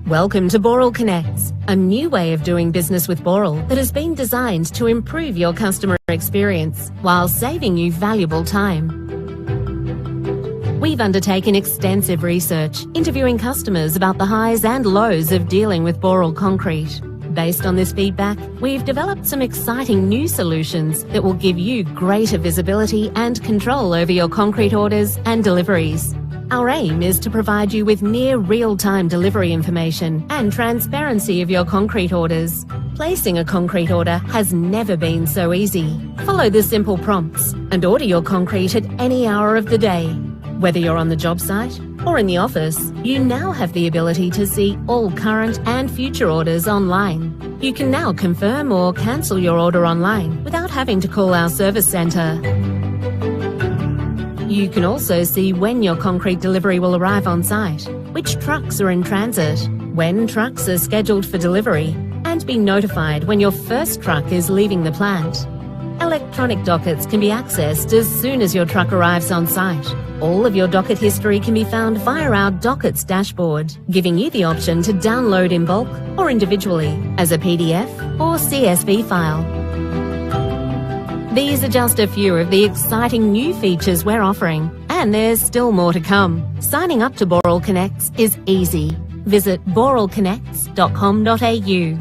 Welcome to Boral Connects, a new way of doing business with Boral that has been designed to improve your customer experience while saving you valuable time. We've undertaken extensive research, interviewing customers about the highs and lows of dealing with Boral concrete. Based on this feedback, we've developed some exciting new solutions that will give you greater visibility and control over your concrete orders and deliveries. Our aim is to provide you with near real-time delivery information and transparency of your concrete orders. Placing a concrete order has never been so easy. Follow the simple prompts and order your concrete at any hour of the day. Whether you're on the job site or in the office, you now have the ability to see all current and future orders online. You can now confirm or cancel your order online without having to call our service centre. You can also see when your concrete delivery will arrive on site, which trucks are in transit, when trucks are scheduled for delivery, and be notified when your first truck is leaving the plant. Electronic dockets can be accessed as soon as your truck arrives on site. All of your docket history can be found via our Dockets dashboard, giving you the option to download in bulk or individually as a PDF or CSV file. These are just a few of the exciting new features we're offering, and there's still more to come. Signing up to Boral Connects is easy. Visit boralconnects.com.au.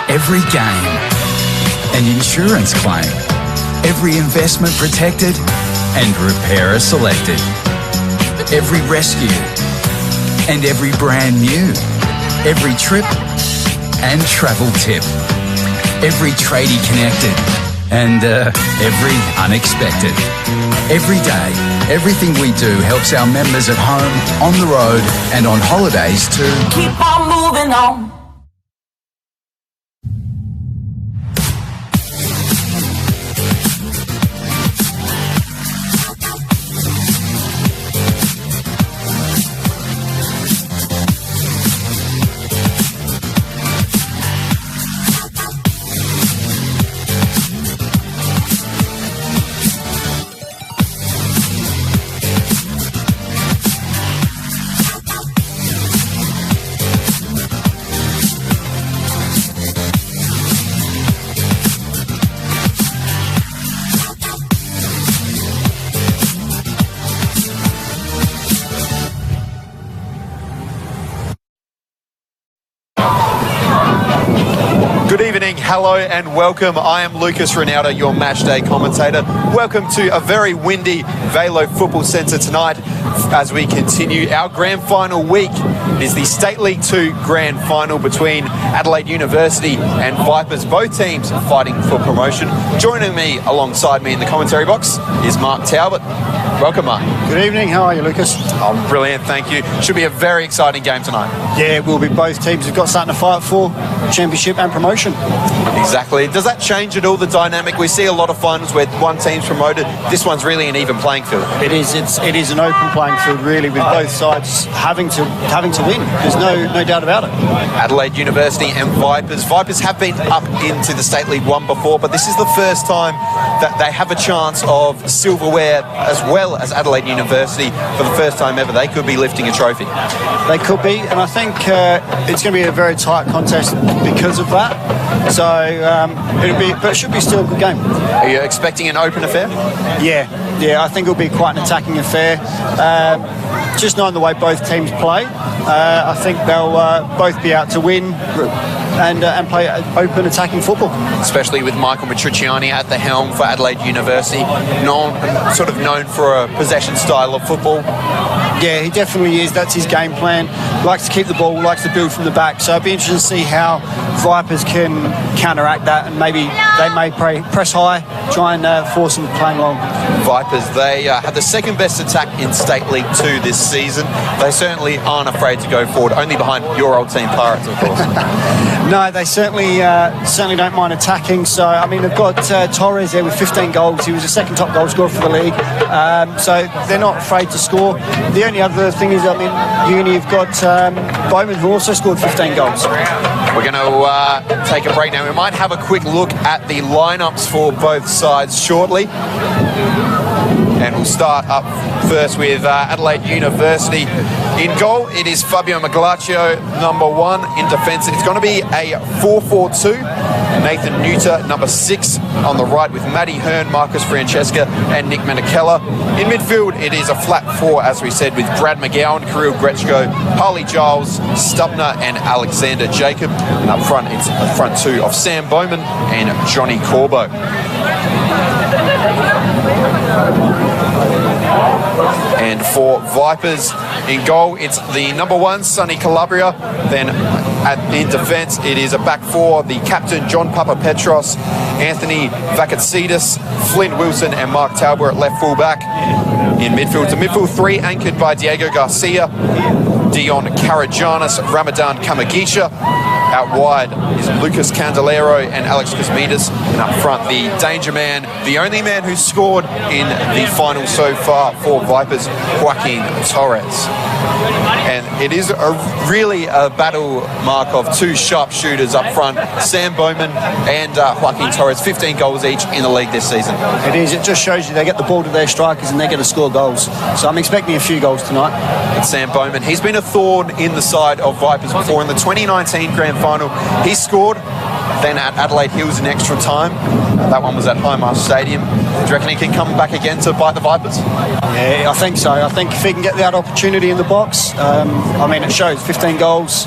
Every game, an insurance claim. Every investment protected and repairer selected. Every rescue and every brand new. Every trip and travel tip. Every tradie connected and every unexpected. Every day, everything we do helps our members at home, on the road and on holidays too. Keep on moving on. Good evening, hello and welcome. I am Lucas Ronaldo, your matchday commentator. Welcome to a very windy Velo Football Centre tonight as we continue our grand final week. It is the State League 2 grand final between Adelaide University and Vipers, both teams fighting for promotion. Joining me alongside me in the commentary box is Mark Talbot. Welcome, Mark. Good evening, how are you, Lucas? I'm brilliant, thank you. Should be a very exciting game tonight. Yeah, it will be. Both teams have got something to fight for, championship and promotion. Exactly. Does that change at all the dynamic? We see a lot of finals where one team's promoted. This one's really an even playing field. It is an open playing field, really, with both sides having to win. There's no doubt about it. Adelaide University and Vipers. Vipers have been up into the State League 1 before, but this is the first time that they have a chance of silverware as well as Adelaide University. For the first time ever, they could be lifting a trophy. They could be, and I think it's going to be a very tight contest because of that. So it should be still a good game. Are you expecting an open affair? Yeah, I think it'll be quite an attacking affair. Just knowing the way both teams play, I think they'll both be out to win and play open attacking football. Especially with Michael Matriciani at the helm for Adelaide University, known for a possession style of football. Yeah, he definitely is. That's his game plan. Likes to keep the ball, likes to build from the back. So it'll be interesting to see how Vipers can counteract that, and maybe they may press high, try and force them playing long. Vipers, they have the second best attack in State League 2 this season. They certainly aren't afraid to go forward, only behind your old team Pirates, of course. No, they certainly don't mind attacking. So, I mean, they've got Torres there with 15 goals. He was the second top goal scorer for the league. So they're not afraid to score. The only other thing is, I mean, Uni have got Bowman, who also scored 15 goals. We're going to take a break now. We might have a quick look at the lineups for both sides shortly. And we'll start up first with Adelaide University. In goal, it is Fabio Maglaccio, number 1. In defence, it's going to be a 4-4-2. Nathan Nutter, number 6, on the right with Matty Hearn, Marcus Francesca and Nick Menachella. In midfield, it is a flat 4, as we said, with Brad McGowan, Kirill Grechko, Harley Giles, Stubner and Alexander Jacob. And up front, it's a front 2 of Sam Bowman and Johnny Corbo. And for Vipers, in goal, it's the number 1, Sonny Calabria. Then in defence, it is a back 4, the captain, John Papapetros, Anthony Vakatsidis, Flint Wilson and Mark Tauber at left full-back. In midfield, it's a midfield 3, anchored by Diego Garcia, Dion Karajanis, Ramadan Kamagisha. Out wide is Lucas Candelero and Alex Kosmidas. And up front, the danger man, the only man who's scored in the final so far for Vipers, Joaquin Torres. And it is really a battle mark of 2 sharpshooters up front, Sam Bowman and Joaquin Torres, 15 goals each in the league this season. It is. It just shows you they get the ball to their strikers and they're going to score goals. So I'm expecting a few goals tonight. And Sam Bowman, he's been a thorn in the side of Vipers before. In the 2019 grand final, he scored. Then at Adelaide Hills in extra time. That one was at Highmarsh Stadium. Do you reckon he can come back again to bite the Vipers? Yeah, I think so. I think if he can get that opportunity in the box, it shows 15 goals.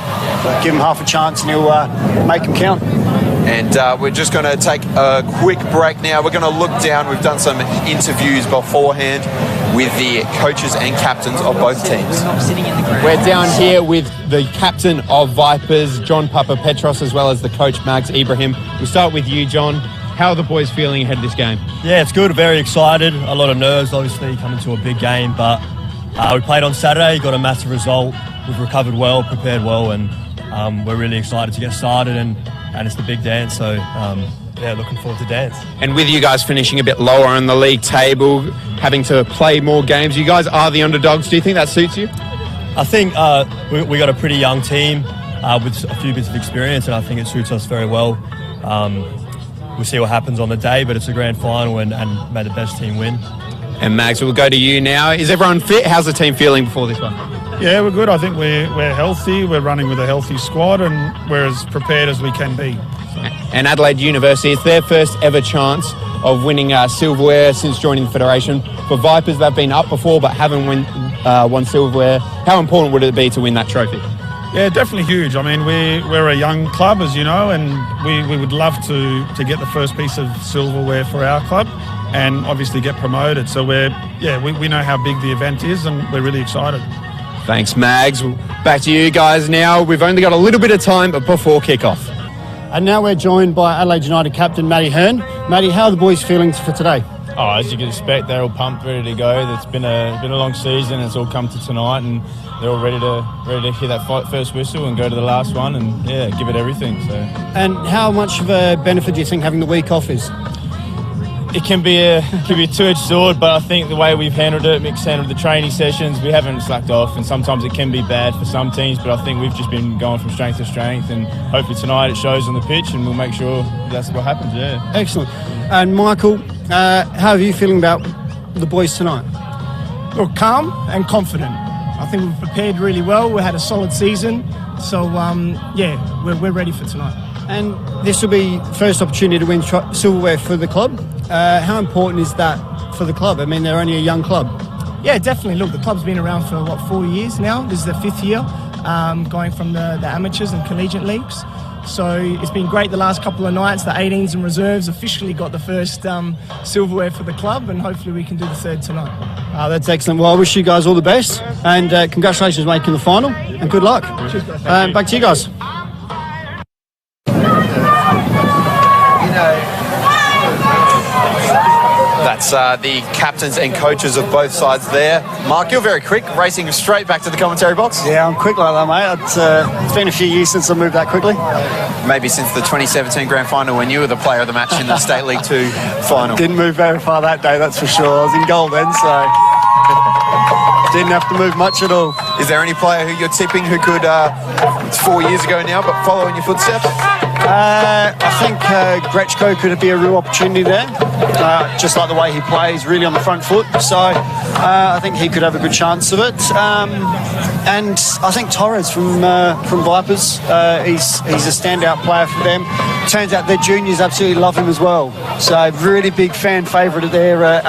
Give him half a chance and he'll make them count. And we're just going to take a quick break now. We're going to look down. We've done some interviews beforehand with the coaches and captains of both teams. We're down here with the captain of Vipers, John Papapetros, as well as the coach, Mags Ibrahim. We'll start with you, John. How are the boys feeling ahead of this game? Yeah, it's good. Very excited. A lot of nerves, obviously, coming to a big game. But we played on Saturday, got a massive result. We've recovered well, prepared well, and we're really excited to get started. And it's the big dance, so looking forward to dance. And with you guys finishing a bit lower on the league table, having to play more games, you guys are the underdogs. Do you think that suits you? I think we got a pretty young team with a few bits of experience, and I think it suits us very well. We'll see what happens on the day, but it's a grand final, and may the best team win. And Mags, we'll go to you now. Is everyone fit? How's the team feeling before this one? Yeah, we're good. I think we're healthy. We're running with a healthy squad, and we're as prepared as we can be. So. And Adelaide University, it's their first ever chance of winning silverware since joining the Federation. For Vipers, they've been up before but haven't won silverware. How important would it be to win that trophy? Yeah, definitely huge. I mean, we're a young club, as you know, and we would love to get the first piece of silverware for our club and obviously get promoted. So we know how big the event is, and we're really excited. Thanks, Mags. Back to you guys now. We've only got a little bit of time before kick-off. And now we're joined by Adelaide United captain Matty Hearn. Matty, how are the boys feeling for today? Oh, as you can expect, they're all pumped, ready to go. It's been a long season. It's all come to tonight, and they're all ready to hear that first whistle and go to the last one, and give it everything. So. And how much of a benefit do you think having the week off is? It can be a two-edged sword, but I think the way we've handled it, Mick's handled the training sessions, we haven't slacked off, and sometimes it can be bad for some teams, but I think we've just been going from strength to strength, and hopefully tonight it shows on the pitch, and we'll make sure that's what happens. Yeah. Excellent. And Michael, how are you feeling about the boys tonight? Look, calm and confident. I think we've prepared really well. We had a solid season, so we're ready for tonight. And this will be first opportunity to win silverware for the club. How important is that for the club? I mean, they're only a young club. Yeah, definitely. Look, the club's been around for 4 years now. This is the 5th year, going from the amateurs and collegiate leagues. So it's been great the last couple of nights. The 18s and reserves officially got the first silverware for the club, and hopefully we can do the third tonight. That's excellent. Well, I wish you guys all the best, and congratulations on making the final, and good luck. Cheers, guys. Back to you guys. That's the captains and coaches of both sides there. Mark, you're very quick, racing straight back to the commentary box. Yeah, I'm quick like that, mate. It's been a few years since I moved that quickly. Maybe since the 2017 grand final when you were the player of the match in the State League 2 final. Didn't move very far that day, that's for sure. I was in goal then, so didn't have to move much at all. Is there any player who you're tipping who could, it's 4 years ago now, but follow in your footsteps? I think Grechko could be a real opportunity there. just like the way he plays, really on the front foot. So I think he could have a good chance of it. And I think Torres from Vipers, he's a standout player for them. Turns out their juniors absolutely love him as well. So really big fan favourite at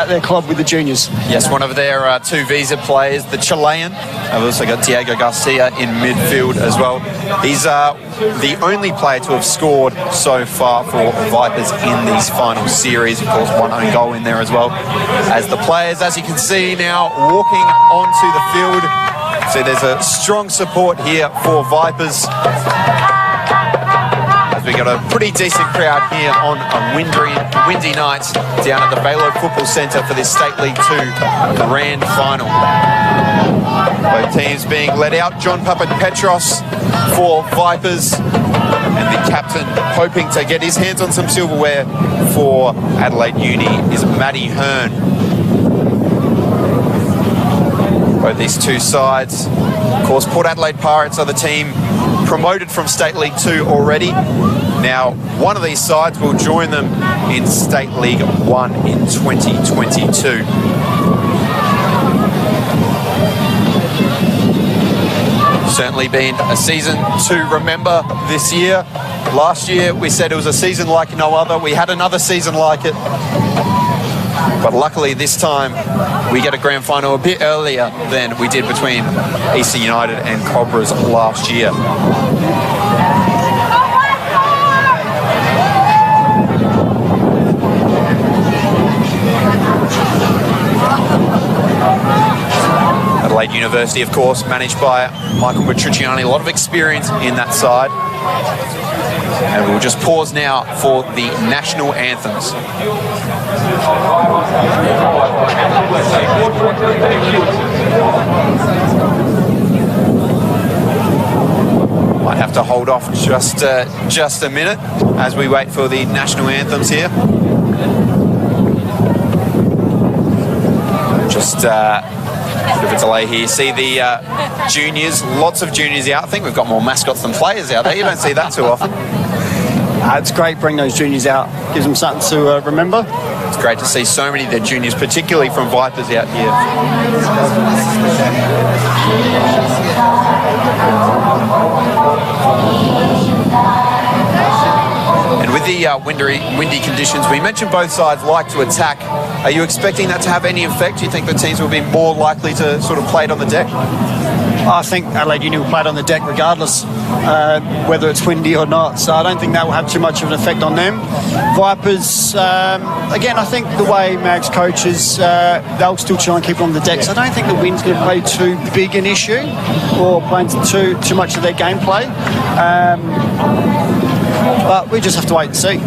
their club with the juniors. Yes, one of their two visa players, the Chilean. I've also got Diego Garcia in midfield as well. He's the only player to have scored so far for Vipers in these final series. Of course, one own goal in there as well. As the players, as you can see now, walking onto the field. So there's a strong support here for Vipers. As we got a pretty decent crowd here on a windy night down at the Velo Football Centre for this State League 2 grand final. Both teams being led out. John Papapetros for Vipers, and the captain hoping to get his hands on some silverware for Adelaide Uni is Matty Hearn. Both these two sides, of course, Port Adelaide Pirates are the team promoted from State League 2 already. Now, one of these sides will join them in State League 1 in 2022. Certainly been a season to remember this year. Last year we said it was a season like no other. We had another season like it. But luckily this time we get a grand final a bit earlier than we did between Eastern United and Cobras last year. Adelaide University, of course, managed by Michael Matriciani. A lot of experience in that side. And we'll just pause now for the national anthems. Might have to hold off just a minute as we wait for the national anthems here. Just bit of a delay here. See the juniors, lots of juniors out. I think we've got more mascots than players out there. You don't see that too often. It's great bring those juniors out. Gives them something to remember. It's great to see so many of the juniors, particularly from Vipers, out here. And with the windy conditions, we mentioned both sides like to attack. Are you expecting that to have any effect? Do you think the teams will be more likely to sort of play it on the deck? I think Adelaide Uni will play it on the deck regardless, whether it's windy or not. So I don't think that will have too much of an effect on them. Vipers, again, I think the way Mags coaches, they'll still try and keep it on the deck. So I don't think the wind's going to play too big an issue or playing too much of their gameplay. But we just have to wait and see.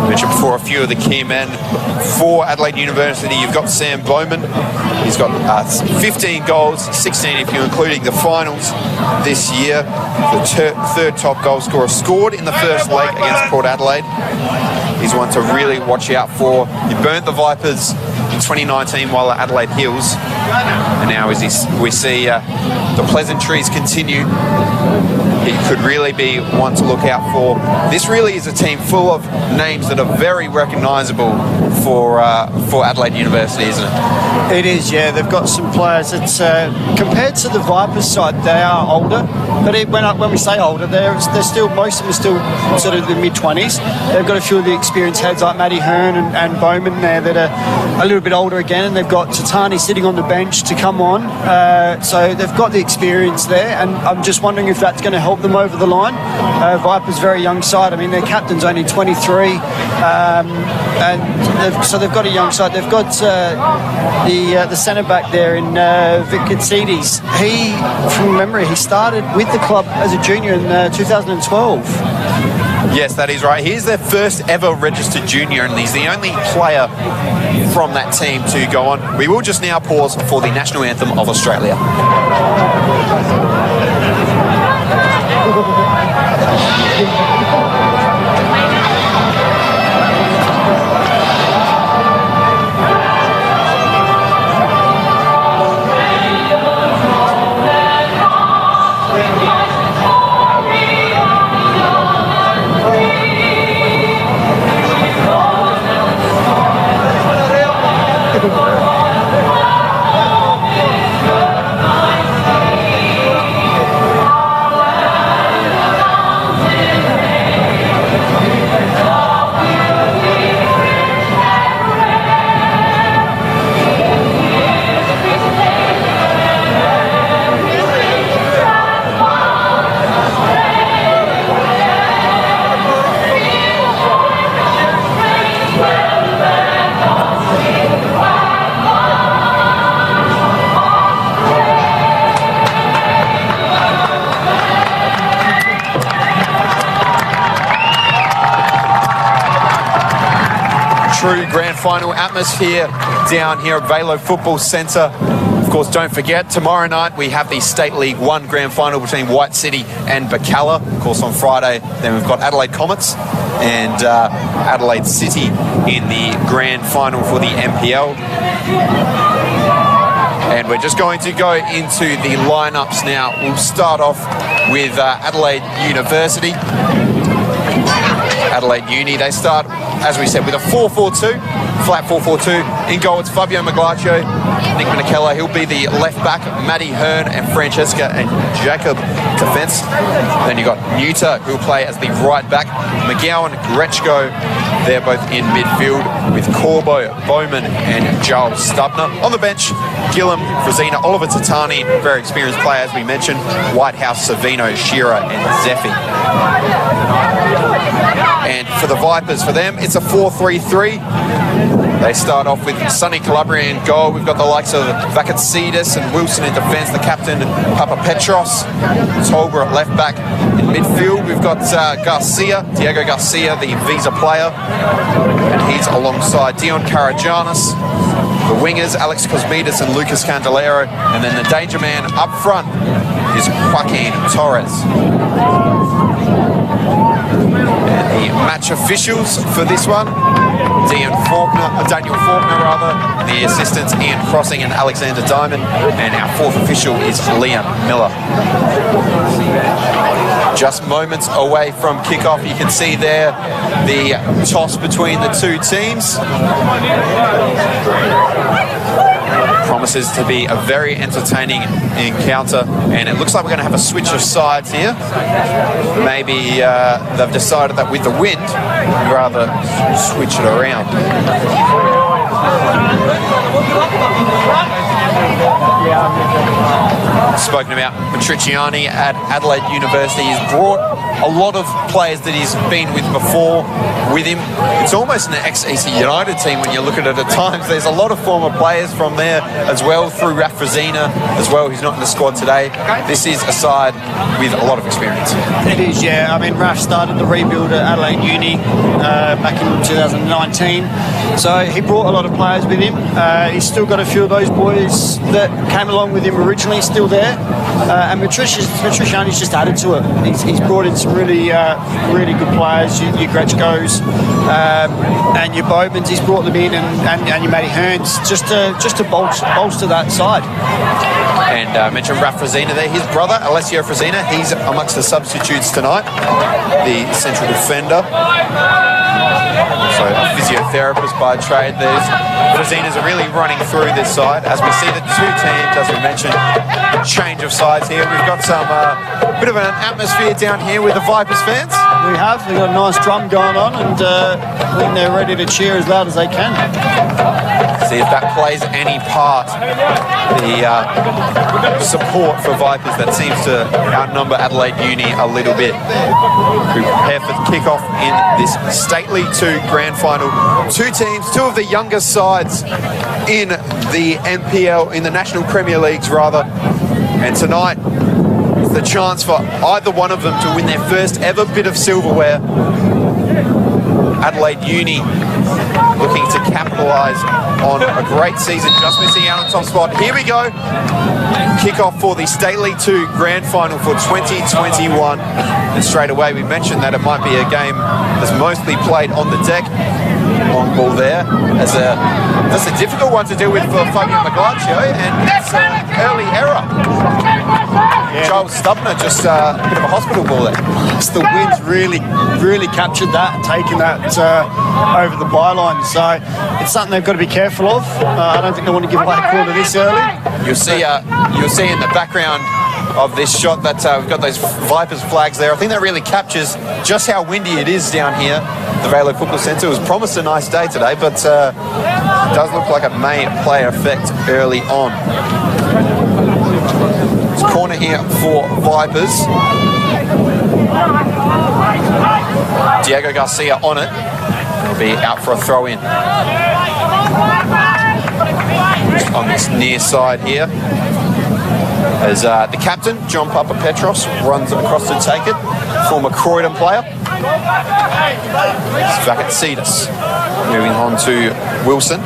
Mentioned before a few of the key men for Adelaide University. You've got Sam Bowman. He's got 15 goals, 16 if you're including the finals this year. The third top goal scorer, scored in the first leg against Port Adelaide. He's one to really watch out for. He burnt the Vipers in 2019 while at Adelaide Hills. And now as we see the pleasantries continue, he could really be one to look out for. This really is a team full of names that are very recognisable for Adelaide University, isn't it? It is, yeah. They've got some players that, compared to the Vipers side, they are older. But when we say older, they're still, most of them are still sort of the mid-20s. They've got a few of the experienced heads like Matty Hearn and Bowman there that are a little bit older again, and they've got Tatani sitting on the bench to come on. So they've got the experience there, and I'm just wondering if that's going to help them over the line. Vipers, very young side. I mean, their captain's only 23, and so they've got a young side. They've got the centre back there in Vic Katsidis. He, from memory, he started with the club as a junior in 2012. Yes, that is right. He's their first ever registered junior, and he's the only player from that team to go on. We will just now pause for the national anthem of Australia. true grand final atmosphere down here at Velo Football Centre. Of course, don't forget, tomorrow night we have the State League 1 grand final between White City and Bacalla. Of course, on Friday, then we've got Adelaide Comets and Adelaide City in the grand final for the NPL. And we're just going to go into the lineups now. We'll start off with Adelaide University. Adelaide Uni, they start, as we said, with a 4-4-2, flat 4-4-2. In goal, it's Fabio Maglaccio, Nick Minikella, he'll be the left back, Maddie Hearn and Francesca and Jacob defence. Then you've got Nuta, who'll play as the right back, McGowan, Grechko, they're both in midfield with Corbo, Bowman and Giles Stubner. On the bench, Gillam, Frazina, Oliver Tatani, very experienced player as we mentioned, Whitehouse, Savino, Shearer and Zeffi. And for the Vipers, for them, it's a 4-3-3. They start off with Sonny Calabria in goal. We've got the likes of Vakatsidis and Wilson in defence. The captain, Papa Petros. Tolbert at left back. In midfield, we've got Garcia, Diego Garcia, the visa player. And he's alongside Dion Karajanis. The wingers, Alex Cosmides and Lucas Candelero. And then the danger man up front is Joaquin Torres. And the match officials for this one, Daniel Faulkner, the assistants Ian Crossing and Alexander Diamond, and our fourth official is Liam Miller. Just moments away from kickoff, you can see there the toss between the two teams. Promises to be a very entertaining encounter, and it looks like we're going to have a switch of sides here. Maybe they've decided that with the wind, we'd rather switch it around. Spoken about Matriciani at Adelaide University. He's brought a lot of players that he's been with before with him. It's almost an ex-AC United team when you look at it at times. There's a lot of former players from there as well, through Rafrazina as well, who's not in the squad today. This is a side with a lot of experience. It is, yeah. I mean, Raf started the rebuild at Adelaide Uni back in 2019. So he brought a lot of players with him. He's still got a few of those boys that came along with him originally still there. And Matriciani's just added to it. He's brought in some really good players, your Grechkos and your Bowmans. He's brought them in, and your Matty Hearns, just to bolster that side. And mentioned Rafrazina there, his brother Alessio Frazina, he's amongst the substitutes tonight, the central defender. So a physiotherapist by trade. Frazina's are really running through this side as we see the two teams, as we mentioned, change of sides here. We've got some bit of an atmosphere down here with the Vipers fans. We have. We've got a nice drum going on, and I think they're ready to cheer as loud as they can. See if that plays any part. The support for Vipers that seems to outnumber Adelaide Uni a little bit. We prepare for the kickoff in this State League 2 grand final. Two teams, two of the youngest sides in the NPL, in the National Premier Leagues rather. And tonight is the chance for either one of them to win their first ever bit of silverware. Adelaide Uni looking to capitalise on a great season, just missing out on top spot. Here we go. Kick-off for the State League 2 grand final for 2021. And straight away we mentioned that it might be a game that's mostly played on the deck. Long ball there. That's a difficult one to deal with for Fabio Maglaccio, and it's an early error. Yeah. Giles Stubner just a bit of a hospital ball there. The wind's really captured that and taken that over the byline. So it's something they've got to be careful of. I don't think they want to give away a corner this early. You'll see in the background of this shot that we've got those Vipers flags there. I think that really captures just how windy it is down here. The Velo Football Centre was promised a nice day today, but it does look like it may play effect early on. It's a corner here for Vipers. Diego Garcia on it. Will be out for a throw in. On this near side here, as the captain, John Papa Petros, runs across to take it. Former Croydon player. It's back at Cetus. Moving on to Wilson.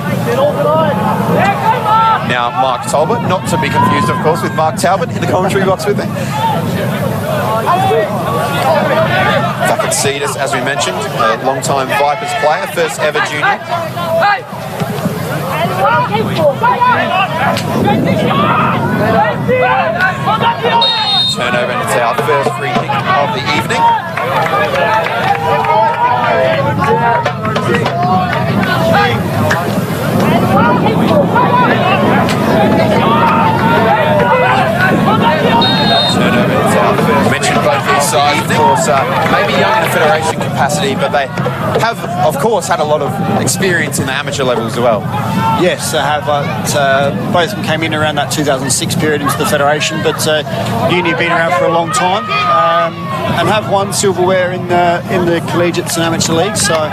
Now Mark Talbot, not to be confused, of course, with Mark Talbot in the commentary box with me. Back at Cetus, as we mentioned, a long-time Vipers player, first ever junior. Turnover, and it's our first free kick of the evening. Turnover, it's our first. Mentioned both these sides, of course, maybe young in a federation capacity, but they have, of course, had a lot of experience in the amateur levels as well. Yes, they have. Both of them came in around that 2006 period into the federation, but Uni have been around for a long time and have won silverware in the collegiates and amateur leagues. So,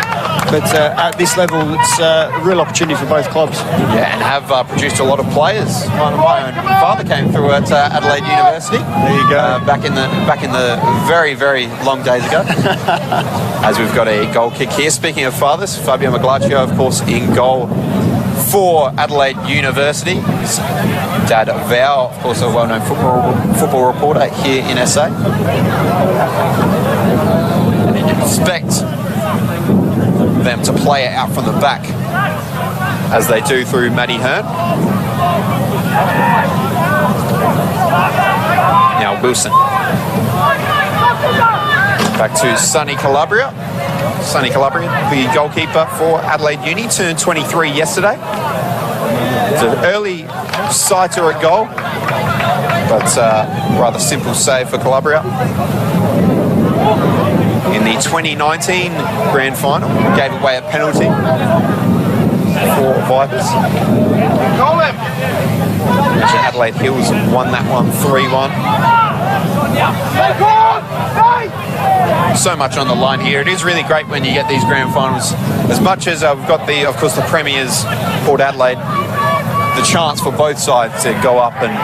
but at this level, it's a real opportunity for both clubs. Yeah, and have produced a lot of players. My own father came through at Adelaide University. There you go. Back in the very, very long days ago. As we've got a goal kick here. Speaking of fathers, Fabio Maglaccio, of course, in goal for Adelaide University. His dad, Val, of course, a well-known football reporter here in SA. And you expect them to play it out from the back, as they do through Matty Hearn. Now Wilson. Back to Sonny Calabria. Sonny Calabria, the goalkeeper for Adelaide Uni, turned 23 yesterday. It's an early sighter at goal, but rather simple save for Calabria. In the 2019 grand final, gave away a penalty for Vipers. Adelaide Hills won that one 3-1. So much on the line here. It is really great when you get these grand finals. As much as we've got of course, the premiers, Port Adelaide, the chance for both sides to go up and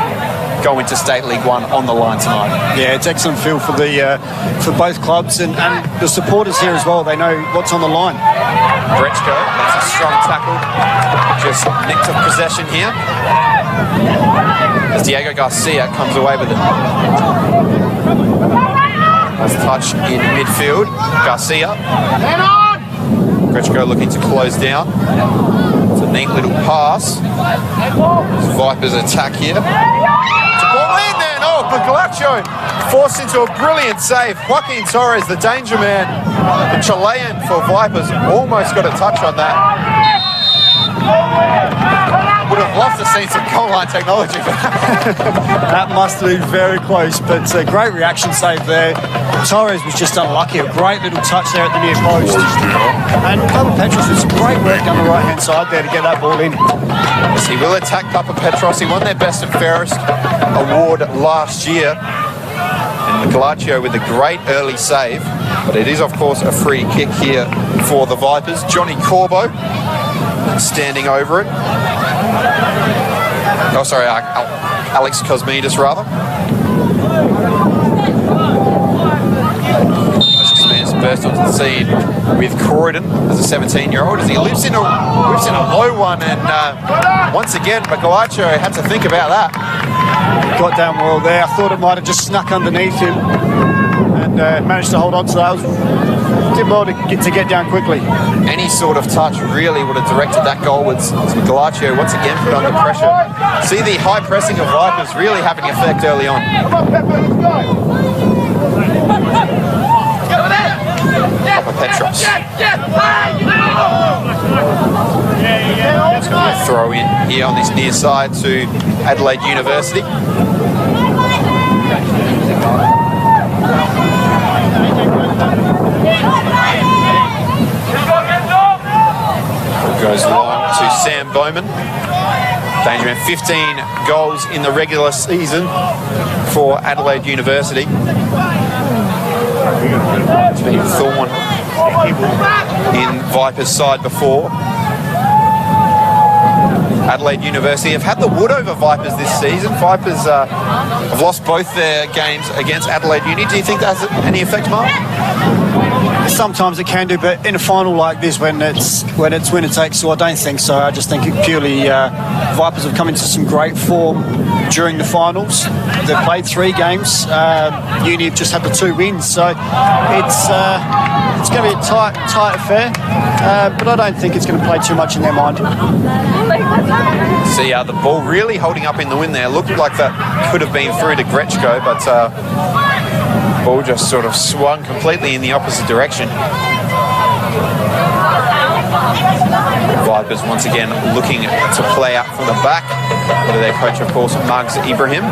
go into State League One on the line tonight. Yeah, it's excellent feel for both clubs and the supporters here as well. They know what's on the line. Brechko, that's a strong tackle. Just nicked of possession here. As Diego Garcia comes away with it. Nice touch in midfield. Garcia. Brechko looking to close down. It's a neat little pass. Vipers attack here. Ball in there. Oh, Maglaccio forced into a brilliant save. Joaquin Torres, the danger man, the Chilean for Vipers, almost got a touch on that. Would have loved to see some goal line technology for that. That must have been very close, but a great reaction save there. Torres was just unlucky. A great little touch there at the near post. And Papa Petros with some great work down the right-hand side there to get that ball in. Yes, he will attack Papa Petros. He won their Best and Fairest award last year. And Maglaccio with a great early save. But it is, of course, a free kick here for the Vipers. Johnny Corbo standing over it. Oh, sorry, Alex Cosmides, rather. Just burst onto the scene with Croydon as a 17-year-old as he lives in a low one, and once again Maglaccio had to think about that. Got down well there. I thought it might have just snuck underneath him and managed to hold on to that. Did well to get down quickly. Any sort of touch really would have directed that goalwards. Maglaccio once again put under pressure. See the high pressing of Vipers really having effect early on. Papa Petros. Throw in here on this near side to Adelaide University. Goes long to Sam Bowman. Dangerman, 15 goals in the regular season for Adelaide University. It's been Thorn in Vipers' side before. Adelaide University have had the wood over Vipers this season. Vipers have lost both their games against Adelaide Uni. Do you think that has any effect, Mark? Sometimes it can do, but in a final like this, when it's winner takes all, I don't think so. I just think it purely Vipers have come into some great form during the finals. They've played 3 games. Uni have just had the 2 wins, so it's going to be a tight affair. But I don't think it's going to play too much in their mind. See, the ball really holding up in the wind there. Looked like that could have been through to Grechko, but ball just sort of swung completely in the opposite direction. Vipers once again looking to play out from the back. Under their coach, of course, Mugs Ibrahim.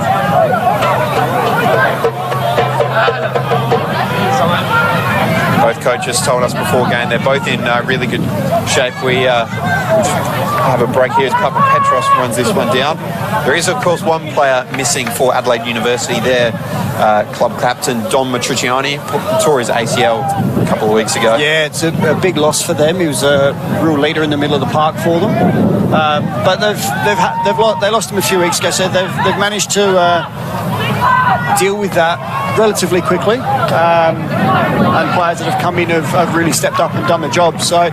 Both coaches told us before game they're both in really good shape. We have a break here as Papa Petros runs this one down. There is, of course, one player missing for Adelaide University. Their club captain, Don Matriciani, tore his ACL a couple of weeks ago. Yeah, it's a big loss for them. He was a real leader in the middle of the park for them. But they lost him a few weeks ago, so they've managed to deal with that relatively quickly, and players that have come in have really stepped up and done the job. So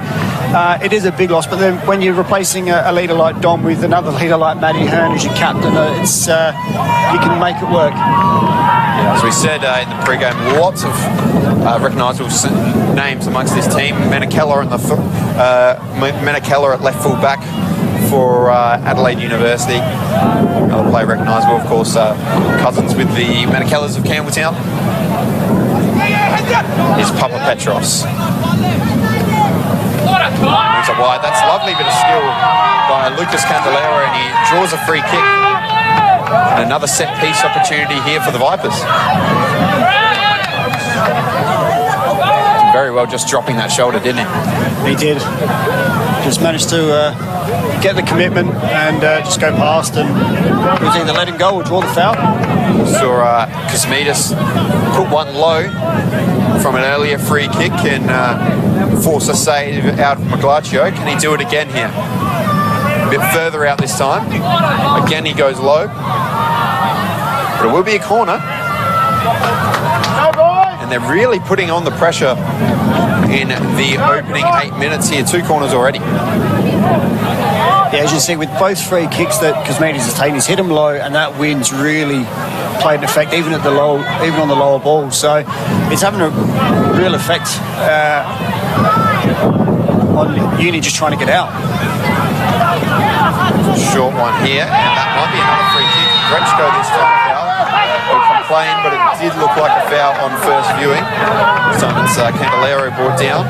it is a big loss, but then when you're replacing a leader like Dom with another leader like Matty Hearn as your captain, it's you can make it work. As we said in the pre-game, lots of recognisable names amongst this team. Menakella at left full back for Adelaide University. Another player recognisable, of course, cousins with the Menakellas of Campbelltown. Is Papa Petros. Moves up wide. That's a lovely bit of skill by Lucas Candelera, and he draws a free kick. And another set-piece opportunity here for the Vipers. Very well just dropping that shoulder, didn't he? He did. Just managed to get the commitment and just go past, and it was either let him go or draw the foul. Saw Kosmides put one low from an earlier free kick and force a save out of Maglaccio. Can he do it again here? A bit further out this time. Again, he goes low. But it will be a corner. And they're really putting on the pressure in the opening 8 minutes here. 2 corners already. Yeah, as you see, with both free kicks that Kosmides has taken, he's hit them low, and that wind's really played an effect, even on the lower ball. So it's having a real effect on Uni just trying to get out. Short one here, and that might be another free kick. Grechko this time foul. He'll complain, but it did look like a foul on first viewing. This time it's Candelero brought down.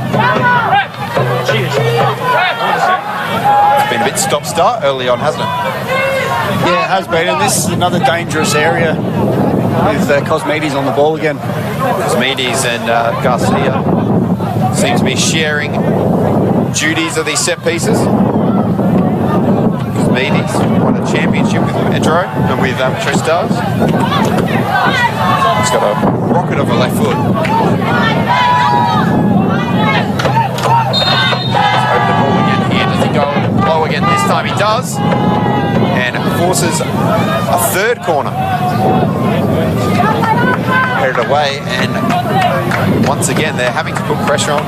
It's been a bit stop-start early on, hasn't it? Yeah, it has been, and this is another dangerous area with Kosmides on the ball again. Kosmides and Garcia seem to be sharing duties of these set pieces. Kosmides won a championship with Metro and with Tristar's. He's got a rocket of a left foot. Over the ball again here. Does he go low again this time? He does. And forces a third corner. Headed away, and once again they're having to put pressure on.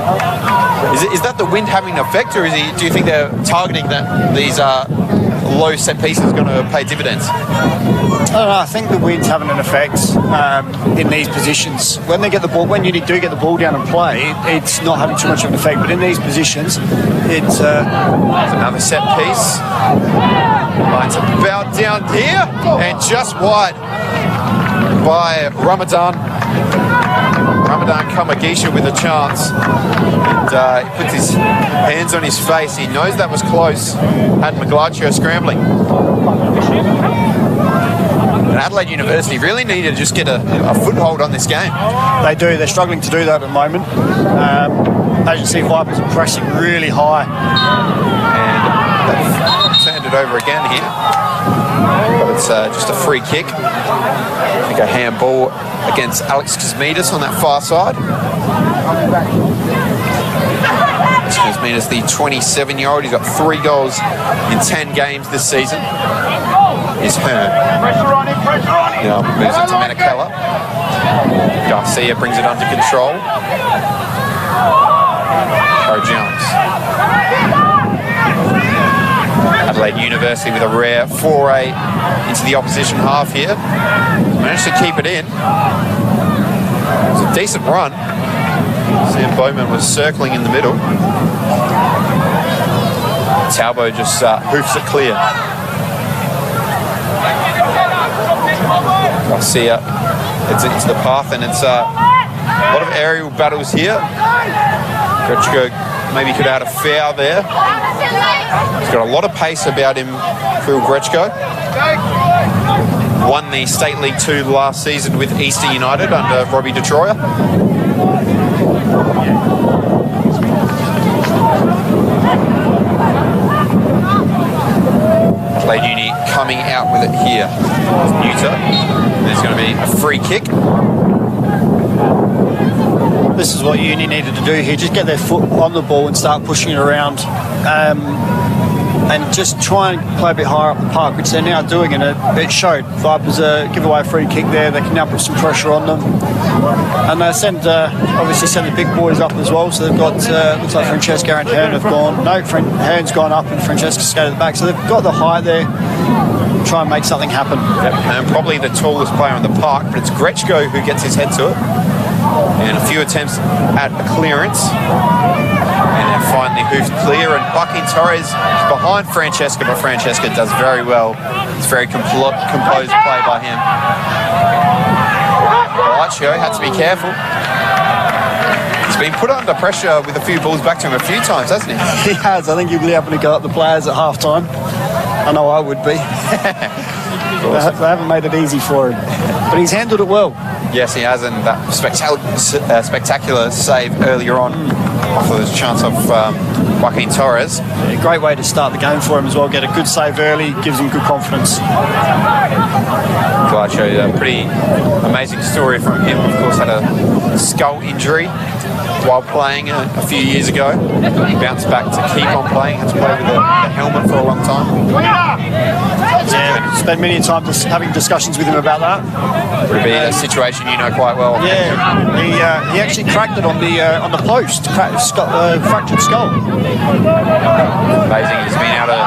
Is that the wind having an effect, or do you think they're targeting that these low set pieces are going to pay dividends? I don't know, I think the wind's having an effect in these positions. When they get the ball, when you do get the ball down and play, it's not having too much of an effect. But in these positions, it's another set piece. Lines about down here and just wide by Ramadan Kamagisha with a chance. And he puts his hands on his face. He knows that was close. Had Maglaccio scrambling. And Adelaide University really needed to just get a foothold on this game. They do. They're struggling to do that at the moment. As you see, Vipers are pressing really high. And they've turned it over again here. But it's just a free kick. I think a handball against Alex Kosmides on that far side. Kosmides, the 27-year-old, he's got 3 goals in 10 games this season. Is Hearn. Now moves it to Menakella. Garcia brings it under control. Harry Jones. Adelaide University with a rare foray into the opposition half here. Managed to keep it in. It was a decent run. Sam Bowman was circling in the middle. Talbot just hoofs it clear. Garcia heads into the path, and it's a lot of aerial battles here. Grechko maybe could add a foul there. He's got a lot of pace about him, Phil Grechko. Won the State League 2 last season with Eastern United under Robbie DeTroyer. Adelaide Uni coming out with it here. Newton. There's going to be a free kick. This is what Uni needed to do here. Just get their foot on the ball and start pushing it around. And just try and play a bit higher up the park, which they're now doing, and it showed. Vipers give away a free kick there. They can now put some pressure on them, and they obviously send the big boys up as well. So they've got looks like Francesca and Hearn have gone. No, Hearn's gone up and Francesca skated the back. So they've got the height there. Try and make something happen. Yep. And probably the tallest player in the park, but it's Grechko who gets his head to it, and a few attempts at a clearance. And then finally hoofed clear, and Joaquin Torres is behind Francesca, but Francesca does very well. It's very composed play by him. Galaccio had to be careful. He's been put under pressure with a few balls back to him a few times, hasn't he? He has. I think he'll be having to go up the players at half time. I know I would be. They haven't made it easy for him, but he's handled it well. Yes, he has, and that spectacular save earlier on off of the chance of Joaquin Torres. Yeah, great way to start the game for him as well. Get a good save early, gives him good confidence. Galaccio, a pretty amazing story from him. Of course, had a skull injury while playing a few years ago. He bounced back to keep on playing. Had to play with the helmet for a long time. Yeah, spent many times having discussions with him about that. Would be a situation you know quite well. Yeah, he actually cracked it on the post, fractured skull. Amazing, he's been able to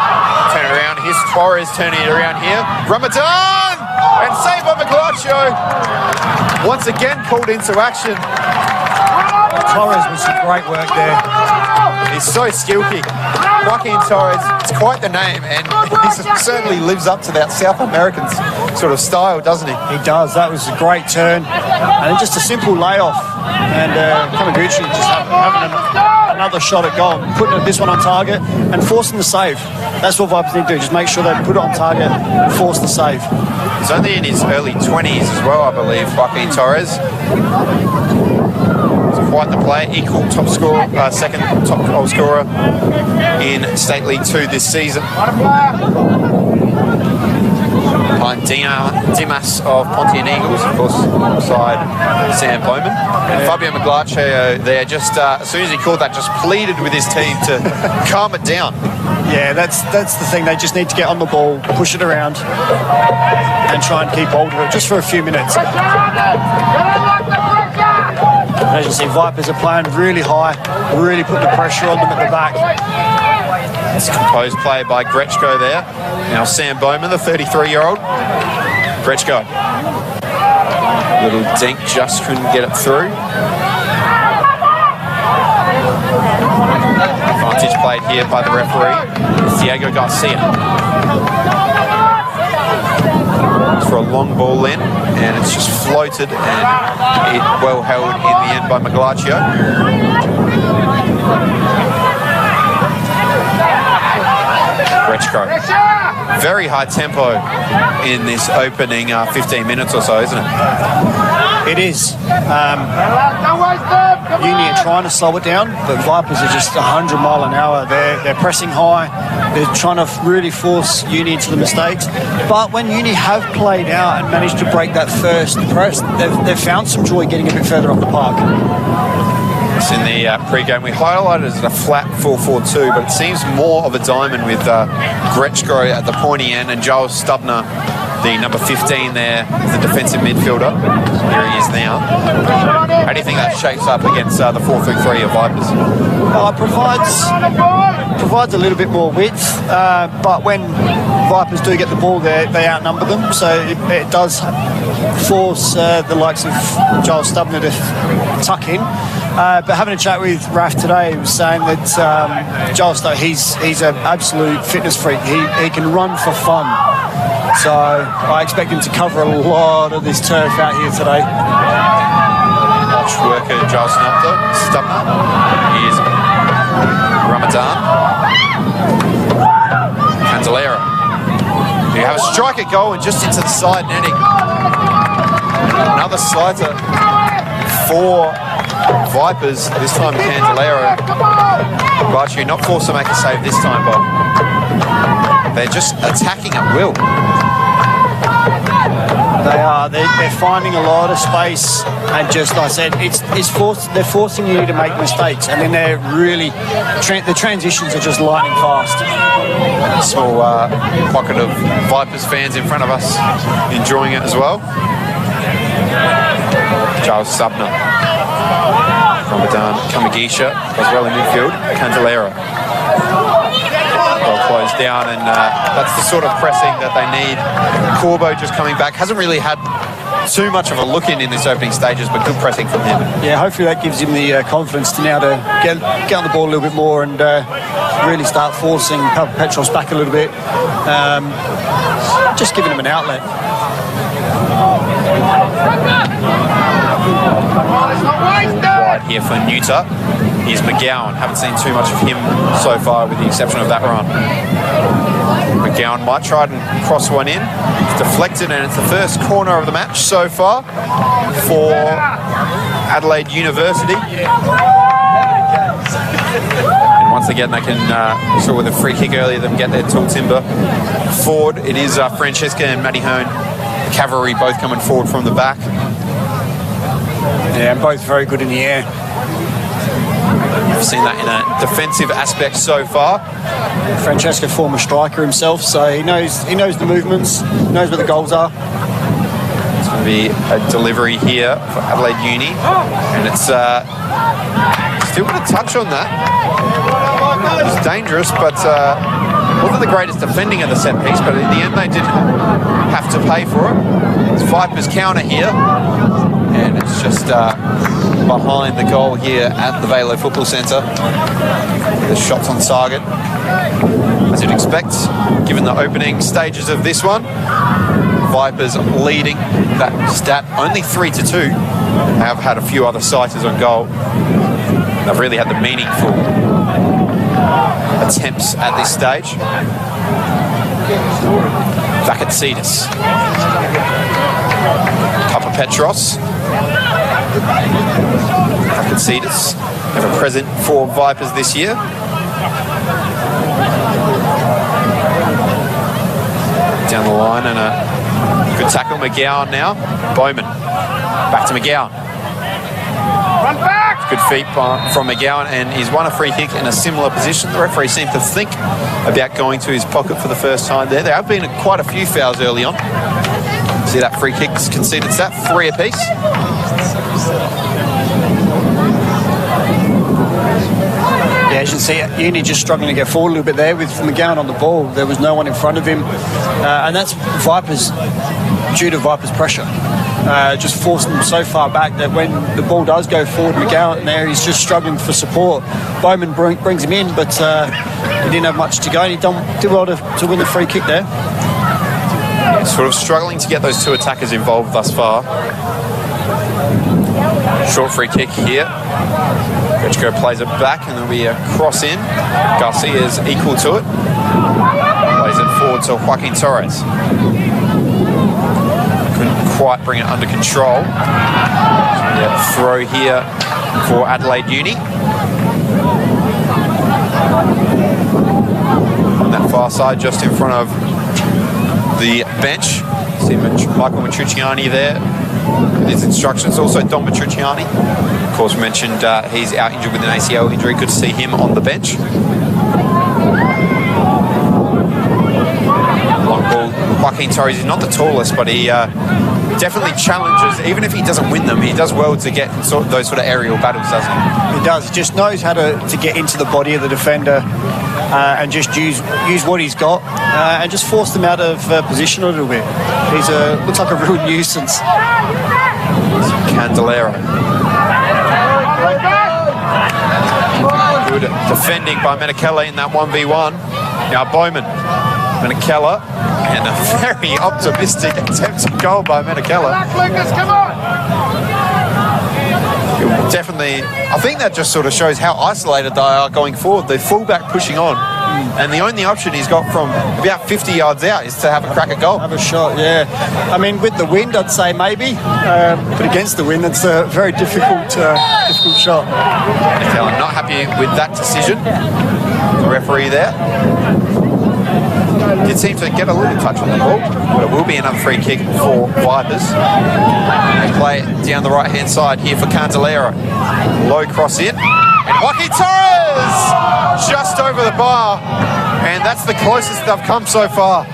turn it around. Here's Torres turning it around here. Ramadan! And saved by Galaccio. Once again called into action. Torres with some great work there. He's so skill-kick. Joaquin Torres, it's quite the name, and he certainly lives up to that South American sort of style, doesn't he? He does. That was a great turn. And just a simple layoff. And Kamaguchi just having another shot at goal, putting this one on target and forcing the save. That's what Vipers need to do, just make sure they put it on target and force the save. He's only in his early 20s as well, I believe, Joaquin Torres. Quite the player, equal top scorer, second top goal scorer in State League 2 this season. Behind Dimas of Pontian Eagles, of course, alongside Sam Bowman. And Fabio Maglaccio there, just as soon as he called that, just pleaded with his team to calm it down. Yeah, that's the thing. They just need to get on the ball, push it around, and try and keep hold of it just for a few minutes. As you see, Vipers are playing really high, really putting the pressure on them at the back. It's a composed play by Grechko there. Now Sam Bowman, the 33-year-old. Grechko. Little dink, just couldn't get it through. Advantage played here by the referee. It's Diego Garcia. For a long ball in, and it's just floated and it well held in the end by Maglaccio. Grechko. Very high tempo in this opening 15 minutes or so, isn't it? It is. Uni are trying to slow it down, but Vipers are just 100 mile an hour. They're pressing high. They're trying to really force Uni into the mistakes. But when Uni have played out and managed to break that first press, they've found some joy getting a bit further up the park. It's in the pre-game. We highlighted it as a flat 4-4-2, but it seems more of a diamond with Grechko at the pointy end and Joel Stubner the number 15 there, the defensive midfielder. Here he is now. How do you think that shapes up against the 4-3-3 of Vipers? Provides a little bit more width, but when Vipers do get the ball there, they outnumber them, so it does force the likes of Joel Stubner to tuck in. But having a chat with Raf today, he was saying that Joel Stubner, he's an absolute fitness freak. He can run for fun. So I expect him to cover a lot of this turf out here today. Watch worker Joel Stubner. Here's Ramadan. Candelera. You have a strike at goal and just into the side netting. Another slider for Vipers, this time Candelera. But you're not forced to make a save this time, Bob. They're just attacking at will. They are. They're finding a lot of space, and just like I said, they're forcing you to make mistakes, and then they're really the transitions are just lightning fast. Small pocket of Vipers fans in front of us enjoying it as well. Giles Subner, Ramadan, Kamagisha as well in midfield. Candelera. Well closed down, and that's the sort of pressing that they need. Corbo just coming back, hasn't really had too much of a look in this opening stages, but good pressing from him. Yeah, hopefully that gives him the confidence to now to get on the ball a little bit more and really start forcing Papa Petros back a little bit. Just giving him an outlet. Right here for Newta. Here's McGowan. Haven't seen too much of him so far, with the exception of that run. McGowan might try and cross one in. It's deflected, and it's the first corner of the match so far for Adelaide University. And once again, they can, saw with a free kick earlier, them get their tall timber forward. It is Francesca and Matty Hearn, Cavalry, both coming forward from the back. Yeah, both very good in the air. You've seen that in a defensive aspect so far. Francesco, former striker himself, so he knows the movements, knows where the goals are. It's going to be a delivery here for Adelaide Uni, and it's still going to touch on that. It's dangerous, but wasn't the greatest defending of the set piece, but in the end they did have to pay for it. It's Vipers counter here, and it's just behind the goal here at the Velo Football Centre. The shots on target, as you'd expect, given the opening stages of this one. Vipers leading that stat only 3-2. They have had a few other sighters on goal. They've really had the meaningful attempts at this stage. Vakatsitis. Papa Petros. Vakatsitis, ever present for Vipers this year. Down the line, and a good tackle. McGowan now. Bowman. Back to McGowan. Run back! Good feet from McGowan, and he's won a free kick in a similar position. The referee seemed to think about going to his pocket for the first time there. There have been quite a few fouls early on. See that free kick's conceded stat, 3 apiece. Yeah, as you can see, Uni just struggling to get forward a little bit there with McGowan on the ball. There was no one in front of him, and that's Vipers, due to Vipers' pressure. Just forcing them so far back that when the ball does go forward, McGowan there, he's just struggling for support. Bowman brings him in, but he didn't have much to go, and he did well to win the free kick there. Sort of struggling to get those two attackers involved thus far. Short free kick here. Rechko plays it back, and there'll be a cross in. Garcia's equal to it. Plays it forward to Joaquin Torres. Couldn't quite bring it under control. Yeah, throw here for Adelaide Uni. On that far side, just in front of the bench. See Michael Matrucciani there with his instructions. Also Don Matrucciani, of course, mentioned he's out injured with an ACL injury. Good to see him on the bench. Long ball, Joaquin Torres is not the tallest, but he definitely challenges. Even if he doesn't win them, he does well to get in those sort of aerial battles, doesn't he? He does. He just knows how to get into the body of the defender and just use what he's got and just force them out of position a little bit. He's looks like a real nuisance. Candelero. Good defending by Menakella in that 1v1. Now Bowman, Menakella, and a very optimistic attempted goal by Menakella. Lucas, come on! Definitely, I think that just sort of shows how isolated they are going forward. The fullback pushing on, and the only option he's got from about 50 yards out is to have a crack at goal. Have a shot, yeah. I mean, with the wind, I'd say maybe, but against the wind, it's a very difficult shot. Menakella not happy with that decision. The referee there did seem to get a little touch on the ball, but it will be another free kick for Vipers. They play it down the right-hand side here for Candelero. Low cross in, and Joaquin Torres just over the bar, and that's the closest they've come so far.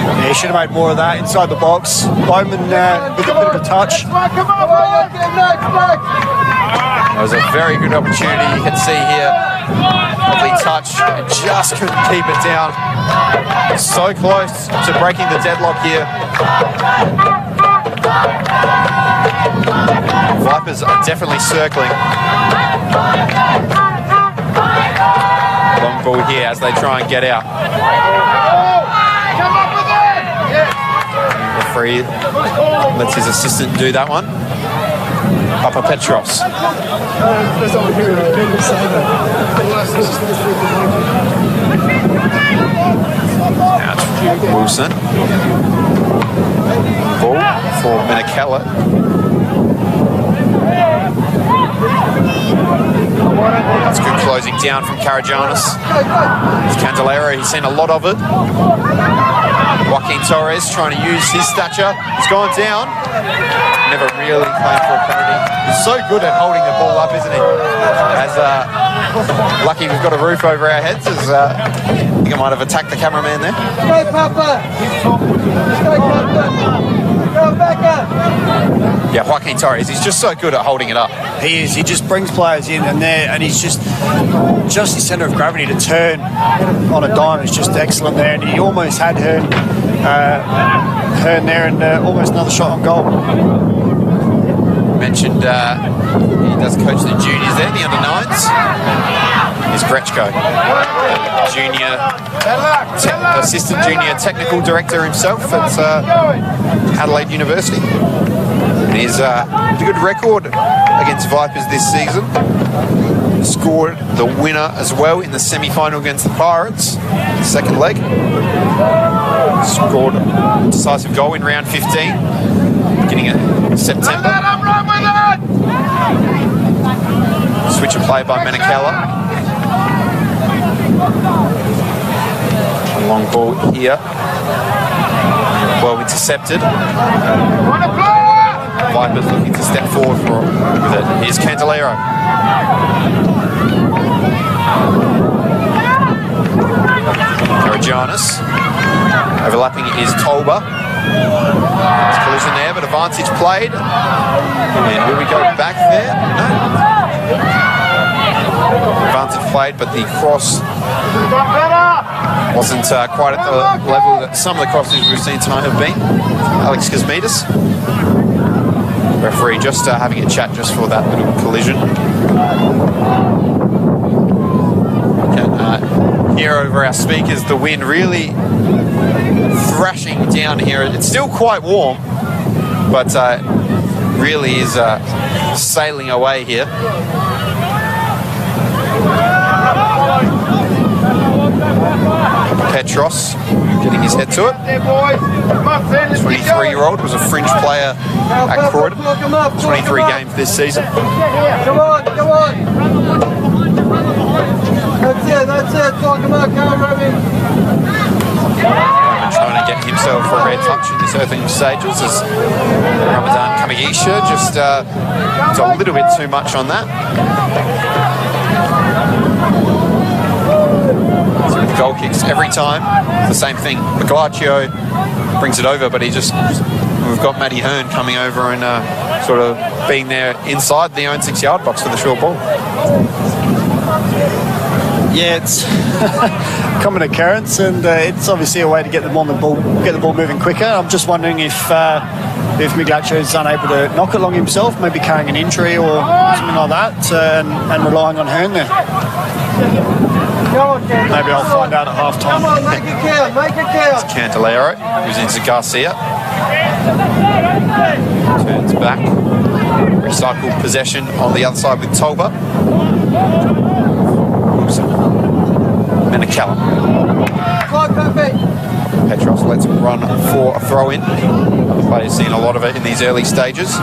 Yeah, he should have made more of that inside the box. Bowman with a bit of a touch. It was a very good opportunity. You can see here, lovely touch, and just couldn't keep it down. So close to breaking the deadlock here. Vipers are definitely circling. Long ball here as they try and get out. Referee lets his assistant do that one. Papa Petros. Now Wilson. Ball for Menakella. That's good closing down from Karajanis. Candelero, he's seen a lot of it. Joaquin Torres trying to use his stature. He's gone down. Never really playing for a penalty. He's so good at holding the ball up, isn't he? As lucky we've got a roof over our heads. As I think I might have attacked the cameraman there. Go, Papa! Go, Captain! Go, Becca! Yeah, Joaquin Torres, he's just so good at holding it up. He is. He just brings players in and he's just his centre of gravity to turn on a dime is just excellent there. And he almost had Hearn there and almost another shot on goal. Mentioned he does coach the juniors there, the under-9s. Here's Grechko, assistant junior technical director himself at Adelaide University. And he's a good record against Vipers this season. Scored the winner as well in the semi-final against the Pirates, second leg. Scored a decisive goal in round 15, beginning of September. Switch of play by Menakella. A long ball here. Well intercepted. Vipers looking to step forward with it. Here's Candelero. Karajanis. Overlapping is Tolba. There's collision there, but advantage played. And will we go back there? No. Advantage played, but the cross wasn't quite at the level that some of the crosses we've seen tonight have been. Alex Kosmides. Referee just having a chat just for that little collision. Can hear over our speakers the wind really thrashing down here. It's still quite warm, but really is sailing away here. Petros getting his head to it. 23-year-old was a fringe player at Croydon. 23 games this season. Come on, come on. That's it. Come on, Robbie. Trying to get himself a rare touch in this earthing stages as Ramadan Kamagisha just it's a little bit too much on that. the goal kicks. Every time, the same thing. Maglaccio brings it over, but we've got Matty Hearn coming over and sort of being there inside the own 6-yard box for the short ball. Yeah, it's common occurrence, and it's obviously a way to get the ball moving quicker. I'm just wondering if Maglaccio is unable to knock it along himself, maybe carrying an injury or something like that, and relying on Hearn there. Maybe I'll find out at half time. Come on, make it count, make it count. It's Cantalero, who's into Garcia. Turns back. Recycled possession on the other side with Tolba. Menacallum. Petros lets him run for a throw-in. The player's seen a lot of it in these early stages.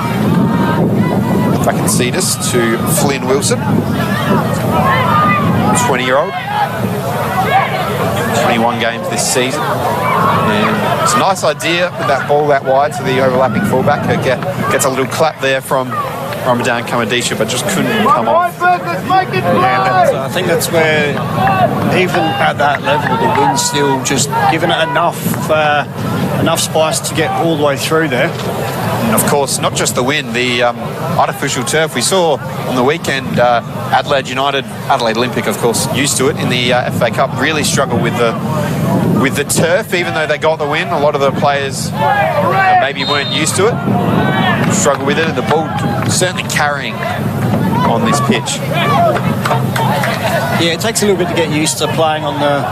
Back in Cetus to Flynn Wilson. 20-year-old. 21 games this season. And it's a nice idea with that ball that wide to the overlapping fullback. It gets a little clap there from Ramadan Kamadisha, but just couldn't come off. I think that's where, even at that level, the wind's still just giving it enough spice to get all the way through there. And of course, not just the wind, the artificial turf. We saw on the weekend Adelaide Olympic, of course, used to it in the FA Cup, really struggled with the turf, even though they got the win. A lot of the players maybe weren't used to it, struggle with it, and the ball certainly carrying on this pitch. Yeah, it takes a little bit to get used to playing on the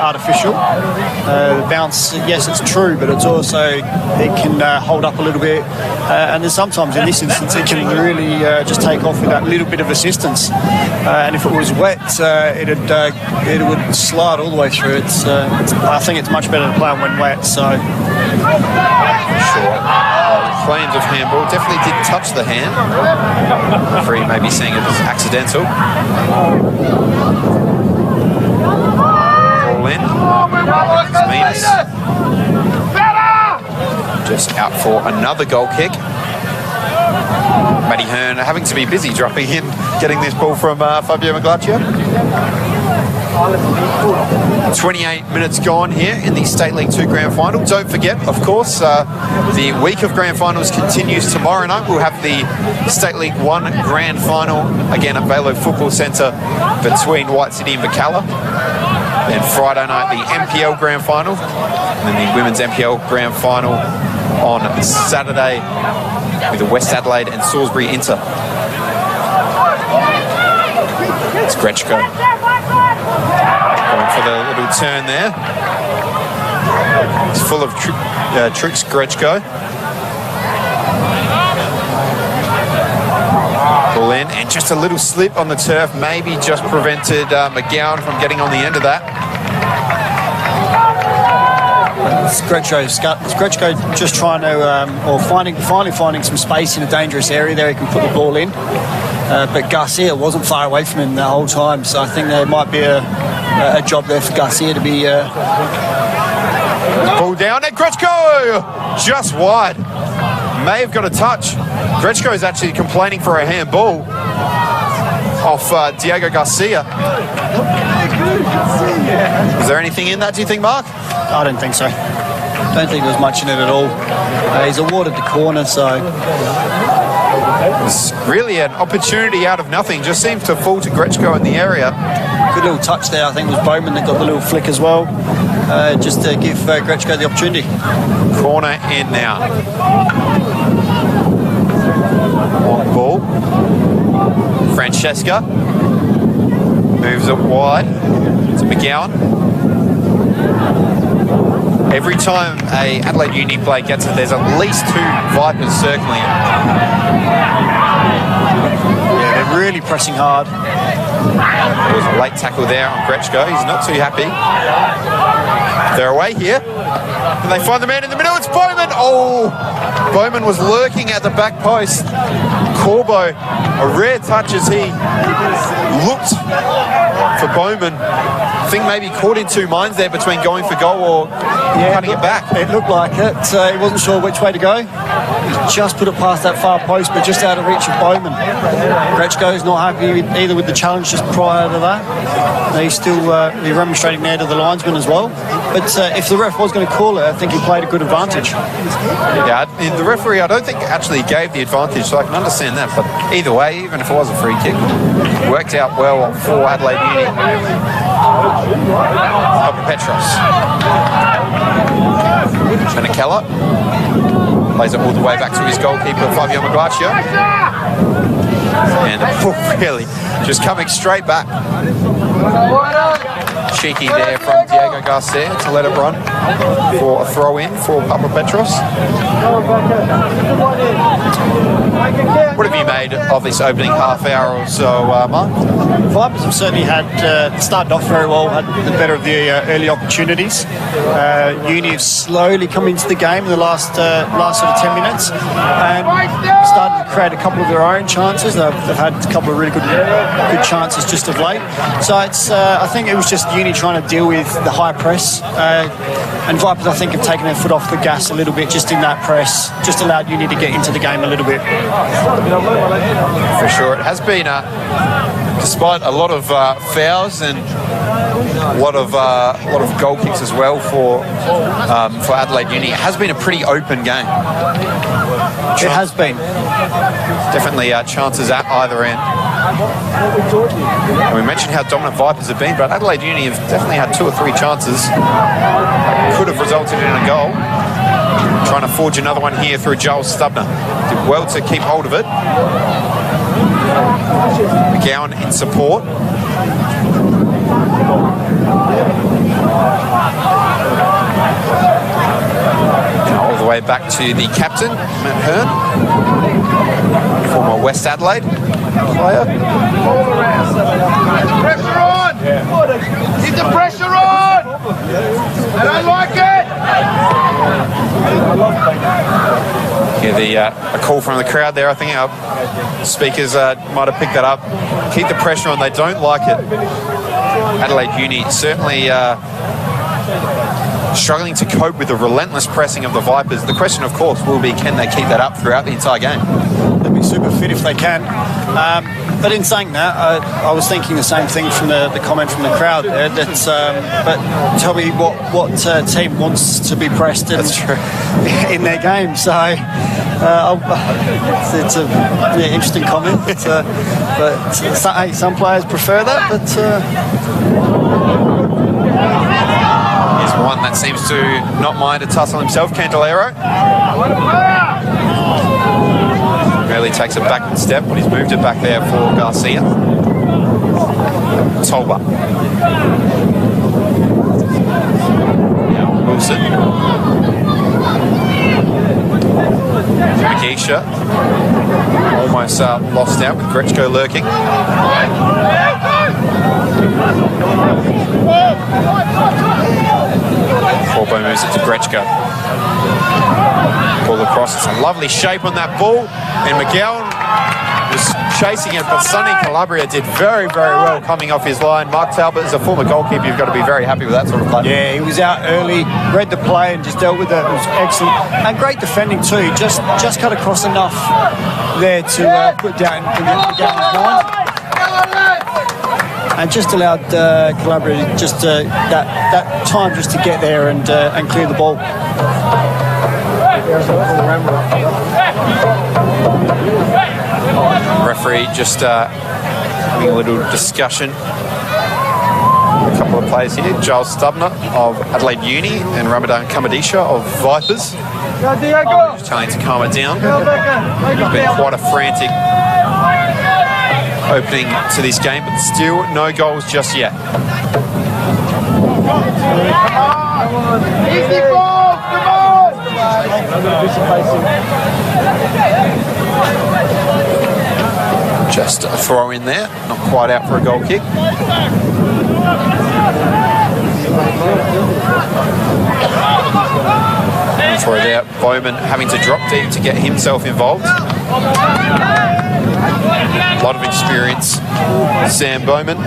artificial. The bounce, yes, it's true, but it's also, it can hold up a little bit, and then sometimes in this instance it can really just take off with that little bit of assistance. And if it was wet, it would slide all the way through. I think it's much better to play on when wet. So. Sure. Claims of handball, definitely did touch the hand. Referee may be seeing it as accidental. Ball in. Just out for another goal kick. Matty Hearn having to be busy dropping in, getting this ball from Fabio Maglaccio. 28 minutes gone here in the State League 2 Grand Final. Don't forget, of course, the week of Grand Finals continues tomorrow night. We'll have the State League 1 Grand Final, again at Velo Football Centre between White City and Bacalla. Then Friday night, the MPL Grand Final. And then the Women's MPL Grand Final on Saturday with the West Adelaide and Salisbury Inter. It's Grechko. Going for the little turn there. It's full of tricks, Grechko. Ball in, and just a little slip on the turf maybe just prevented McGowan from getting on the end of that. It's Grechko just trying to, finally finding some space in a dangerous area there. He can put the ball in. But Garcia wasn't far away from him the whole time, so I think there might be a job there for Garcia to be... Ball down, and Grechko! Just wide. May have got a touch. Grechko is actually complaining for a handball off Diego Garcia. Is there anything in that, do you think, Mark? I don't think so. Don't think there's much in it at all. He's awarded the corner, so... It's really an opportunity out of nothing. Just seems to fall to Grechko in the area. Good little touch there. I think it was Bowman that got the little flick as well. Just to give Grechko the opportunity. Corner in now. Long ball. Francesca moves it wide to McGowan. Every time a Adelaide Uni player gets it, there's at least 2 Vipers circling it. Yeah, they're really pressing hard. There was a late tackle there on Grechko. He's not too happy. They're away here. And they find the man in the middle. It's Bowman. Oh, Bowman was lurking at the back post. Corbo, a rare touch as he looked for Bowman. I think maybe caught in 2 minds there between going for goal or cutting it back. It looked like it. He wasn't sure which way to go. He just put it past that far post, but just out of reach of Bowman. Grechko's not happy either with the challenge just prior to that. He's still remonstrating there to the linesman as well. But if the ref was going to call it, I think he played a good advantage. Yeah, the referee I don't think actually gave the advantage, so I can understand that. But either way, even if it was a free kick, it worked out well for Adelaide Uni. Papa Petros. Chanakella plays it all the way back to his goalkeeper, Fabio Maguaccio. And the ball really just coming straight back. Cheeky there from Diego Garcia to let it run for a throw-in for Papa Petros. What have you made of this opening half hour or so, Mark? Vipers have certainly started off very well, had the better of the early opportunities. Uni have slowly come into the game in the last sort of 10 minutes and started to create a couple of their own chances. They've had a couple of really good chances just of late. So I think it was just Uni trying to deal with the high press. And Vipers, I think, have taken their foot off the gas a little bit just in that press, just allowed Uni to get into the game a little bit. For sure. It has been, despite a lot of fouls and a lot of goal kicks as well for Adelaide Uni, it has been a pretty open game. It has been. Definitely chances at either end. And we mentioned how dominant Vipers have been, but Adelaide Uni have definitely had 2 or 3 chances that could have resulted in a goal. Trying to forge another one here through Joel Stubner. Did well to keep hold of it. McGowan in support. All the way back to the captain, Matt Hearn, former West Adelaide player. Pressure on! Keep the pressure on! I don't like it! Yeah, a call from the crowd there. I think our speakers might have picked that up. Keep the pressure on. They don't like it. Adelaide Uni certainly struggling to cope with the relentless pressing of the Vipers. The question, of course, will be, can they keep that up throughout the entire game? They'll be super fit if they can. But in saying that, I was thinking the same thing from the comment from the crowd there. But tell me what team wants to be pressed in their game. So it's an interesting comment. But some players prefer that. But here's one that seems to not mind a tussle himself, Candelero. Merely takes a backward step, but he's moved it back there for Garcia. Tolba. Wilson. Magisha. Almost lost out with Grechko lurking. Corbo moves it to Grechko. Ball across. It's a lovely shape on that ball. And McGowan was chasing it, but Sonny Calabria did very, very well coming off his line. Mark Talbot, as a former goalkeeper, you've got to be very happy with that sort of play. Yeah, he was out early, read the play and just dealt with it. It was excellent. And great defending too. Just cut across enough there to put down McGowan's mind. And just allowed Calabria just that time just to get there and clear the ball. Referee just having a little discussion. A couple of players here. Joel Stubner of Adelaide Uni and Ramadan Kamadisha of Vipers. Just telling him to calm it down. It's been quite a frantic opening to this game, but still no goals just yet. Easy ball! Come on! Just a throw in there, not quite out for a goal kick. For it out, Bowman having to drop deep to get himself involved. A lot of experience, Sam Bowman.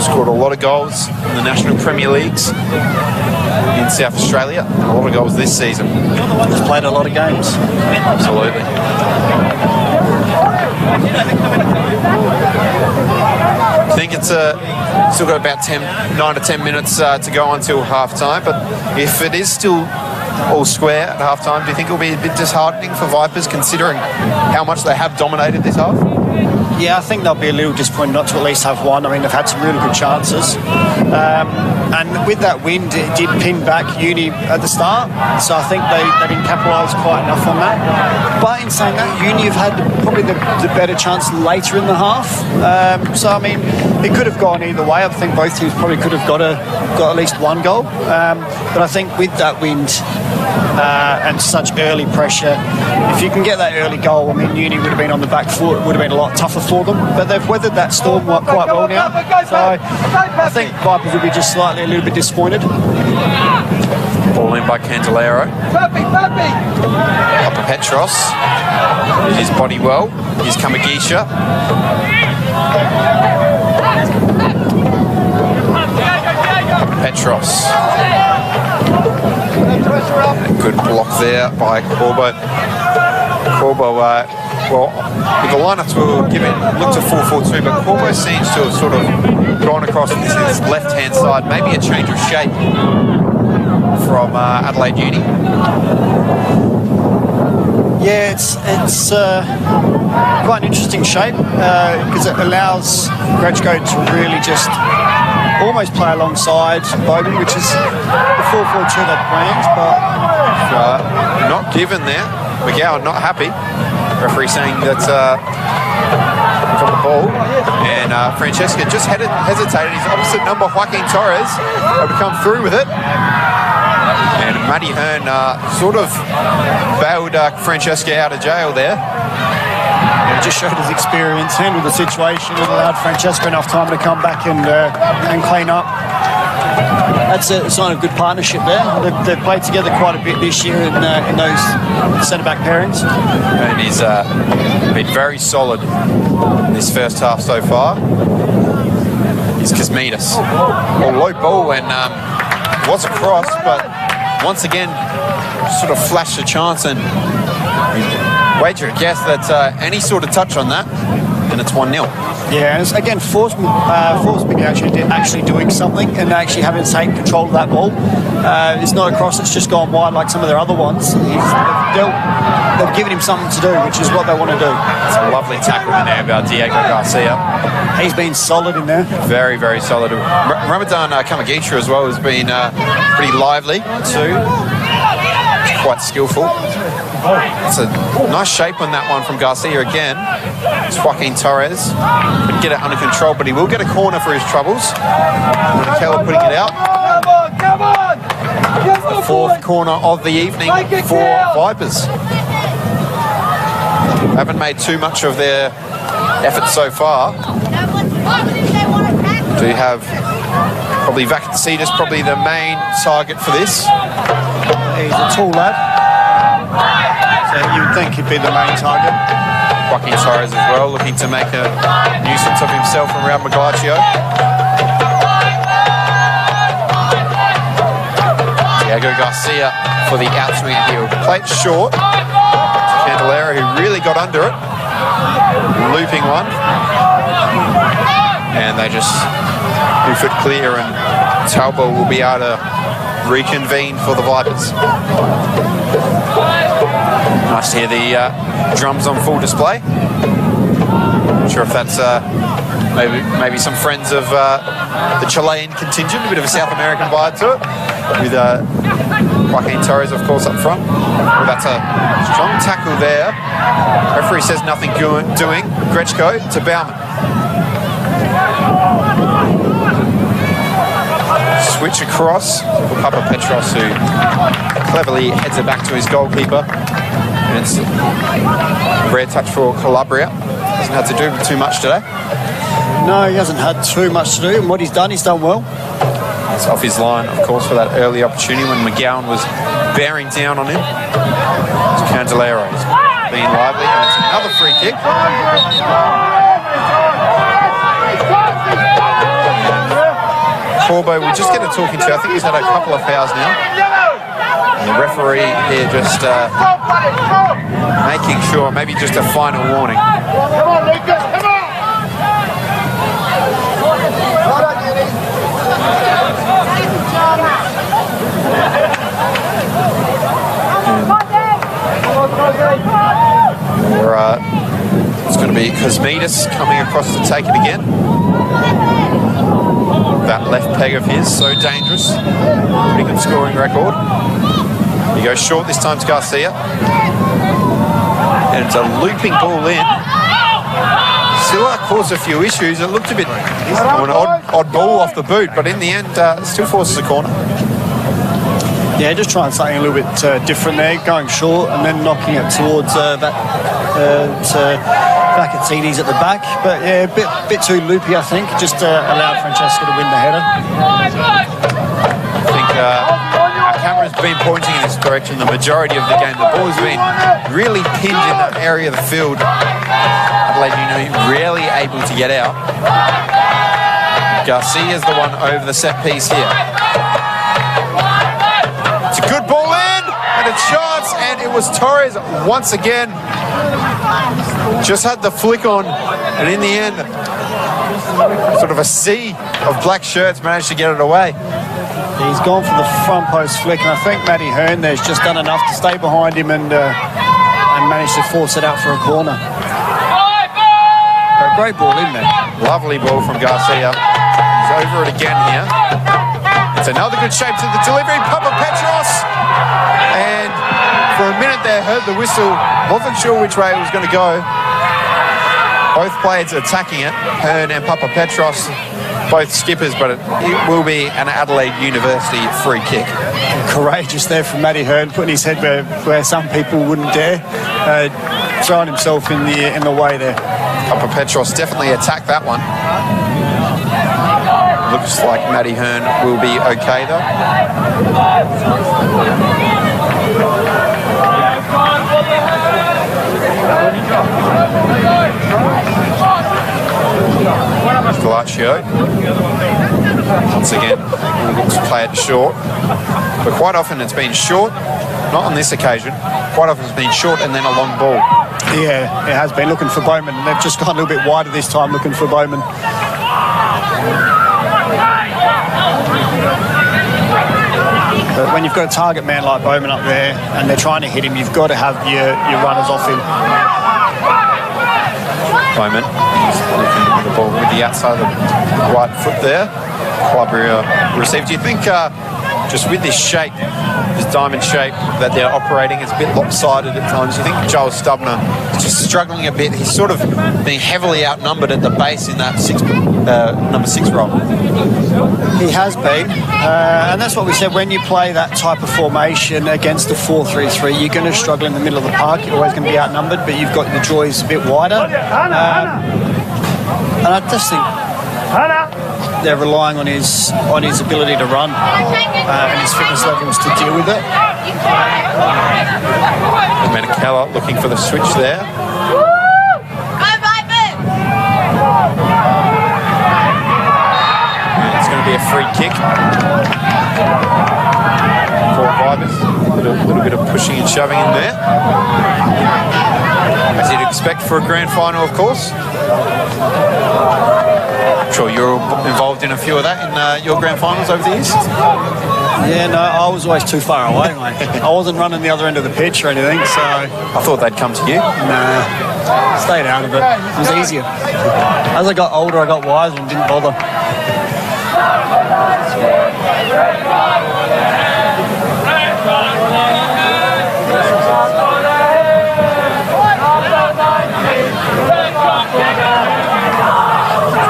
Scored a lot of goals in the National Premier Leagues in South Australia. A lot of goals this season. He's played a lot of games. Absolutely. I think it's still got about 9 to 10 minutes to go until half-time, but if it is still all square at half-time, do you think it'll be a bit disheartening for Vipers considering how much they have dominated this half? Yeah, I think they'll be a little disappointed not to at least have one. I mean, they've had some really good chances. And with that wind, it did pin back Uni at the start. So I think they didn't capitalise quite enough on that. But in saying that, Uni have had probably the better chance later in the half. So, I mean, it could have gone either way. I think both teams probably could have got at least one goal. But I think with that wind and such early pressure, if you can get that early goal, I mean, Uni would have been on the back foot. It would have been a lot tougher for them, but they've weathered that storm quite well now. So I think Vipers will be just slightly a little bit disappointed. Ball in by Candelero. Papa Petros. His body well. Here's Kamagisha. Petros. A good block there by Corbo. Well, with the lineups we were given, looked to 4-4-2, but Corbo seems to have sort of gone across this left-hand side, maybe a change of shape from Adelaide Uni. Yeah, it's quite an interesting shape because it allows Grechko to really just almost play alongside Bowman, which is the 4-4-2 they planned, but not given there. McGowan not happy. Referee saying that from the ball, and Francesca just hesitated. His opposite number, Joaquin Torres, had come through with it, and Matty Hearn sort of bailed Francesca out of jail there. He just showed his experience, handled the situation, and allowed Francesca enough time to come back and clean up. That's a sign of good partnership there. They've played together quite a bit this year in those centre-back pairings. And he's been very solid in this first half so far. He's Kosmidas. Well, low ball and was a cross, but once again sort of flashed a chance, and wager a guess that any sort of touch on that, and it's 1-0. Yeah, and it's, again, forced me actually doing something and actually having to take control of that ball. It's not a cross that's just gone wide like some of their other ones. They've given him something to do, which is what they want to do. It's a lovely tackle in there about Diego Garcia. He's been solid in there. Very, very solid. Ramadan Kamagisha as well has been pretty lively too. Quite skillful. It's a nice shape on that one from Garcia again. It's Joaquin Torres. Couldn't get it under control, but he will get a corner for his troubles. Keller putting it out. Come on! Fourth corner of the evening for Vipers. Haven't made too much of their effort so far. Do you have probably Vakasidis, probably the main target for this? He's a tall lad, so you would think he'd be the main target. Joaquin Torres as well, looking to make a nuisance of himself around Maglaccio. Diego Garcia for the outswinger here. Played short. Candelero, who really got under it. Looping one. And they just hoof it clear, and Talbot will be able to reconvene for the Vipers. Nice to hear the drums on full display. Not sure if that's maybe some friends of the Chilean contingent, a bit of a South American vibe to it, with Joaquin Torres, of course, up front. Well, that's a strong tackle there. Referee says nothing doing. Grechko to Bauman. Switch across for Papa Petros, who cleverly heads it back to his goalkeeper. And it's a rare touch for Calabria. Hasn't had to do too much today. No, he hasn't had too much to do, and what he's done well. It's off his line, of course, for that early opportunity when McGowan was bearing down on him. It's Candelero. He's being lively, and it's another free kick. Corbo will just get a talking to. I think he's had a couple of fouls now. And the referee here just making sure, maybe just a final warning. Come on, Lucas, come on! It's going to be Cosmides coming across to take it again. That left peg of his, so dangerous. Pretty good scoring record. He goes short this time to Garcia. And it's a looping ball in. Silla caused a few issues. It looked a bit an odd ball off the boot, but in the end, still forces a corner. Yeah, just trying something a little bit different there, going short and then knocking it towards back at TDs at the back. But yeah, a bit too loopy, I think. Just allowed Francesco to win the header. I think our camera's been pointing in this direction the majority of the game. The ball's been really pinned in that area of the field. Adelaide, rarely able to get out. Garcia's the one over the set piece here. It's a good ball in, and a chance, and it was Torres once again. Just had the flick on, and in the end, sort of a sea of black shirts managed to get it away. He's gone for the front post flick, and I think Matty Hearn there's just done enough to stay behind him and managed to force it out for a corner. But a great ball in there. Lovely ball from Garcia. He's over it again here. It's another good shape to the delivery. Papa Petros. And for a minute there, heard the whistle. Wasn't sure which way it was going to go. Both players attacking it. Hearn and Papa Petros, both skippers, but it will be an Adelaide University free kick. Courageous there from Matty Hearn, putting his head where some people wouldn't dare. Throwing himself in the way there. Papa Petros definitely attacked that one. Looks like Matty Hearn will be okay though. Galaccio once again looks to play it short, but quite often it's been short, not on this occasion. Quite often it's been short and then a long ball. Yeah, it has been looking for Bowman. They've just gone a little bit wider this time looking for Bowman. But when you've got a target man like Bowman up there and they're trying to hit him, you've got to have your runners off him. Bowman, he's looking at the ball with the outside of the right foot there. Calabria received. Do you think just with this shape, this diamond shape that they're operating, it's a bit lopsided at times? Do you think Joel Stubner is just struggling a bit? He's sort of being heavily outnumbered at the base in that number 6 role. He has been, and that's what we said. When you play that type of formation against the 4-3-3, you're going to struggle in the middle of the park. You're always going to be outnumbered, but you've got the joys a bit wider. And I just think they're relying on his ability to run and his fitness levels to deal with it. Menakella looking for the switch there. It's going to be a free kick for Vipers. A little bit of pushing and shoving in there, as you'd expect for a grand final, of course. I'm sure you're involved in a few of that in your grand finals over the years. Yeah, no, I was always too far away, mate. I wasn't running the other end of the pitch or anything, so... I thought they'd come to you. Nah, stayed out of it. It was easier. As I got older, I got wiser and didn't bother.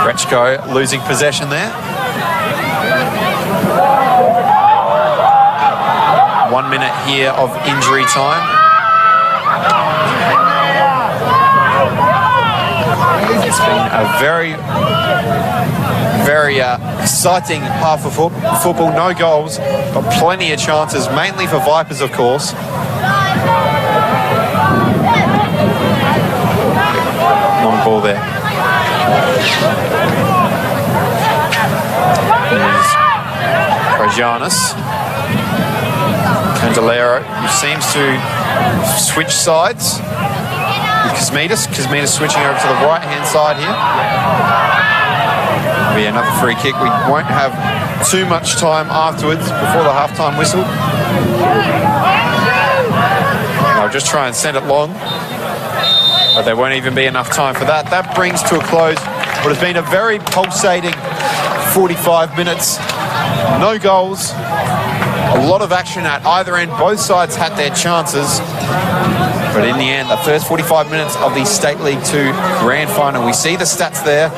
Grechko losing possession there. 1 minute here of injury time. It's been a very, very exciting half of football. No goals, but plenty of chances, mainly for Vipers, of course. Long ball there. Rajanis. Candelero, who seems to switch sides with Kosmidas. Kosmidas switching over to the right-hand side here. Be another free kick. We won't have too much time afterwards before the half-time whistle. I'll just try and send it long, but there won't even be enough time for that. That brings to a close what has been a very pulsating 45 minutes. No goals, a lot of action at either end. Both sides had their chances, but in the end, the first 45 minutes of the State League 2 Grand Final, we see the stats there.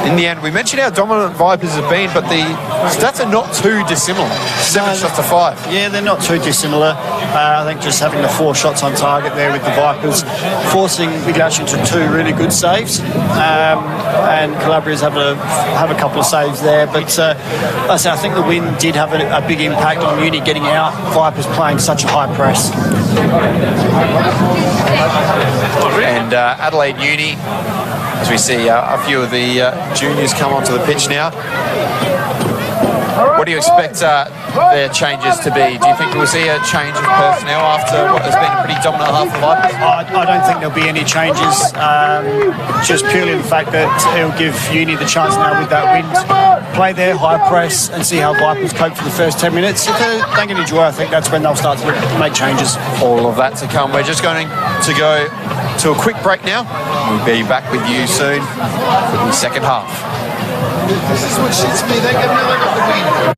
In the end, we mentioned how dominant Vipers have been, but the stats are not too dissimilar. 7 shots to 5. Yeah, they're not too dissimilar. I think just having the 4 shots on target there with the Vipers, forcing Big Ash into 2 really good saves, and Calabria's have a couple of saves there. But I think the win did have a big impact on Uni getting out. Vipers playing such a high press. And Adelaide Uni, as we see a few of the juniors come onto the pitch now. What do you expect their changes to be? Do you think we'll see a change of personnel after what has been a pretty dominant half of Vipers? I don't think there'll be any changes. Just purely the fact that it'll give Uni the chance now with that win to play their high press and see how Vipers cope for the first 10 minutes. If they don't get any joy, I think that's when they'll start to make changes. All of that to come. We're just going to go to a quick break now. We'll be back with you soon for the second half. This is what shits me. They give me like a win.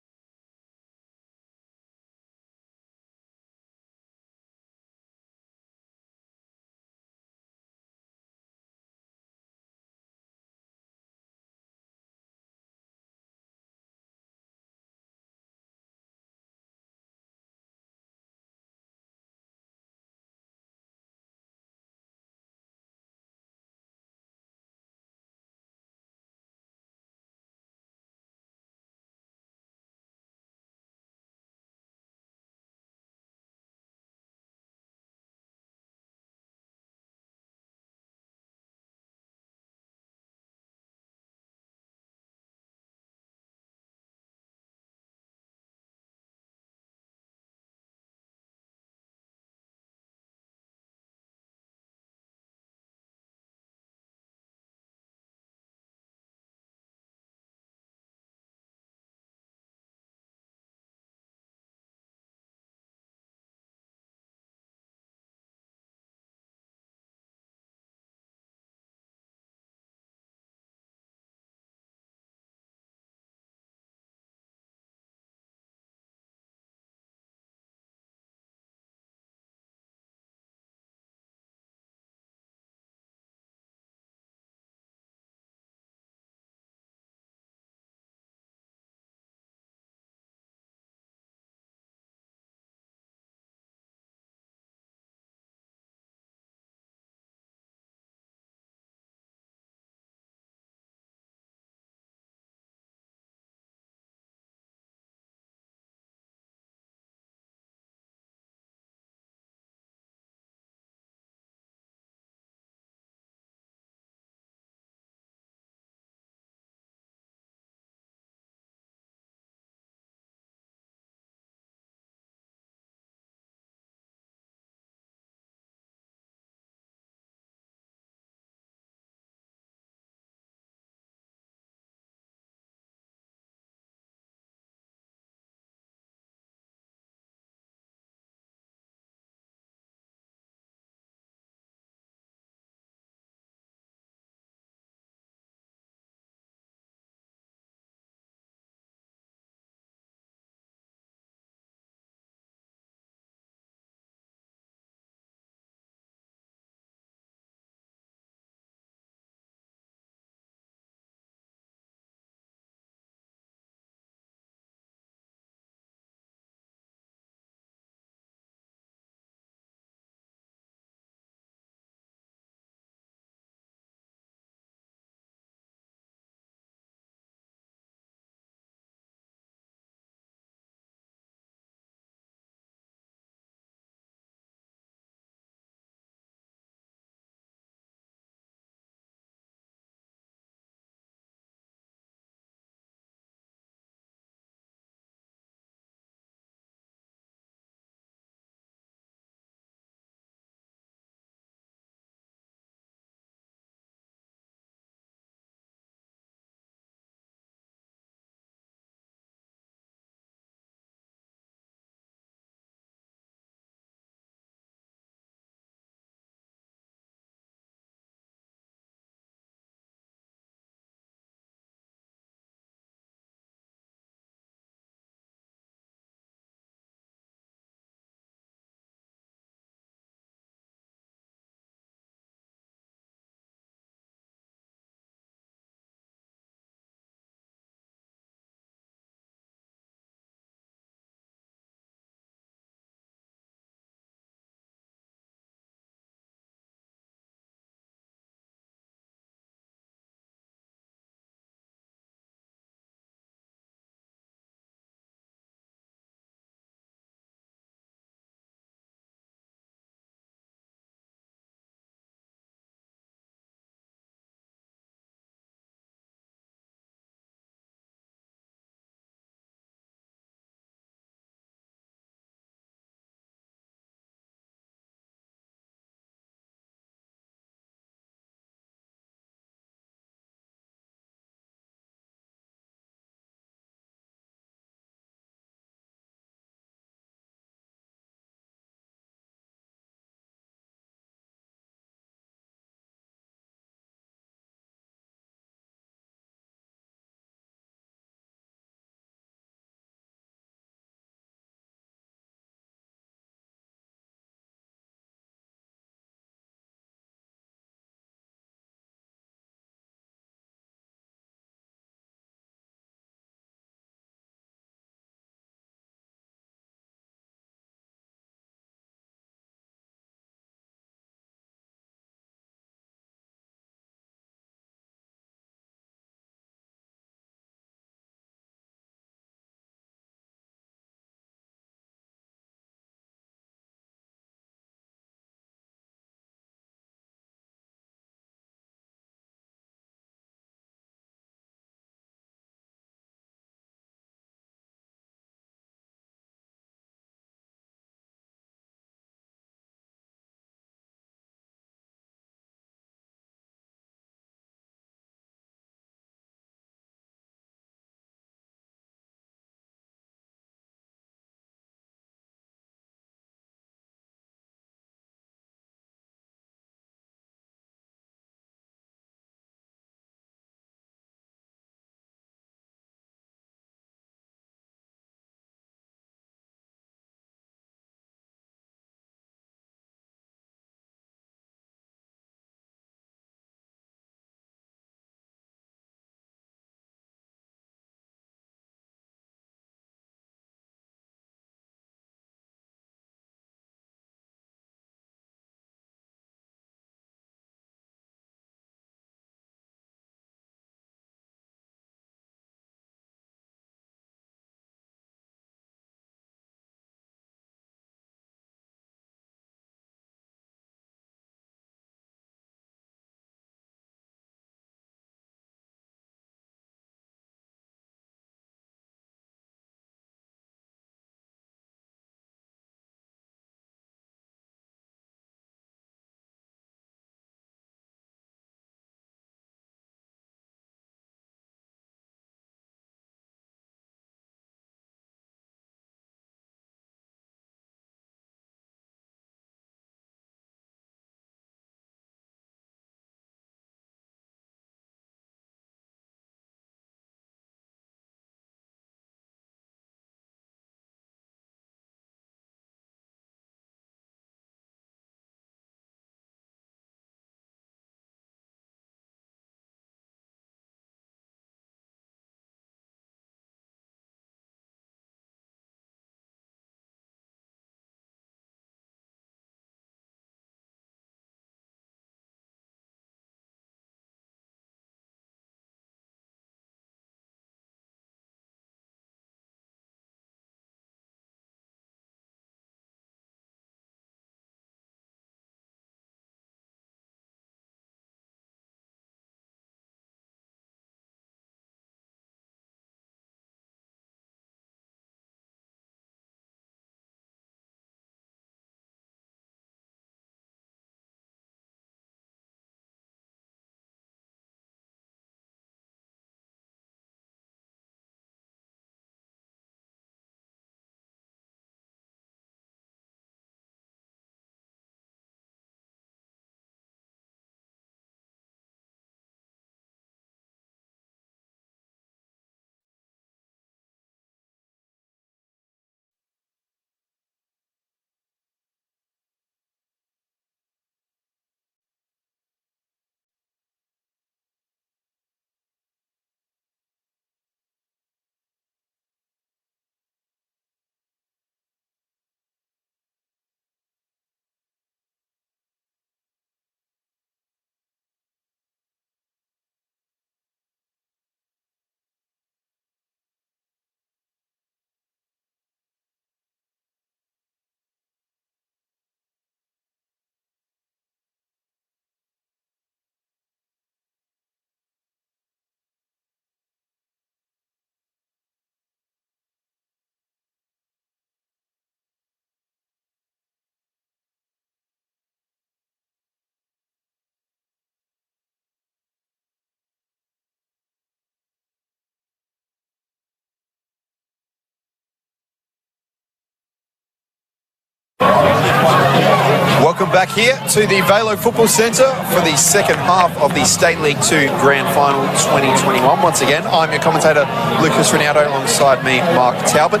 Welcome back here to the Velo Football Centre for the second half of the State League 2 Grand Final 2021. Once again, I'm your commentator, Lucas Ronaldo, alongside me, Mark Talbot.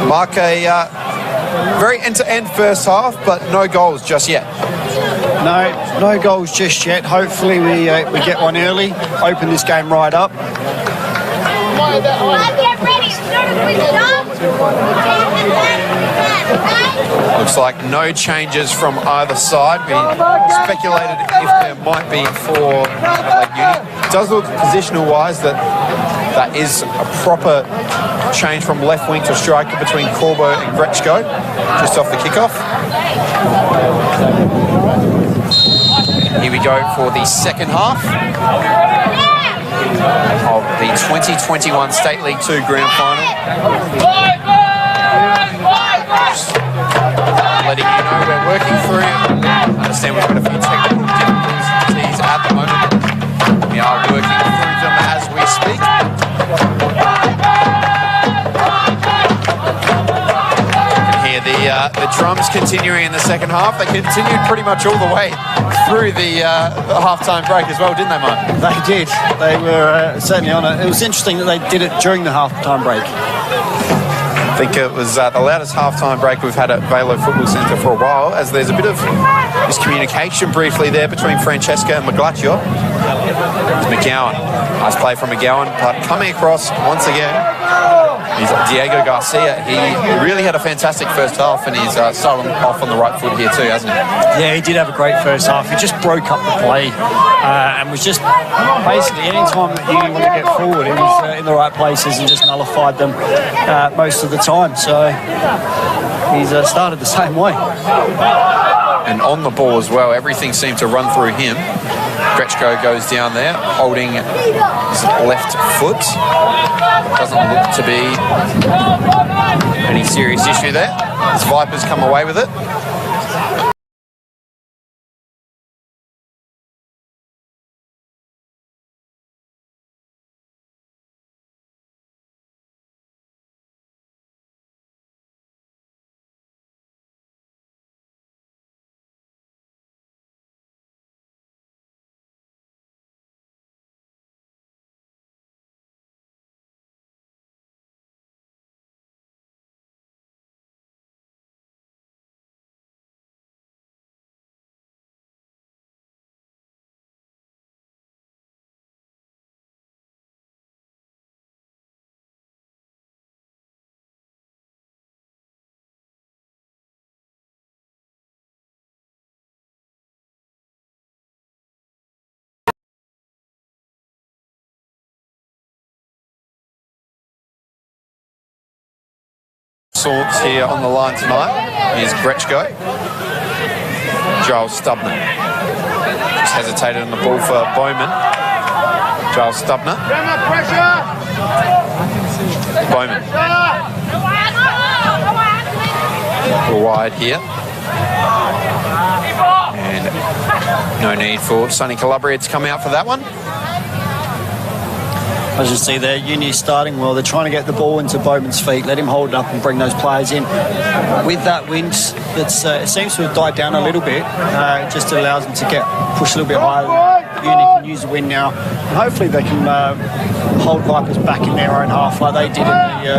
Mark, a very end-to-end first half, but no goals just yet. No goals just yet. Hopefully we get one early, open this game right up. Looks like no changes from either side. We speculated if there might be for Adelaide Uni. It does look positional-wise that is a proper change from left wing to striker between Corbo and Grechko, just off the kickoff. Here we go for the second half of the 2021 State League 2 Grand Final. Letting you know we're working through. I understand we've got a few technical difficulties at the moment. We are working through them as we speak. You can hear the drums continuing in the second half. They continued pretty much all the way through the half-time break as well, didn't they, Mike? They did. They were certainly on it. It was interesting that they did it during the half-time break. I think it was the loudest half-time break we've had at Velo Football Centre for a while, as there's a bit of miscommunication briefly there between Francesca and Maglaccio. McGowan. Nice play from McGowan, but coming across once again is Diego Garcia. He really had a fantastic first half, and he's started off on the right foot here too, hasn't he? Yeah, he did have a great first half. He just broke up the play and was just basically any time that you want to get forward, he was in the right places and just nullified them most of the time. So he's started the same way. And on the ball as well, everything seemed to run through him. Grechko goes down there, holding his left foot. Doesn't look to be any serious issue there. His Vipers come away with it. Sorts here on the line tonight. Here's Grechko. Giles Stubner. Just hesitated on the ball for Bowman. Giles Stubner. Bowman. Wide here. And no need for Sonny Calabria to come out for that one. As you see there, Uni is starting well. They're trying to get the ball into Bowman's feet, let him hold it up and bring those players in. With that wind, it seems to have died down a little bit. It just allows them to get pushed a little bit higher. Uni can use the wind now. And hopefully they can hold Vipers back in their own half like they did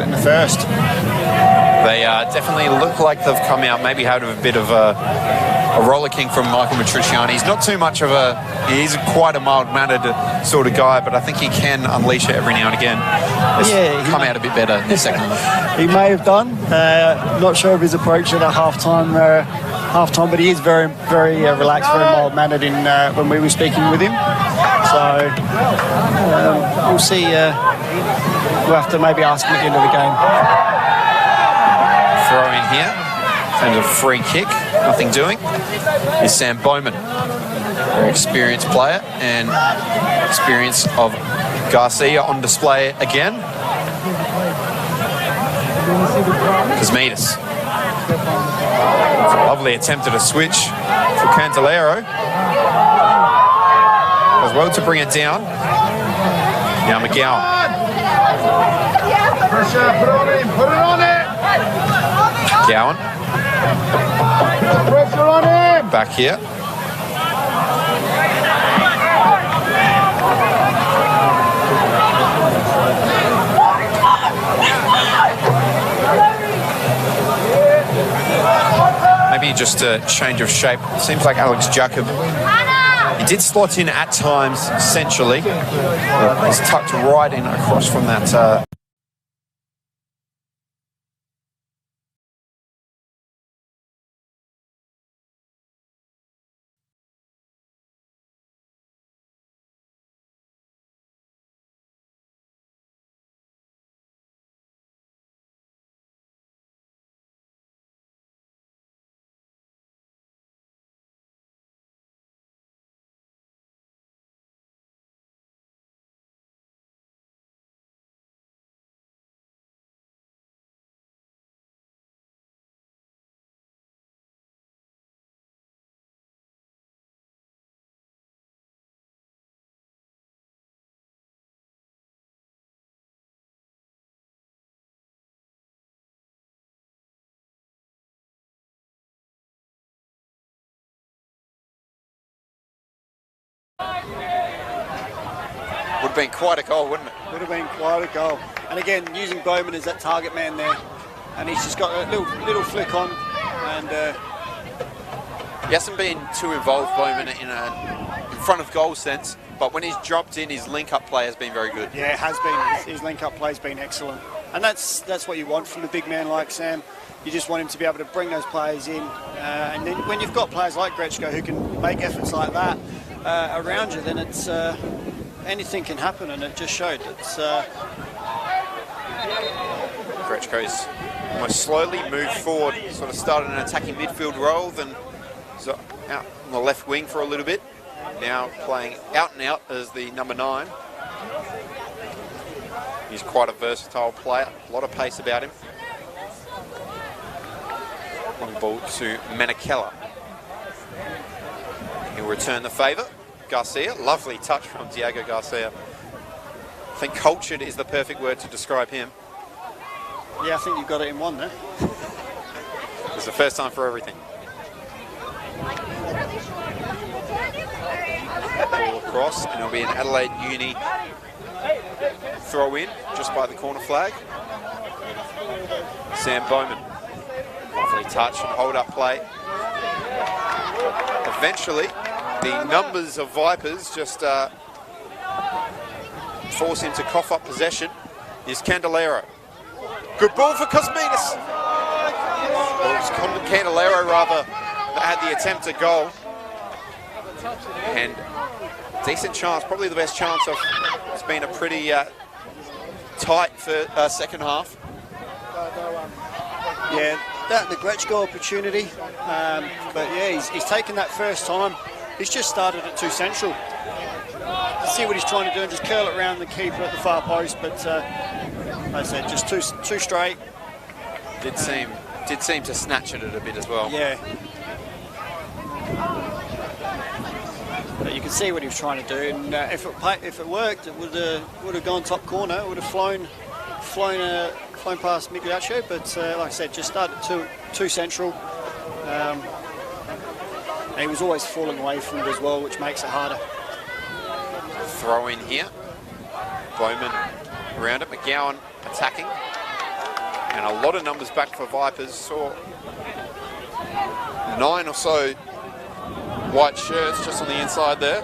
in the first. They definitely look like they've come out, maybe had a bit of a rollicking from Michael Matriciani. He's not too much of he's quite a mild-mannered sort of guy, but I think he can unleash it every now and again. He's come out a bit better in the second half. He may have done. Not sure of his approach at a half-time, but he is very, very relaxed, very mild-mannered when we were speaking with him. So we'll see. We'll have to maybe ask him at the end of the game. Throw in here. In terms of free kick, nothing doing, is Sam Bowman. Very experienced player, and experience of Garcia on display again. Kosmides. Lovely attempt at a switch for Cantalero. Does well to bring it down. Now McGowan. Pressure, put it on him, put it on it! Gowan. Pressure on him! back here. Maybe just a change of shape. Seems like Alex Jacob. He did slot in at times, essentially. He's tucked right in across from that. Would have been quite a goal, wouldn't it? Would have been quite a goal. And again, using Bowman as that target man there. And he's just got a little flick on. And he hasn't been too involved, Bowman, in front of goal sense. But when he's dropped in, his link-up play has been very good. Yeah, it has been. His link-up play has been excellent. And that's what you want from a big man like Sam. You just want him to be able to bring those players in. And then when you've got players like Grechko who can make efforts like that around you, then it's anything can happen, and it just showed. It's Grechko's almost slowly moved forward, sort of started an attacking midfield role, then so out on the left wing for a little bit. Now playing out and out as the number 9. He's quite a versatile player, a lot of pace about him. Long ball to Menakella. He'll return the favour. Garcia, lovely touch from Diego Garcia. I think cultured is the perfect word to describe him. Yeah, I think you've got it in one there. It's the first time for everything. Ball across, and it'll be an Adelaide Uni throw in just by the corner flag. Sam Bowman. Lovely touch and hold up play. Eventually, the numbers of Vipers just force him to cough up possession. Is Candelero. Good ball for Cosminas. Well, it was Candelero rather that had the attempt at goal. And decent chance, probably the best chance of. It's been a pretty tight for second half. Yeah, that the Grechko opportunity. But yeah, he's taken that first time. He's just started at 2 central. See what he's trying to do and just curl it around the keeper at the far post. But like I said, just too straight. Did seem to snatch at it a bit as well. Yeah. But you can see what he was trying to do, and if it worked, it would have gone top corner. It would have flown past Migliaccio. But like I said, just started at 2 central. And he was always falling away from it as well, which makes it harder. Throw in here. Bowman around it. McGowan attacking. And a lot of numbers back for Vipers. Saw 9 or so white shirts just on the inside there.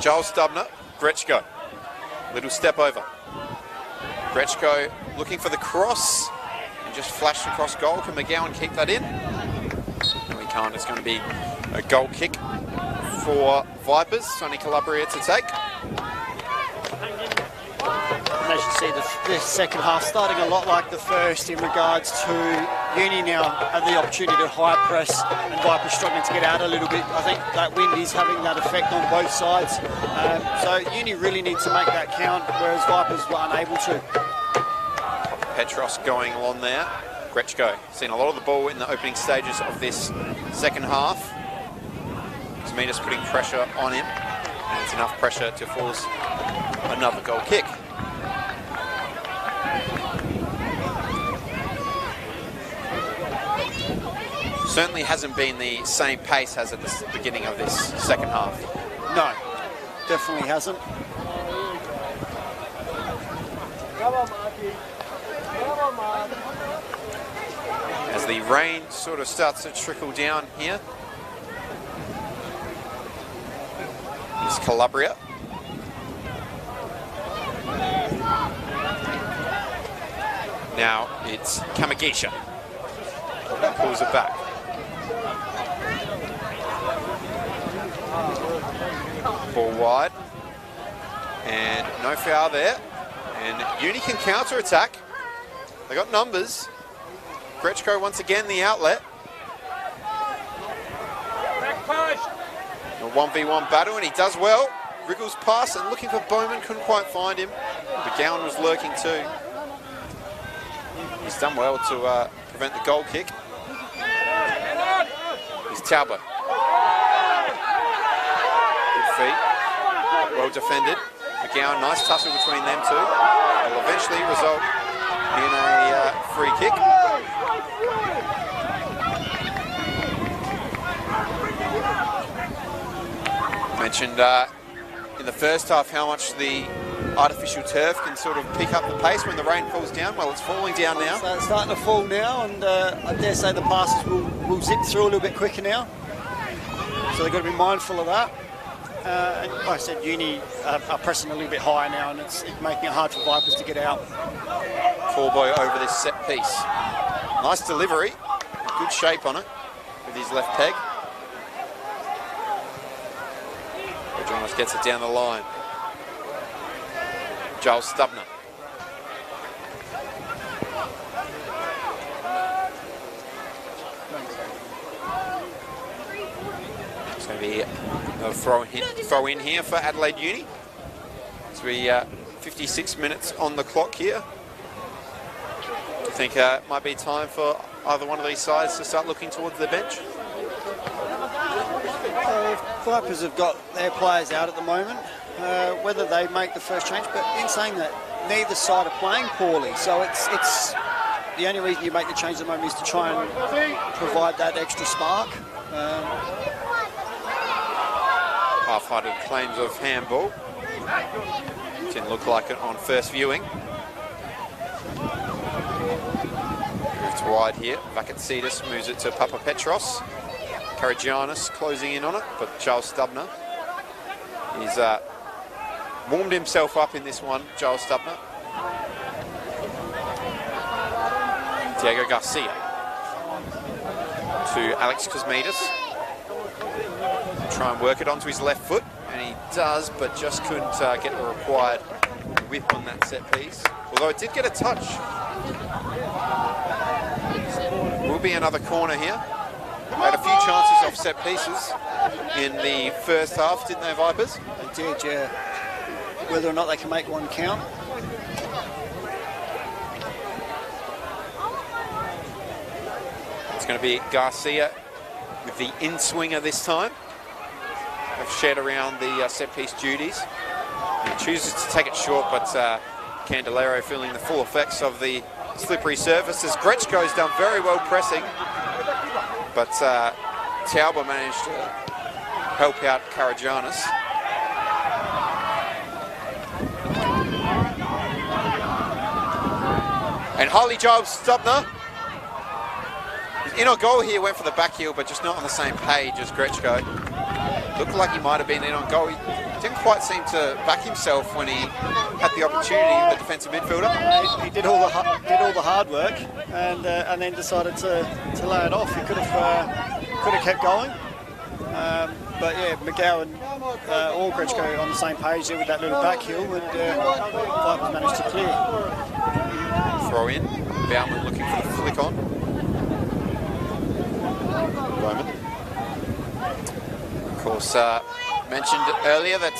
Giles Stubner. Grechko. Little step over. Grechko looking for the cross. And just flashed across goal. Can McGowan keep that in? No, he can't. It's going to be a goal kick for Vipers. Sonny Calabria to take. And as you see, the second half starting a lot like the first in regards to Uni now have the opportunity to high press, and Vipers struggling to get out a little bit. I think that wind is having that effect on both sides. So Uni really need to make that count, whereas Vipers were unable to. Petros going along there. Grechko seen a lot of the ball in the opening stages of this second half. Cosminas putting pressure on him, and it's enough pressure to force another goal kick. Certainly hasn't been the same pace as at the beginning of this second half. No, definitely hasn't. As the rain sort of starts to trickle down here. It's Calabria. Now it's Kamagisha. Pulls it back. Ball wide. And no foul there. And Uni can counter-attack. They got numbers. Grechko once again the outlet. A 1v1 battle, and he does well. Wriggles past and looking for Bowman, couldn't quite find him. McGowan was lurking too. He's done well to prevent the goal kick. He's Tauber. Good feet. Well defended. McGowan, nice tussle between them two. Will eventually result in a free kick. Mentioned in the first half how much the artificial turf can sort of pick up the pace when the rain falls down. Well, it's falling down now. So it's starting to fall now, and I dare say the passes will zip through a little bit quicker now. So they've got to be mindful of that. And like I said, Uni are pressing a little bit higher now, and it's making it hard for Vipers to get out. Corboy over this set piece. Nice delivery. Good shape on it with his left peg. Jonas gets it down the line. Joel Stubner. It's going to be a throw in here for Adelaide Uni. So we 56 minutes on the clock here. Do you think it might be time for either one of these sides to start looking towards the bench? Vipers have got their players out at the moment, whether they make the first change, but in saying that, neither side are playing poorly, so it's the only reason you make the change at the moment is to try and provide that extra spark. Half-hearted claims of handball. Didn't look like it on first viewing. Moved wide here. Vakatsitis moves it to Papa Petros. Karagiannis closing in on it, but Charles Stubner. He's warmed himself up in this one, Charles Stubner. Diego Garcia to Alex Kosmides. Try and work it onto his left foot, and he does, but just couldn't get the required whip on that set piece. Although it did get a touch. Will be another corner here. Had a few chances off set pieces in the first half, didn't they, Vipers? They did, yeah. Whether or not they can make one count. It's going to be Garcia with the in-swinger this time. They've shared around the set-piece duties. He chooses to take it short, but Candelero feeling the full effects of the slippery surfaces. Grechko's done very well pressing, but Tauber managed to help out Karagiannis. And Harley Giles Stubner, in on goal here, went for the back heel, but just not on the same page as Grechko. Looked like he might have been in on goal. He didn't quite seem to back himself when he had the opportunity, the defensive midfielder. He did all the hard work, and then decided to lay it off. He could have kept going, but yeah, McGowan or Grechko on the same page there with that little back heel, and Vipers managed to clear. Throw in. Bauman looking for the flick on. Bowman. Of course, mentioned earlier that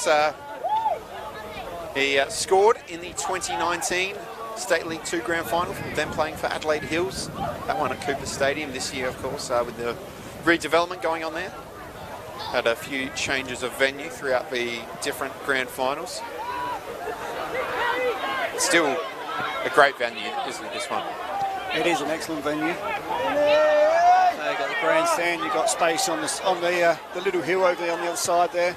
he scored in the 2019 State League 2 Grand Final, then playing for Adelaide Hills. That one at Cooper Stadium this year, of course, with the redevelopment going on there. Had a few changes of venue throughout the different Grand Finals. Still a great venue, isn't it, this one? It is an excellent venue. They got the grandstand. You've got space on the little hill over there on the other side there.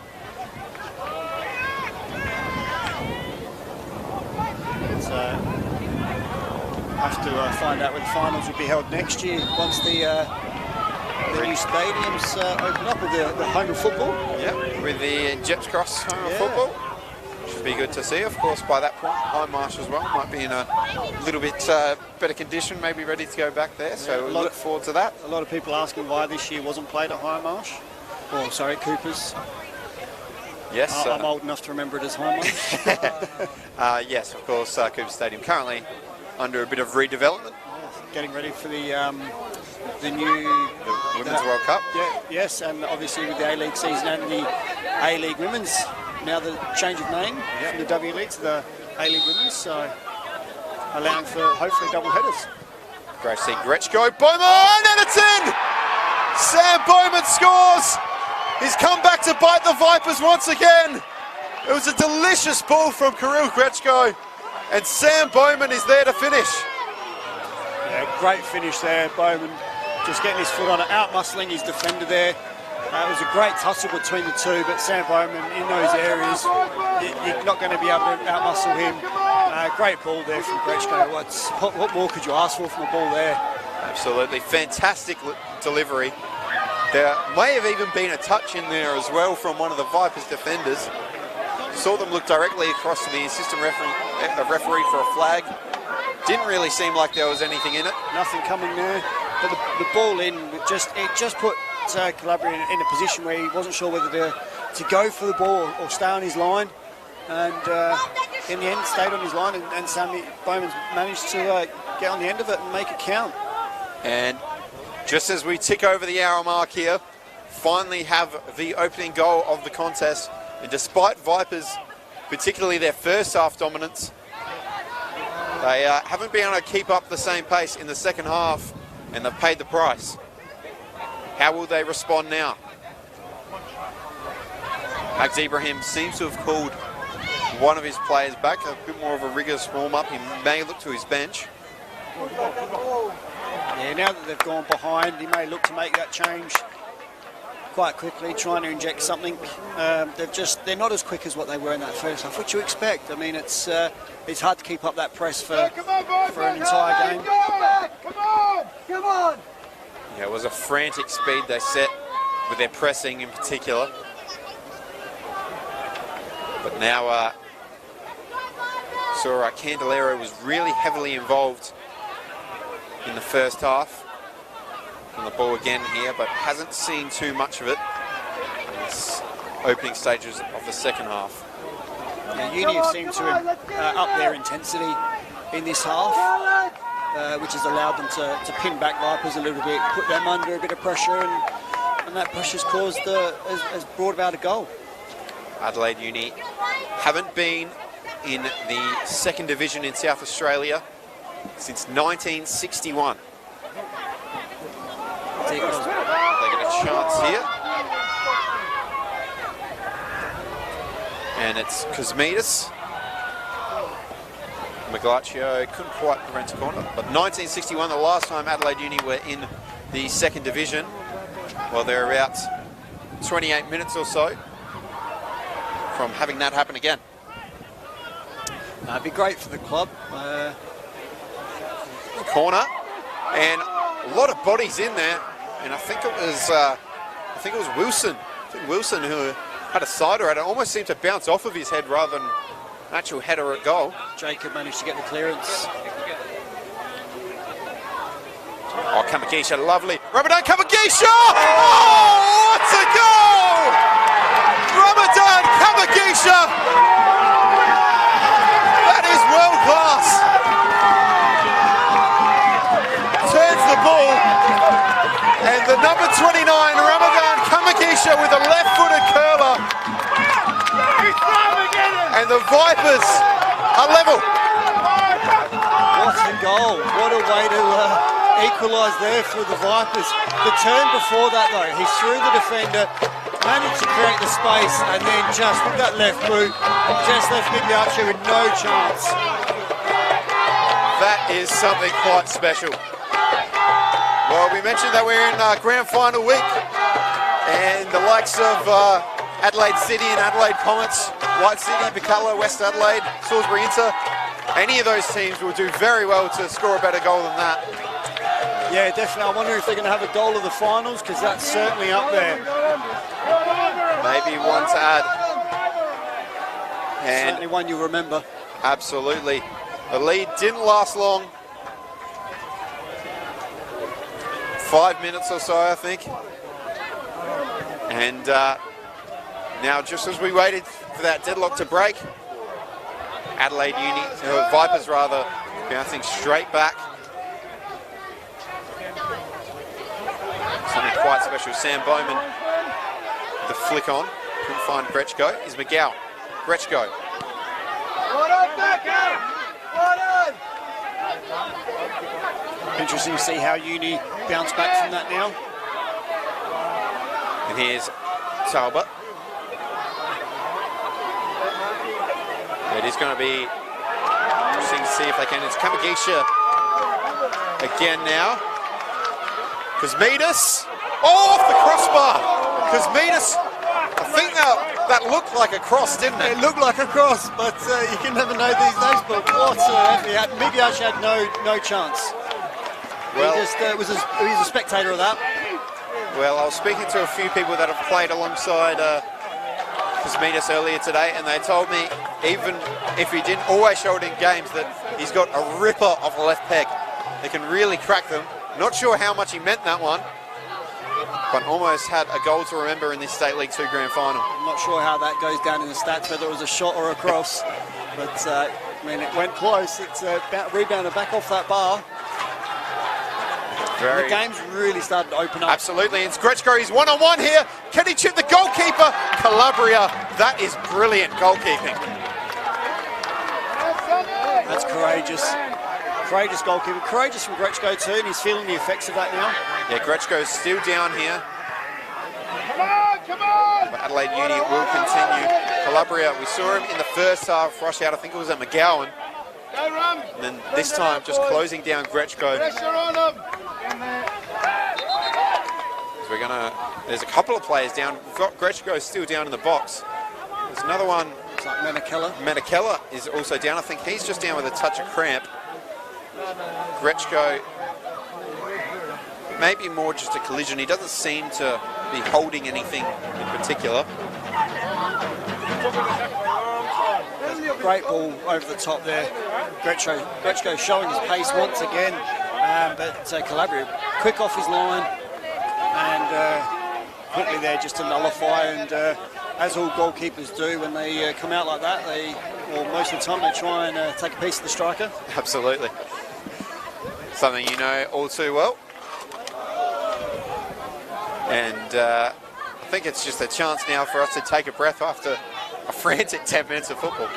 So have to find out where the finals will be held next year once the new stadiums open up with the home of football. Yeah, with the Jets Cross home of football. Should be good to see, of course, by that point. Home Marsh as well might be in a little bit better condition, maybe ready to go back there. So we look forward to that. A lot of people asking why this year wasn't played at High Marsh. Or, sorry, Coopers. Yes. I'm old enough to remember it as High Marsh. Yes, of course, Cooper Stadium currently under a bit of redevelopment. Getting ready for the new Women's World Cup. Yeah, yes, and obviously with the A-League season and the A-League Women's, now the change of name from the W League to the A-League Women's, so allowing for hopefully double headers. Great to see Gretschko, Bowman, and it's in! Sam Bowman scores! He's come back to bite the Vipers once again. It was a delicious ball from Kirill Gretschko, and Sam Bowman is there to finish. Yeah, great finish there, Bowman just getting his foot on it, out-muscling his defender there. It was a great tussle between the two, but Sam Bowman in those areas, you're not going to be able to out-muscle him. Great ball there from Gretschko. What more could you ask for from a ball there? Absolutely, fantastic delivery. There may have even been a touch in there as well from one of the Vipers defenders. Saw them look directly across to the assistant referee for a flag. Didn't really seem like there was anything in it. Nothing coming there, but the ball in, it just put Calabria in a position where he wasn't sure whether to go for the ball or stay on his line, and in the end stayed on his line, and Sammy Bowman's managed to get on the end of it and make it count. And just as we tick over the hour mark here, finally have the opening goal of the contest, and despite Vipers, particularly their first half dominance, they haven't been able to keep up the same pace in the second half, and they've paid the price. How will they respond now? Max Ibrahim seems to have called one of his players back, a bit more of a rigorous warm-up. He may look to his bench. Yeah, now that they've gone behind, he may look to make that change quite quickly, trying to inject something. They're not as quick as what they were in that first half. What you expect? I mean, it's hard to keep up that press for an entire game. Come on! Yeah, it was a frantic speed they set with their pressing in particular. But now saw Candelero was really heavily involved in the first half. On the ball again here, but hasn't seen too much of it in this opening stages of the second half. Yeah, Uni have seemed to up their intensity in this half, which has allowed them to pin back Vipers a little bit, put them under a bit of pressure, and that pressure's has brought about a goal. Adelaide Uni haven't been in the second division in South Australia since 1961. They get a chance here. And it's Kosmides. Maglaccio couldn't quite prevent a corner. But 1961, the last time Adelaide Uni were in the second division. Well, they're about 28 minutes or so from having that happen again. It'd be great for the club. Corner. And a lot of bodies in there. And I think it was Wilson. I think Wilson who had a sider at it. Almost seemed to bounce off of his head rather than an actual header at goal. Jacob managed to get the clearance. Oh, Kamagisha, lovely. Ramadan Kamagisha! Oh, what a goal! Ramadan Kamagisha! That is world class. Turns the ball. And the number 29, Ramadan Kamagisha, with a left-footed curler. And the Vipers are level. What a goal. What a way to equalise there for the Vipers. The turn before that, though, he threw the defender, managed to create the space, and then just with that left boot, just left Migliaccio with no chance. That is something quite special. Well, we mentioned that we're in grand final week, and the likes of Adelaide City and Adelaide Comets, White City, Bacala, West Adelaide, Salisbury Inter, any of those teams will do very well to score a better goal than that. Yeah, definitely. I wonder if they're going to have a goal of the finals, because that's certainly up there. Maybe one to add. And certainly one you'll remember. Absolutely. The lead didn't last long. 5 minutes or so, I think. And now, just as we waited for that deadlock to break, Adelaide Vipers rather, bouncing straight back. Something quite special. Sam Bowman, the flick on. Couldn't find Grechko. Is McGowan. Grechko. Interesting to see how Uni bounce back from that now. And here's Talbot. It is going to be interesting to see if they can. It's Kamagisha again now. Kosmidas. Oh, off the crossbar. Kosmidas. I think that looked like a cross, didn't it? It looked like a cross, but you can never know these days. But Migash had no chance. Well, he was a spectator of that. Well, I was speaking to a few people that have played alongside Kosmidas earlier today, and they told me even if he didn't always show it in games, that he's got a ripper of a left peg. They can really crack them. Not sure how much he meant that one, but almost had a goal to remember in this State League 2 grand final. I'm not sure how that goes down in the stats, whether it was a shot or a cross, but I mean, it went close. It's rebounded back off that bar. The game's really started to open up. Absolutely, and Grechko, he's one-on-one here. Can he chip the goalkeeper? Calabria, that is brilliant goalkeeping. That's courageous. Courageous goalkeeper. Courageous from Grechko too, and he's feeling the effects of that now. Yeah, Grechko's still down here. Come on! But Adelaide Uni will continue. Calabria, we saw him in the first half rush out. I think it was at McGowan. And then this time just closing down Grechko. Pressure on him. So there's a couple of players down. We've got Grechko still down in the box. There's another one. It's like Menakella. Menakella is also down. I think he's just down with a touch of cramp. Grechko, maybe more just a collision. He doesn't seem to be holding anything in particular. Great ball over the top there. Grechko showing his pace once again, but Calabria quick off his line and quickly there just to nullify. And as all goalkeepers do when they come out like that, most of the time they try and take a piece of the striker. Absolutely. Something you know all too well. And I think it's just a chance now for us to take a breath after a frantic 10 minutes of football.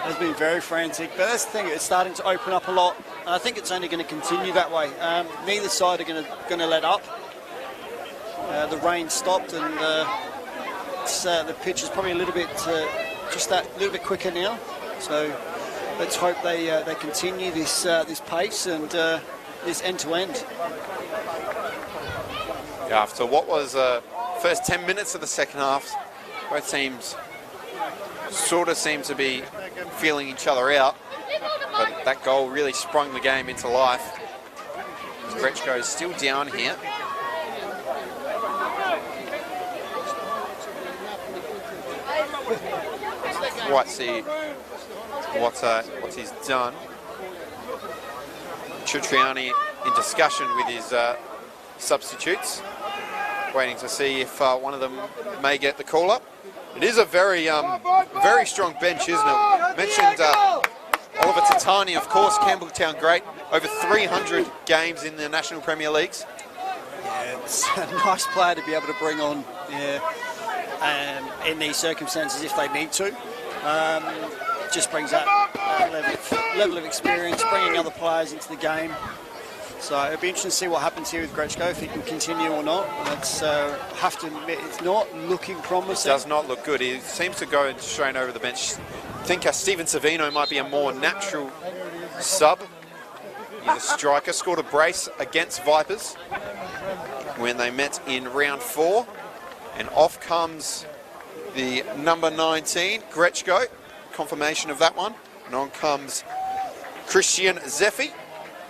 It's been very frantic, but that's the thing, it's starting to open up a lot, and I think it's only going to continue that way. Neither side are going to let up. The rain stopped, and the pitch is probably a little bit little bit quicker now. So let's hope they continue this pace and this end to end. After what was first 10 minutes of the second half, both teams sort of seem to be feeling each other out, but that goal really sprung the game into life. Grechko is still down here. Quite see what he's done. Citriani in discussion with his substitutes, waiting to see if one of them may get the call up. It is a very strong bench, isn't it? Mentioned Oliver Tatani, of course, Campbelltown great, over 300 games in the National Premier Leagues. Yeah, it's a nice player to be able to bring on in these circumstances if they need to. Just brings that level of experience, bringing other players into the game. So it'll be interesting to see what happens here with Grechko, if he can continue or not. Let's have to admit, it's not looking promising. It does not look good. He seems to go straight over the bench. I think Steven Savino might be a more natural sub. He's a striker, scored a brace against Vipers when they met in round 4. And off comes the number 19, Grechko, confirmation of that one. And on comes Christian Zeffi,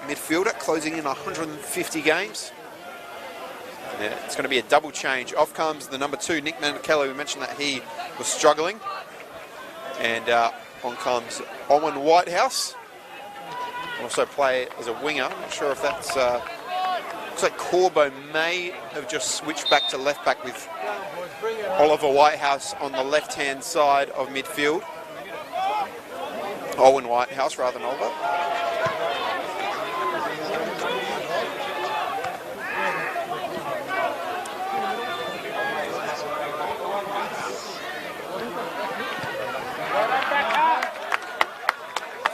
midfielder, closing in 150 games. Yeah, it's going to be a double change. Off comes the number 2, Nick Mankello. We mentioned that he was struggling. And on comes Owen Whitehouse. Also play as a winger. I'm not sure if that's... looks like Corbo may have just switched back to left back with Oliver Whitehouse on the left-hand side of midfield. Owen Whitehouse rather than Oliver.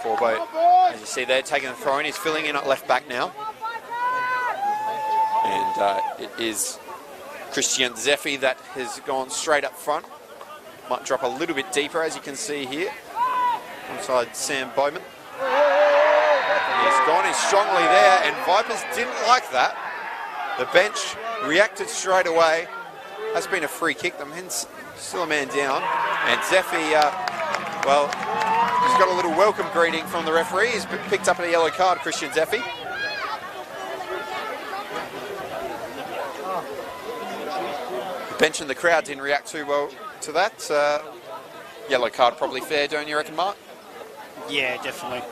Corbo, as you see there, taking the throw in. He's filling in at left back now. And it is Christian Zeffi that has gone straight up front. Might drop a little bit deeper, as you can see here. Alongside Sam Bowman. He's gone in strongly there, and Vipers didn't like that. The bench reacted straight away. That's been a free kick. The men's still a man down. And Zeffi, well, he's got a little welcome greeting from the referee. He's picked up a yellow card, Christian Zeffi. The bench and the crowd didn't react too well to that. Yellow card probably fair, don't you reckon, Mark? Yeah, definitely.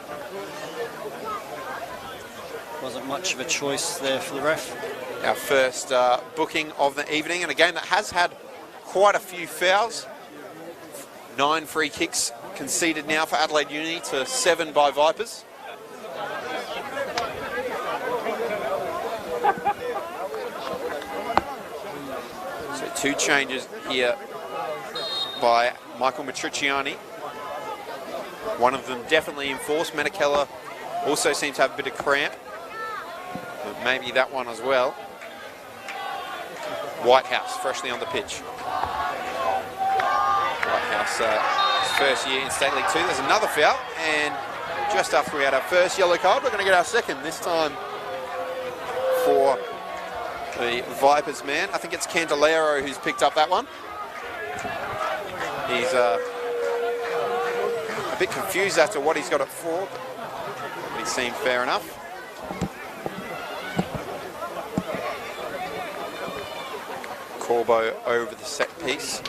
Wasn't much of a choice there for the ref. Our first booking of the evening, and a game that has had quite a few fouls. 9 free kicks conceded now for Adelaide Uni to 7 by Vipers. So 2 changes here by Michael Matriciani. One of them definitely enforced. Menakella also seems to have a bit of cramp. But maybe that one as well. Whitehouse, freshly on the pitch. Whitehouse, his first year in State League 2. There's another foul, and just after we had our first yellow card, we're going to get our second, this time for the Vipers man. I think it's Candelero who's picked up that one. He's a bit confused as to what he's got it for, but he seemed fair enough. Corbo over the set piece.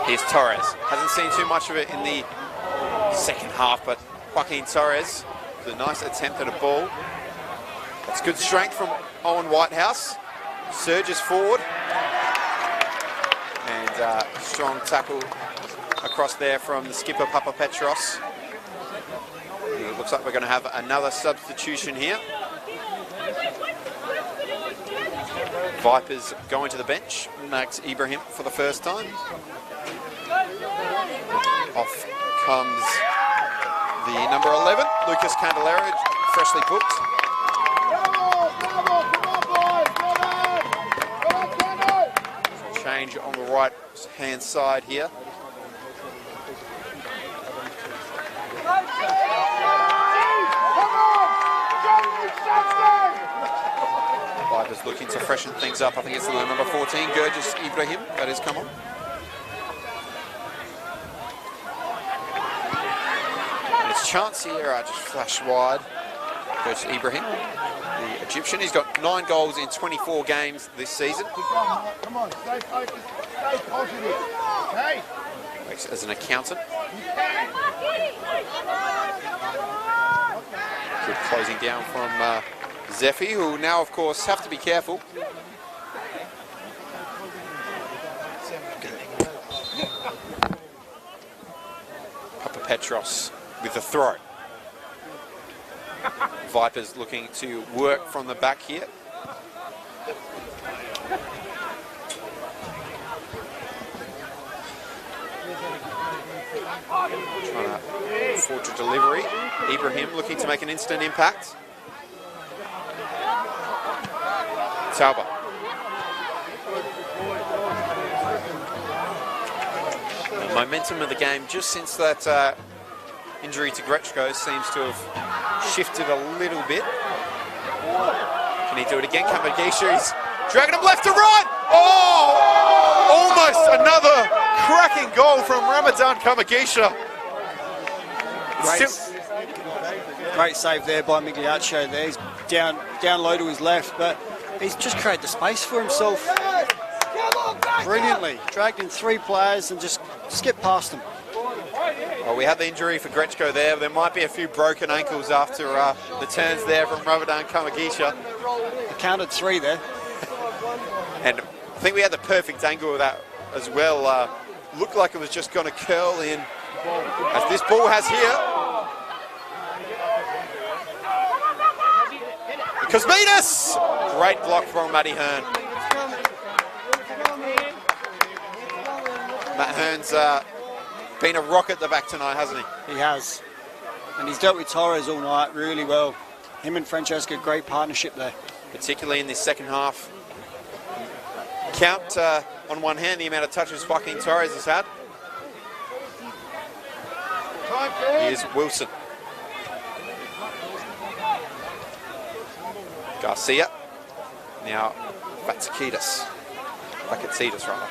Here's Torres. Hasn't seen too much of it in the second half, but Joaquin Torres, a nice attempt at a ball. That's good strength from Owen Whitehouse. Surges forward. And strong tackle across there from the skipper, Papa Petros. It looks like we're going to have another substitution here. Vipers going to the bench. Max Ibrahim for the first time. Off comes the number 11, Lucas Candelero, freshly booked. So change on the right hand side here. Vipers looking to freshen things up. I think it's the number 14, Gurgis Ibrahim, that has come on. Chance here, just flash wide. Goes to Ibrahim, the Egyptian. He's got 9 goals in 24 games this season. Come on, stay focused, stay positive. Okay. Works as an accountant. Good closing down from Zeffi, who will now, of course, have to be careful. Papa Petros with the throw. Vipers looking to work from the back here. Trying to forge a delivery. Ibrahim looking to make an instant impact. Tauber. The momentum of the game just since that injury to Grechko seems to have shifted a little bit. Can he do it again? Kamagisha's dragging him left to right. Oh! Almost another cracking goal from Ramadan Kamagisha. Great save there by Migliaccio there. He's down low to his left, but he's just created the space for himself brilliantly. Dragged in 3 players and just skipped past them. Well, we had the injury for Grechko there. There might be a few broken ankles after the turns there from Ramadan Kamagisha. He counted 3 there. And I think we had the perfect angle of that as well. Looked like it was just going to curl in, as this ball has here. Cosmides! Great block from Matty Hearn. Matt Hearn's been a rock at the back tonight, hasn't he? He has. And he's dealt with Torres all night really well. Him and Francesca, great partnership there. Particularly in this second half. Count on one hand the amount of touches Joaquin Torres has had. Here's Wilson. Garcia. Now Vatsakidas. Vakatsidas rather.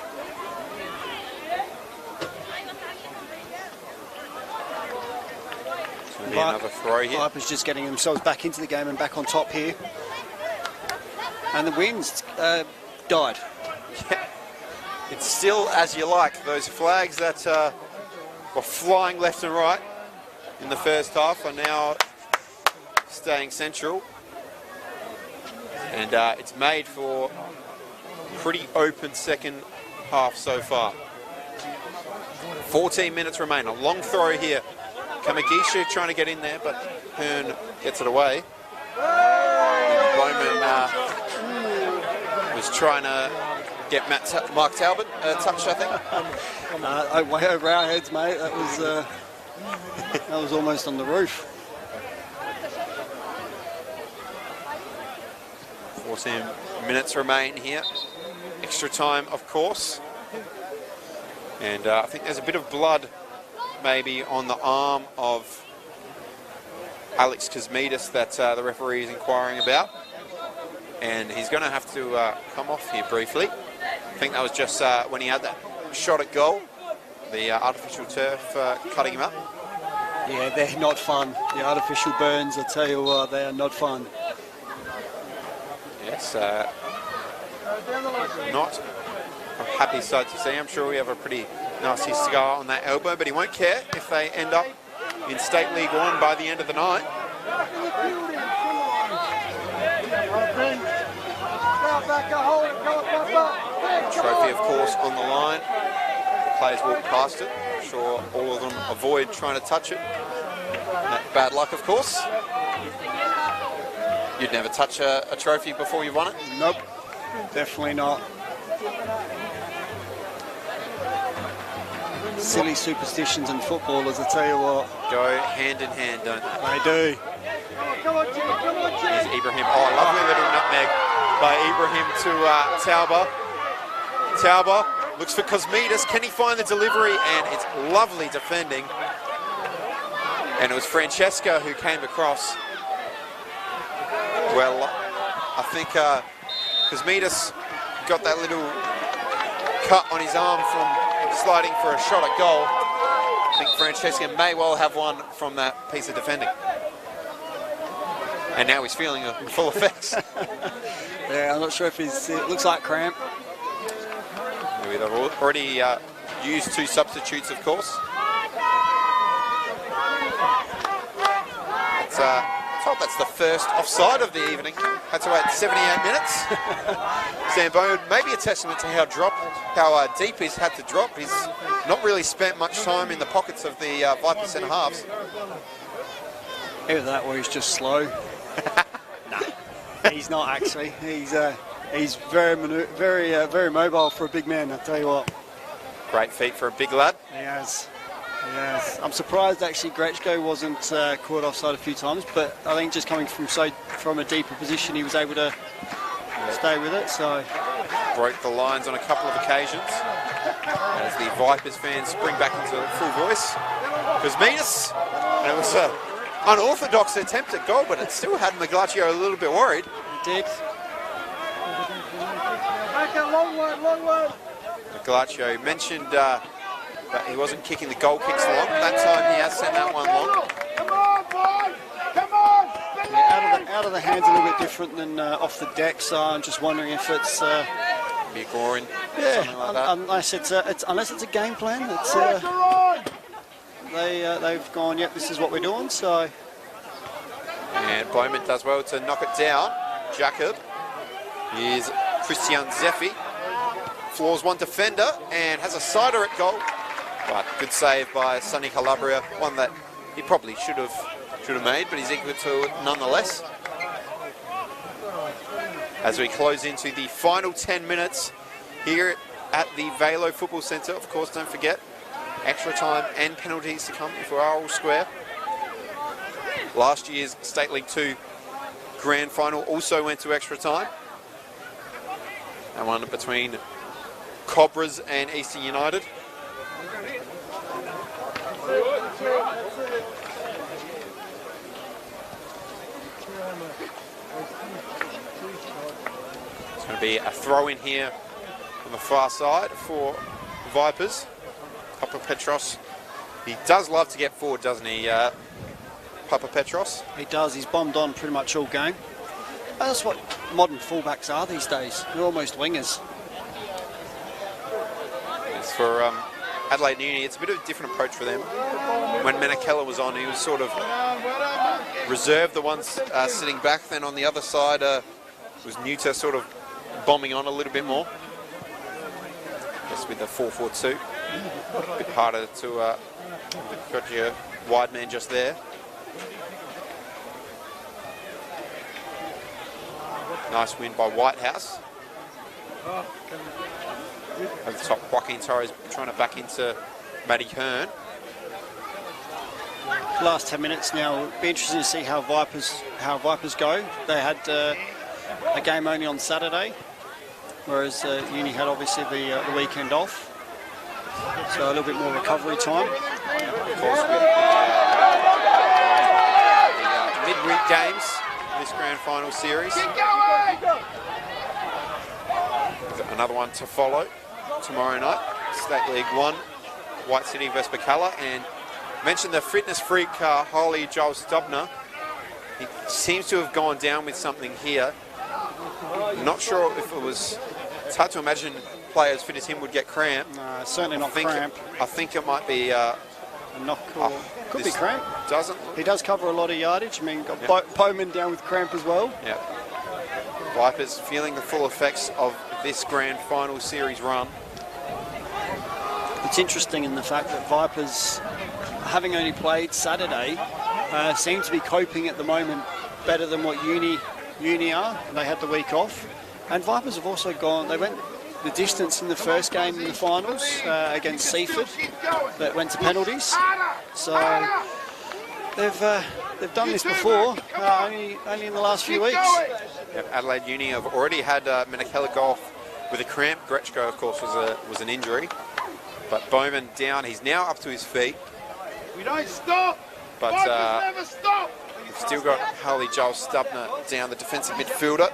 Be another throw here. Vipers just getting themselves back into the game and back on top here. And the winds died. Yeah. It's still as you like. Those flags that were flying left and right in the first half are now staying central. And it's made for a pretty open second half so far. 14 minutes remain. A long throw here. Kamagisha trying to get in there, but Hearn gets it away. Bowman was trying to get Mark Talbot touched, I think. Way over our heads, mate. That was almost on the roof. 14 minutes remain here. Extra time, of course. And I think there's a bit of blood maybe on the arm of Alex Cosmides that the referee is inquiring about. And he's going to have to come off here briefly. I think that was just when he had that shot at goal, the artificial turf cutting him up. Yeah, they're not fun. The artificial burns, I tell you what, they are not fun. Yes, not a happy sight to see. I'm sure we have a pretty nasty scar on that elbow, but he won't care if they end up in State League 1 by the end of the night. Trophy, of course, on the line. The players walk past it. I'm sure all of them avoid trying to touch it. Bad luck, of course. You'd never touch a trophy before you won it? Nope, definitely not. Silly superstitions and footballers, I tell you what. Go hand in hand, don't they? They do. Here's Ibrahim. Oh, lovely little nutmeg by Ibrahim to Tauber. Tauber looks for Cosmides. Can he find the delivery? And it's lovely defending. And it was Francesca who came across. Well, I think Cosmides got that little cut on his arm from sliding for a shot at goal. I think Francesca may well have one from that piece of defending. And now he's feeling the full effects. Yeah, I'm not sure if it looks like cramp. Maybe they've already used 2 substitutes, of course. It's, I thought that's the first offside of the evening. Had to wait 78 minutes. Sam Bowman, maybe a testament to how deep he's had to drop. He's not really spent much time in the pockets of the Viper centre halves. Either that or he's just slow. No, he's not actually. He's very mobile for a big man, I tell you what. Great feet for a big lad. He has. Yes, I'm surprised actually Grechko wasn't caught offside a few times, but I think just coming from a deeper position, he was able to stay with it. So broke the lines on a couple of occasions as the Vipers fans spring back into full voice. Kuzminas, and it was an unorthodox attempt at goal, but it still had Maglaccio a little bit worried. It did. Maglaccio mentioned that he wasn't kicking the goal kicks long. That time he has sent that one long. Come on, boys! Come on! Yeah, out of the hands a little bit different than off the deck, so I'm just wondering if it's... be a goring, something like that. Unless it's a game plan, it's, they've gone, yep, this is what we're doing, so... And Bowman does well to knock it down. Jacob. Here's Christian Zeffi. Floors one defender and has a sider at goal. But good save by Sonny Calabria, one that he probably should have made, but he's equal to it nonetheless. As we close into the final 10 minutes here at the Velo Football Centre. Of course, don't forget, extra time and penalties to come if we are all square. Last year's State League 2 grand final also went to extra time. That one between Cobras and Eastern United. It's going to be a throw in here on the far side for Vipers. Papa Petros. He does love to get forward, doesn't he, Papa Petros? He does. He's bombed on pretty much all game. That's what modern fullbacks are these days. They're almost wingers. As for Adelaide Uni, it's a bit of a different approach for them. When Menakella was on, he was sort of reserved, the ones sitting back. Then on the other side was Nuta sort of bombing on a little bit more. Just with the 4-4-2. A bit harder to got your wide man just there. Nice win by Whitehouse. Over the top, Joaquin Torres trying to back into Matty Hearn. Last 10 minutes now. It'll be interesting to see how Vipers go. They had a game only on Saturday, whereas Uni had obviously the weekend off. So a little bit more recovery time. Of course, with the midweek games, this grand final series. Another one to follow tomorrow night, State League 1, White City versus Bacala. And mentioned the fitness freak Holly Joel Stubner. He seems to have gone down with something here. Not sure if it was... It's hard to imagine players fit as him would get cramp. No, certainly not cramp. I think it might be... a knock or... could be cramp. Doesn't. He does cover a lot of yardage. I mean, got Bowman down with cramp as well. Yeah. Vipers feeling the full effects of this grand final series run. It's interesting in the fact that Vipers, having only played Saturday, seem to be coping at the moment better than what Uni are. They had the week off. And Vipers have also gone, they went the distance in the first game in the finals against Seaford that went to penalties. So they've done this before, only in the last few weeks. Yep, Adelaide Uni have already had Menakella go off with a cramp. Grechko, of course, was an injury. But Bowman down, he's now up to his feet. We don't stop. But never stop. we've still got Harley Joel Stubner down, the defensive midfielder.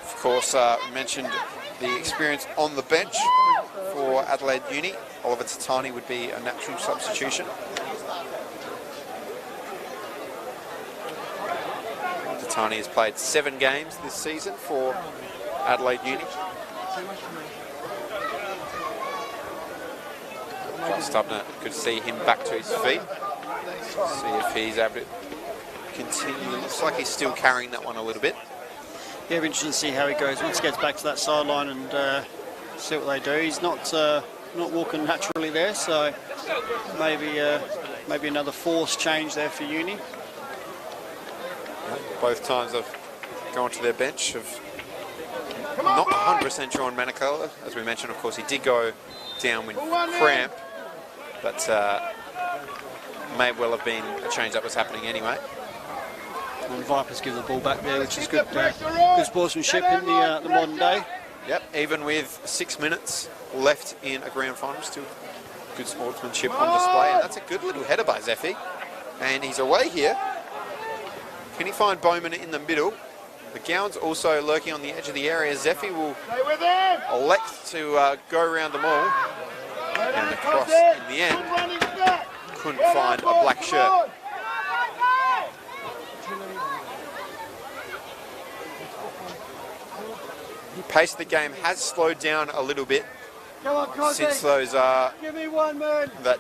Of course, mentioned the experience on the bench for Adelaide Uni. Oliver Tatani would be a natural substitution. Tatani has played 7 games this season for Adelaide Uni. Joel Stubner, good to see him back to his feet. See if he's able to continue. Looks like he's still carrying that one a little bit. Yeah, it'll be interesting to see how he goes once he gets back to that sideline and see what they do. He's not walking naturally there, so maybe another force change there for Uni. Both times I've gone to their bench of not 100% sure on Menakella. As we mentioned, of course, he did go down with cramp. but may well have been a change that was happening anyway. And Vipers give the ball back there, which is good, good sportsmanship in the modern day. Yep, even with 6 minutes left in a grand final, still good sportsmanship on display. And that's a good little header by Zeffie. And he's away here. Can he find Bowman in the middle? McGowan's also lurking on the edge of the area. Zeffie will elect to go around them all. And the cross in the end couldn't find a black shirt. The pace of the game has slowed down a little bit since those that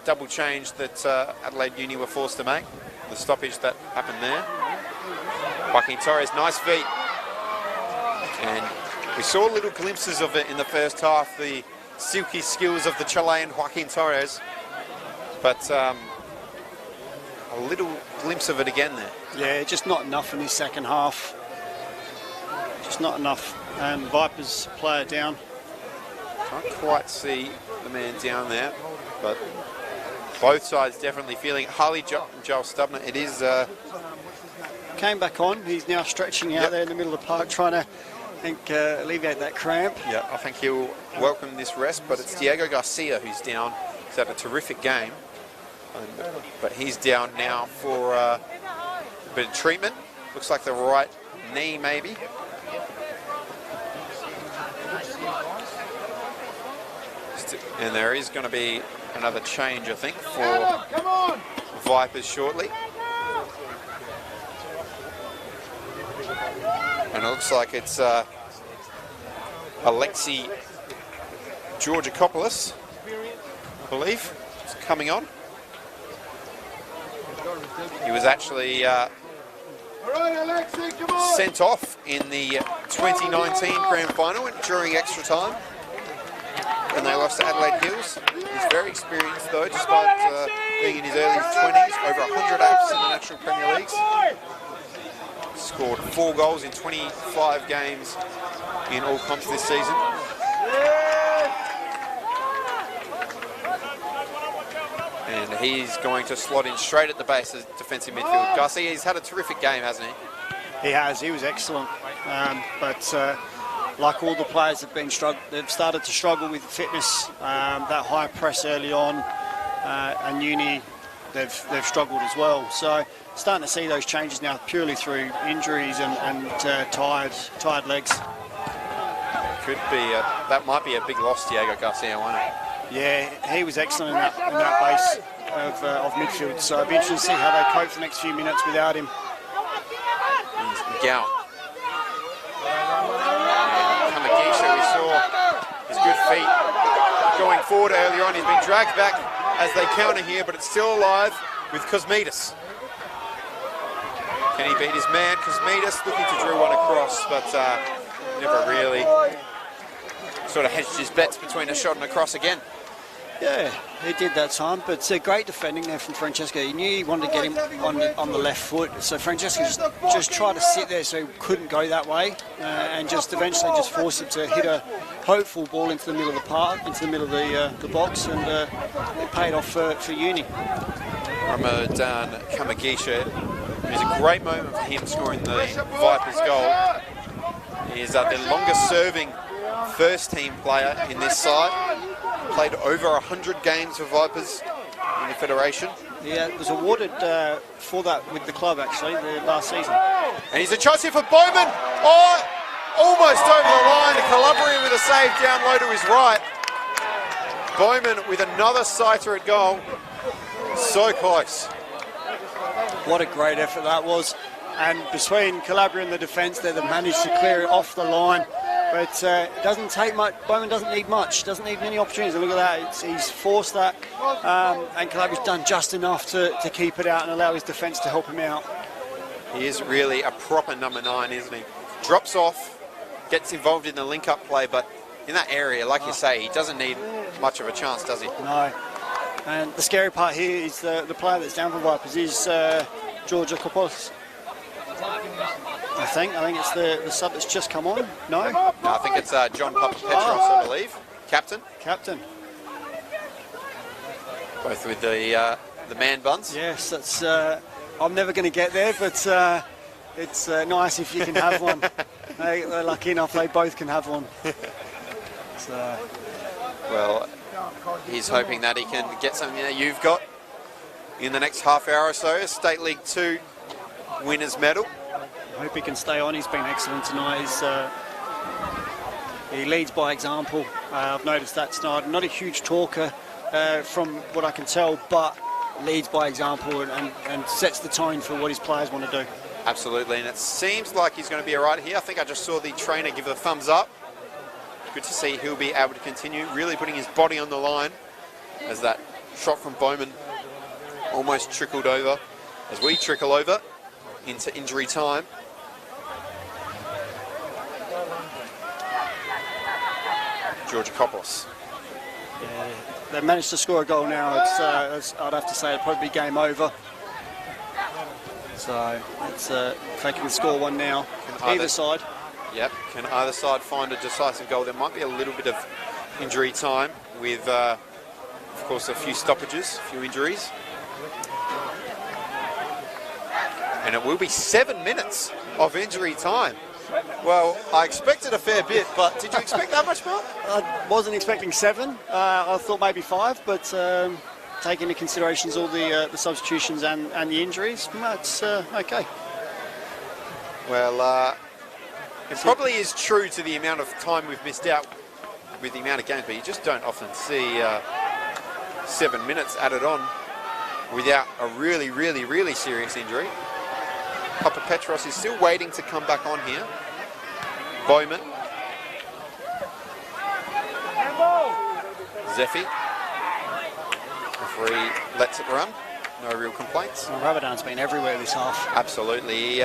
double change that Adelaide Uni were forced to make. The stoppage that happened there. Joaquin Torres, nice feet. And we saw little glimpses of it in the first half, the silky skills of the Chilean Joaquin Torres. But a little glimpse of it again there. Yeah, just not enough in his second half. Just not enough. And Vipers player down. Can't quite see the man down there, but both sides definitely feeling it. Harley Joel Stubner, it is... Came back on. He's now stretching out there in the middle of the park, trying to, I think, alleviate that cramp. Yeah, I think he'll welcome this rest, but it's Diego Garcia who's down. He's had a terrific game, but he's down now for a bit of treatment. Looks like the right knee, maybe. And there is going to be another change, I think, for Vipers shortly. And it looks like it's Alexi Georgakopoulos, I believe, is coming on. He was actually sent off in the 2019 Grand Final during extra time. And they lost to Adelaide Hills. He's very experienced though, despite being in his early 20s, over 100 apps in the National Premier Leagues. Scored 4 goals in 25 games in all comps this season. And he's going to slot in straight at the base as defensive midfield. Garcia, he's had a terrific game, hasn't he? He has. He was excellent. Like all the players have been they've started to struggle with fitness. That high press early on, and Uni, they've struggled as well. So starting to see those changes now purely through injuries and tired legs. Could be that might be a big loss, Diego Garcia, won't it? Yeah, he was excellent in that base of midfield. So it'll be interesting to see how they cope for the next few minutes without him. McGowan. We saw his good feet going forward earlier on. He's been dragged back as they counter here, but it's still alive with Kosmidas. Can he beat his man? Kosmidas looking to draw one across, but never really sort of hedged his bets between a shot and a cross again. Yeah, he did that time, but great defending there from Francesco. He knew he wanted to get him on the left foot, so Francesco just tried to sit there so he couldn't go that way, and just eventually just forced him to hit a hopeful ball into the middle of the park, into the middle of the box, and it paid off for Uni. Ramadan Kamagisha, it was a great moment for him scoring the Vipers goal. He is the longest serving first team player in this side. Played over 100 games for Vipers in the Federation. Yeah, was awarded for that with the club actually the last season. And he's a chance here for Bowman. Oh, almost over the line. Calabria with a save down low to his right. Bowman with another sighter at goal. So close. What a great effort that was. And between Calabria and the defence there, they managed to clear it off the line. But it doesn't take much. Bowman doesn't need much. Doesn't need many opportunities. And look at that. He's forced that. And Calabria's done just enough to keep it out and allow his defence to help him out. He is really a proper number 9, isn't he? Drops off, gets involved in the link-up play, but in that area, like you say, he doesn't need much of a chance, does he? No. And the scary part here is the player that's down for Vipers is Georgakopoulos. I think it's the sub that's just come on. No, I think it's John Papapetros, I believe. Captain. Both with the man buns. Yes, that's. I'm never going to get there, but it's nice if you can have one. They're lucky enough they both can have one. So. Well, he's hoping that he can get something that you've got in the next half hour or so. State League 2 winners medal. I hope he can stay on. He's been excellent tonight. He leads by example. I've noticed that tonight. Not a huge talker from what I can tell, but leads by example and sets the tone for what his players want to do. Absolutely, and it seems like he's going to be all right here. I think I just saw the trainer give a thumbs up. Good to see he'll be able to continue, really putting his body on the line as that shot from Bowman almost trickled over, as we trickle over into injury time. Georgia Kopos. Yeah, they've managed to score a goal now. It's I'd have to say it'll probably be game over. So it's taking the score 1 now. Either side. Yep, can either side find a decisive goal? There might be a little bit of injury time with, of course, a few stoppages, a few injuries. And it will be 7 minutes of injury time. Well, I expected a fair bit, but did you expect that much more? I wasn't expecting 7. I thought maybe 5, but taking into considerations all the substitutions and the injuries, it's okay. Well, it probably is true to the amount of time we've missed out with the amount of games, but you just don't often see 7 minutes added on without a really, really, really serious injury. Papa Petros is still waiting to come back on here. Bowman. Zephy. Referee lets it run. No real complaints. Well, Ramadan's been everywhere this half. Absolutely. He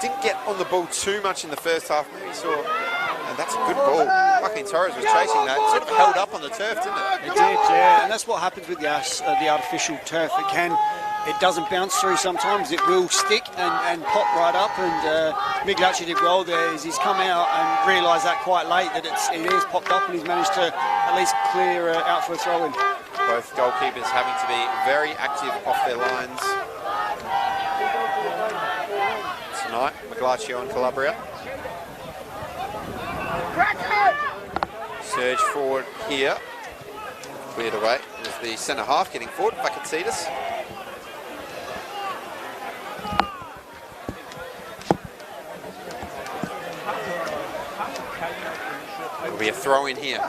didn't get on the ball too much in the first half. Maybe saw, and that's a good ball. Joaquin Torres was chasing that. It sort of held up on the turf, didn't it? It did, yeah. And that's what happens with the artificial turf. It doesn't bounce through sometimes. It will stick and pop right up. And Migliacci did well there. He's come out and realised that quite late that it is popped up, and he's managed to at least clear out for a throw-in. Both goalkeepers having to be very active off their lines tonight. Migliaccio and Calabria. Surge forward here. Cleared away with the centre half getting forward. Vakatsidis. It'll be a throw in here.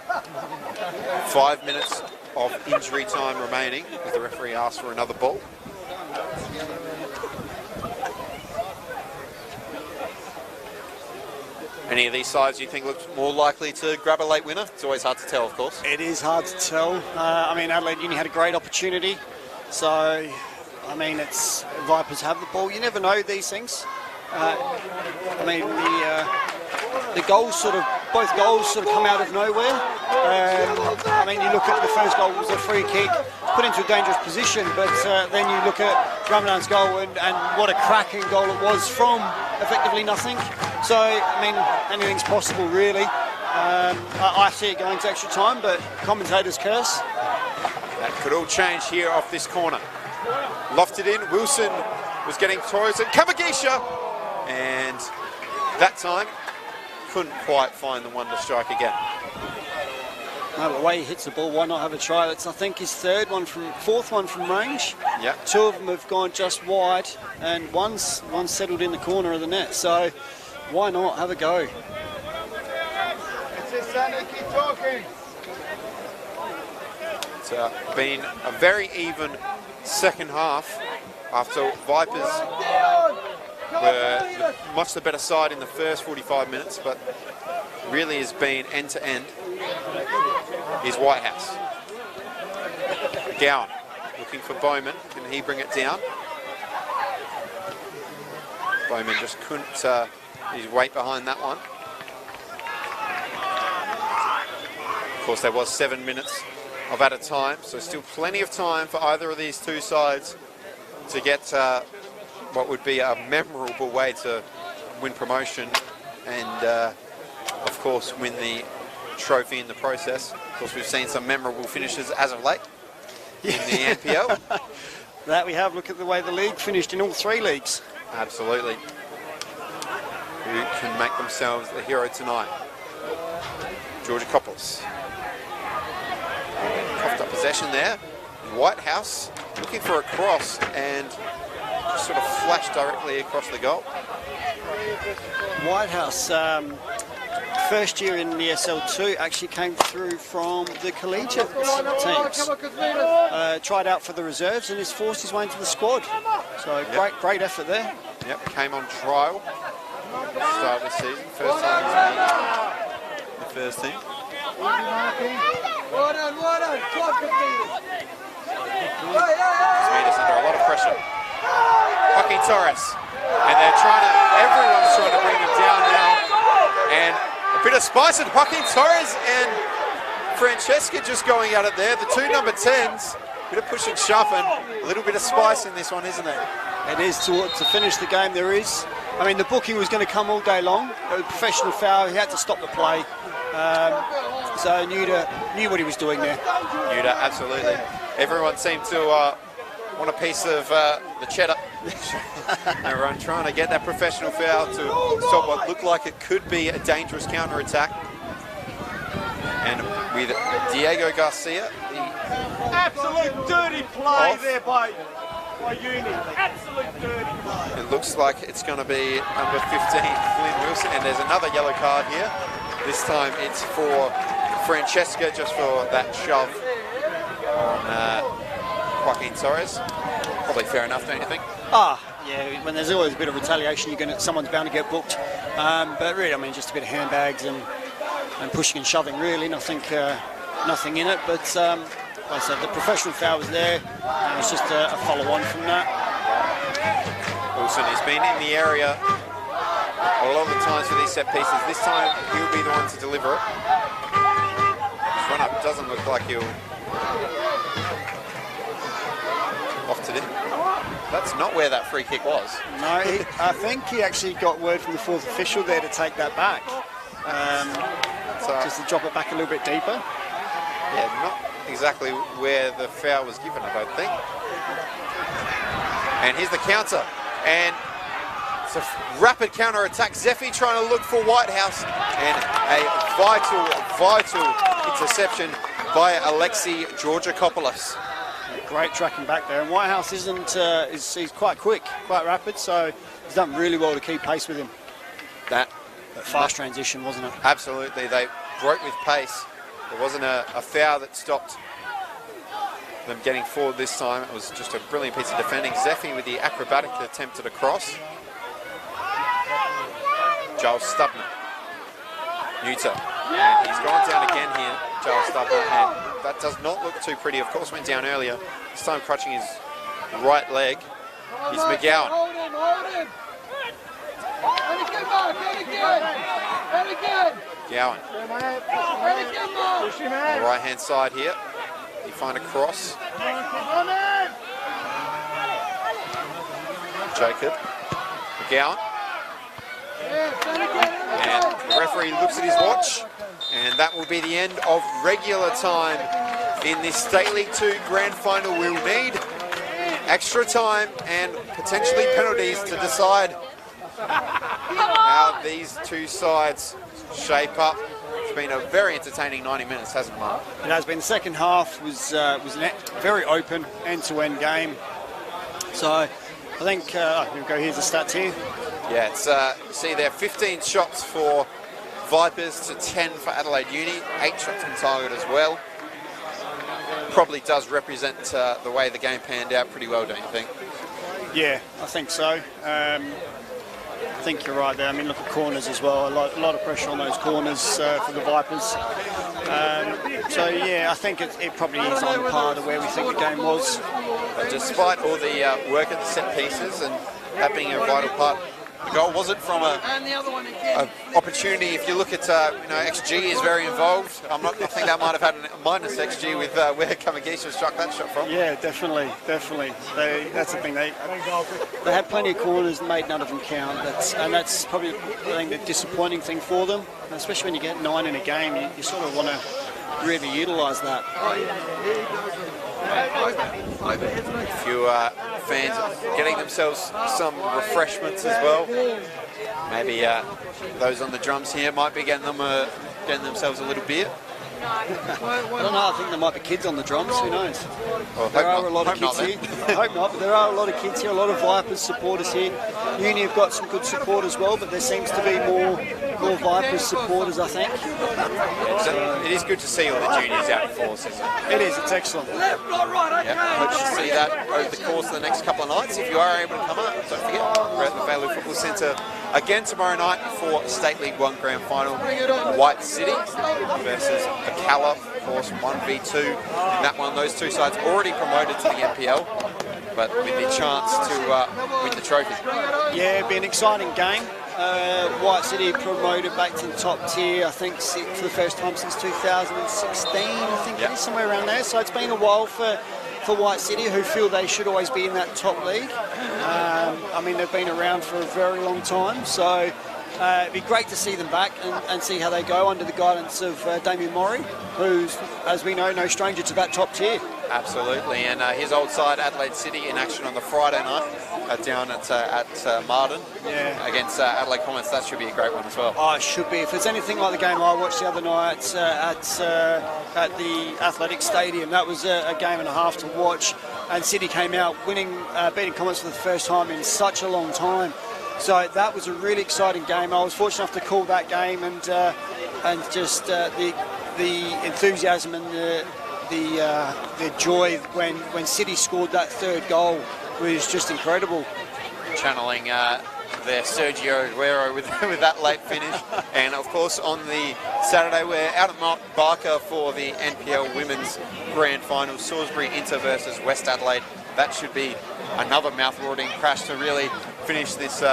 5 minutes of injury time remaining as the referee asks for another ball. Any of these sides you think looks more likely to grab a late winner? It's always hard to tell, of course. It is hard to tell. I mean, Adelaide Uni had a great opportunity. So, I mean, it's Vipers have the ball. You never know these things. I mean, the goals both goals come out of nowhere. I mean, you look at the first goal was a free kick, put into a dangerous position, but then you look at Ramadan's goal and what a cracking goal it was from effectively nothing. So, I mean, anything's possible, really. I see it going to extra time, but commentators curse. That could all change here off this corner. Lofted in, Wilson was getting Torres and Kamagisha, and that time couldn't quite find the one to strike again. No, the way he hits the ball, why not have a try? That's, I think, his fourth one from range. Yep. 2 of them have gone just wide, and one's settled in the corner of the net. So why not have a go? It's Sandy, keep talking. It's been a very even second half after Vipers were much the better side in the first 45 minutes, but really has been end to end is Whitehouse. Gowan looking for Bowman. Can he bring it down? Bowman just couldn't his weight behind that one. Of course, there was 7 minutes of added time, so still plenty of time for either of these two sides to get what would be a memorable way to win promotion and, of course, win the trophy in the process. Of course, we've seen some memorable finishes as of late. in the NPL. That we have. Look at the way the league finished in all 3 leagues. Absolutely. Who can make themselves the hero tonight? Georgia Coppers. Coughed up possession there. Whitehouse looking for a cross and just sort of flashed directly across the goal. Whitehouse, first year in the SL2, actually came through from the collegiate teams. Tried out for the reserves and has forced his way into the squad. So great effort there. Yep, came on trial. Start of the season. First time he's been in the first team. He's made us under a lot of pressure. Joaquin Torres. And everyone's trying to bring them down now. And a bit of spice with Joaquin Torres and Francesca just going at it there. The 2 number 10s. Bit of push and shove and a little bit of spice in this one, isn't there? It is to finish the game. There is. I mean, the booking was going to come all day long. A professional foul. He had to stop the play. So knew what he was doing there. Nuda, absolutely. Everyone seemed to want a piece of the cheddar. Everyone trying to get that professional foul to stop what looked like it could be a dangerous counter-attack. And with Diego Garcia, the absolute dirty play there by Uni. Absolute dirty play. It looks like it's going to be number 15, Flynn Wilson, and there's another yellow card here. This time it's for Francesca, just for that shove on Joaquin Torres. Probably fair enough, don't you think? Yeah, when there's always a bit of retaliation, someone's bound to get booked. But really, I mean, just a bit of handbags and pushing and shoving, really. Nothing in it. But like I said, the professional foul was there. It was just a follow-on from that. Wilson has been in the area a lot of the times for these set pieces. This time, he'll be the one to deliver it. This run-up doesn't look like he'll... Off to it. That's not where that free kick was. No, I think he actually got word from the 4th official there to take that back. Just to drop it back a little bit deeper. Yeah, not exactly where the foul was given, I don't think. And here's the counter. And it's a rapid counter-attack. Zephy trying to look for Whitehouse. And a vital interception by Alexi Georgakopoulos. Great tracking back there. And Whitehouse he's quite quick, quite rapid, so he's done really well to keep pace with him. That fast transition, wasn't it? Absolutely. They broke with pace. There wasn't a foul that stopped them getting forward this time. It was just a brilliant piece of defending. Zephy with the acrobatic attempt at a cross. Giles Stubner. Newton. And he's gone down again here, Giles Stubner, and that does not look too pretty. Of course, went down earlier. This time crutching his right leg. He's McGowan. Hold him. Gowan. On the right-hand side here. You find a cross. Jacob. McGowan. And the referee looks at his watch, and that will be the end of regular time in this State League 2 Grand Final. We'll need extra time and potentially penalties to decide how these two sides shape up. It's been a very entertaining 90 minutes, hasn't it, Mark? It has been. The second half was very open, end-to-end game. So I think we'll go. Here's the stats here. Yeah, it's you see there 15 shots for Vipers to 10 for Adelaide Uni, 8 shots on target as well. Probably does represent the way the game panned out pretty well, don't you think? Yeah, I think so. I think you're right there. I mean, look at corners as well. A lot of pressure on those corners for the Vipers. So yeah, I think it probably is on par to where we think the game was. But despite all the work at the set pieces and that being a vital part, the goal wasn't from an opportunity. If you look at, XG is very involved. I think that might have had a minus XG with where Kamagisha struck that shot from. Yeah, definitely. That's the thing. They had plenty of corners, made none of them count. That's probably the disappointing thing for them. And especially when you get 9 in a game, you sort of want to really utilise that. A few fans getting themselves some refreshments as well. Maybe those on the drums here might be getting themselves a little beer. I don't know, I think there might be kids on the drums, who knows? Well, there are a lot of kids here. I hope not, but there are a lot of kids here, a lot of Vipers supporters here. Uni have got some good support as well, but there seems to be more Vipers supporters, I think. It is good to see all the juniors out in force, isn't it? It is, it's excellent. Hope to see that over the course of the next couple of nights. If you are able to come up, don't forget, we're at the Baylor Football Centre again tomorrow night for State League 1 Grand Final. White City versus Bacala, of course, 1v2. In that one, those two sides already promoted to the NPL, but with the chance to win the trophy. Yeah, it'll be an exciting game. White City promoted back to the top tier, I think, for the first time since 2016, I think it is, somewhere around there. So it's been a while for White City, who feel they should always be in that top league. I mean, they've been around for a very long time, so it'd be great to see them back and see how they go under the guidance of Damien Maury, who's, as we know, no stranger to that top tier. Absolutely, and his old side, Adelaide City, in action on the Friday night down at Marden against Adelaide Comets. That should be a great one as well. Oh, it should be. If it's anything like the game I watched the other night at the Athletic Stadium, that was a game and a half to watch, and City came out winning, beating Comets for the first time in such a long time. So that was a really exciting game. I was fortunate enough to call that game, and just the enthusiasm and the joy when City scored that third goal was just incredible. Channeling their Sergio Aguero with that late finish. And of course on the Saturday we're out at Mount Barker for the NPL Women's Grand Final, Salisbury Inter versus West Adelaide. That should be another mouth-watering crash to really finish this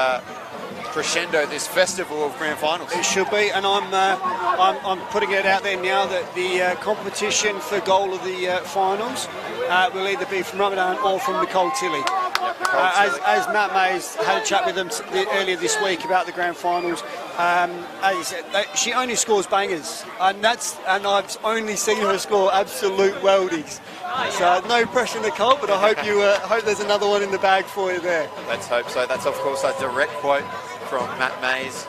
crescendo, this festival of grand finals. It should be, and I'm putting it out there now that the competition for goal of the finals will either be from Ramadan or from Nicole Tilley. As Matt Mays had a chat with them earlier this week about the grand finals, as he said, she only scores bangers, and I've only seen her score absolute worldies. So no pressure, Nicole, but I hope there's another one in the bag for you there. Let's hope so. That's of course a direct quote from Matt Mays.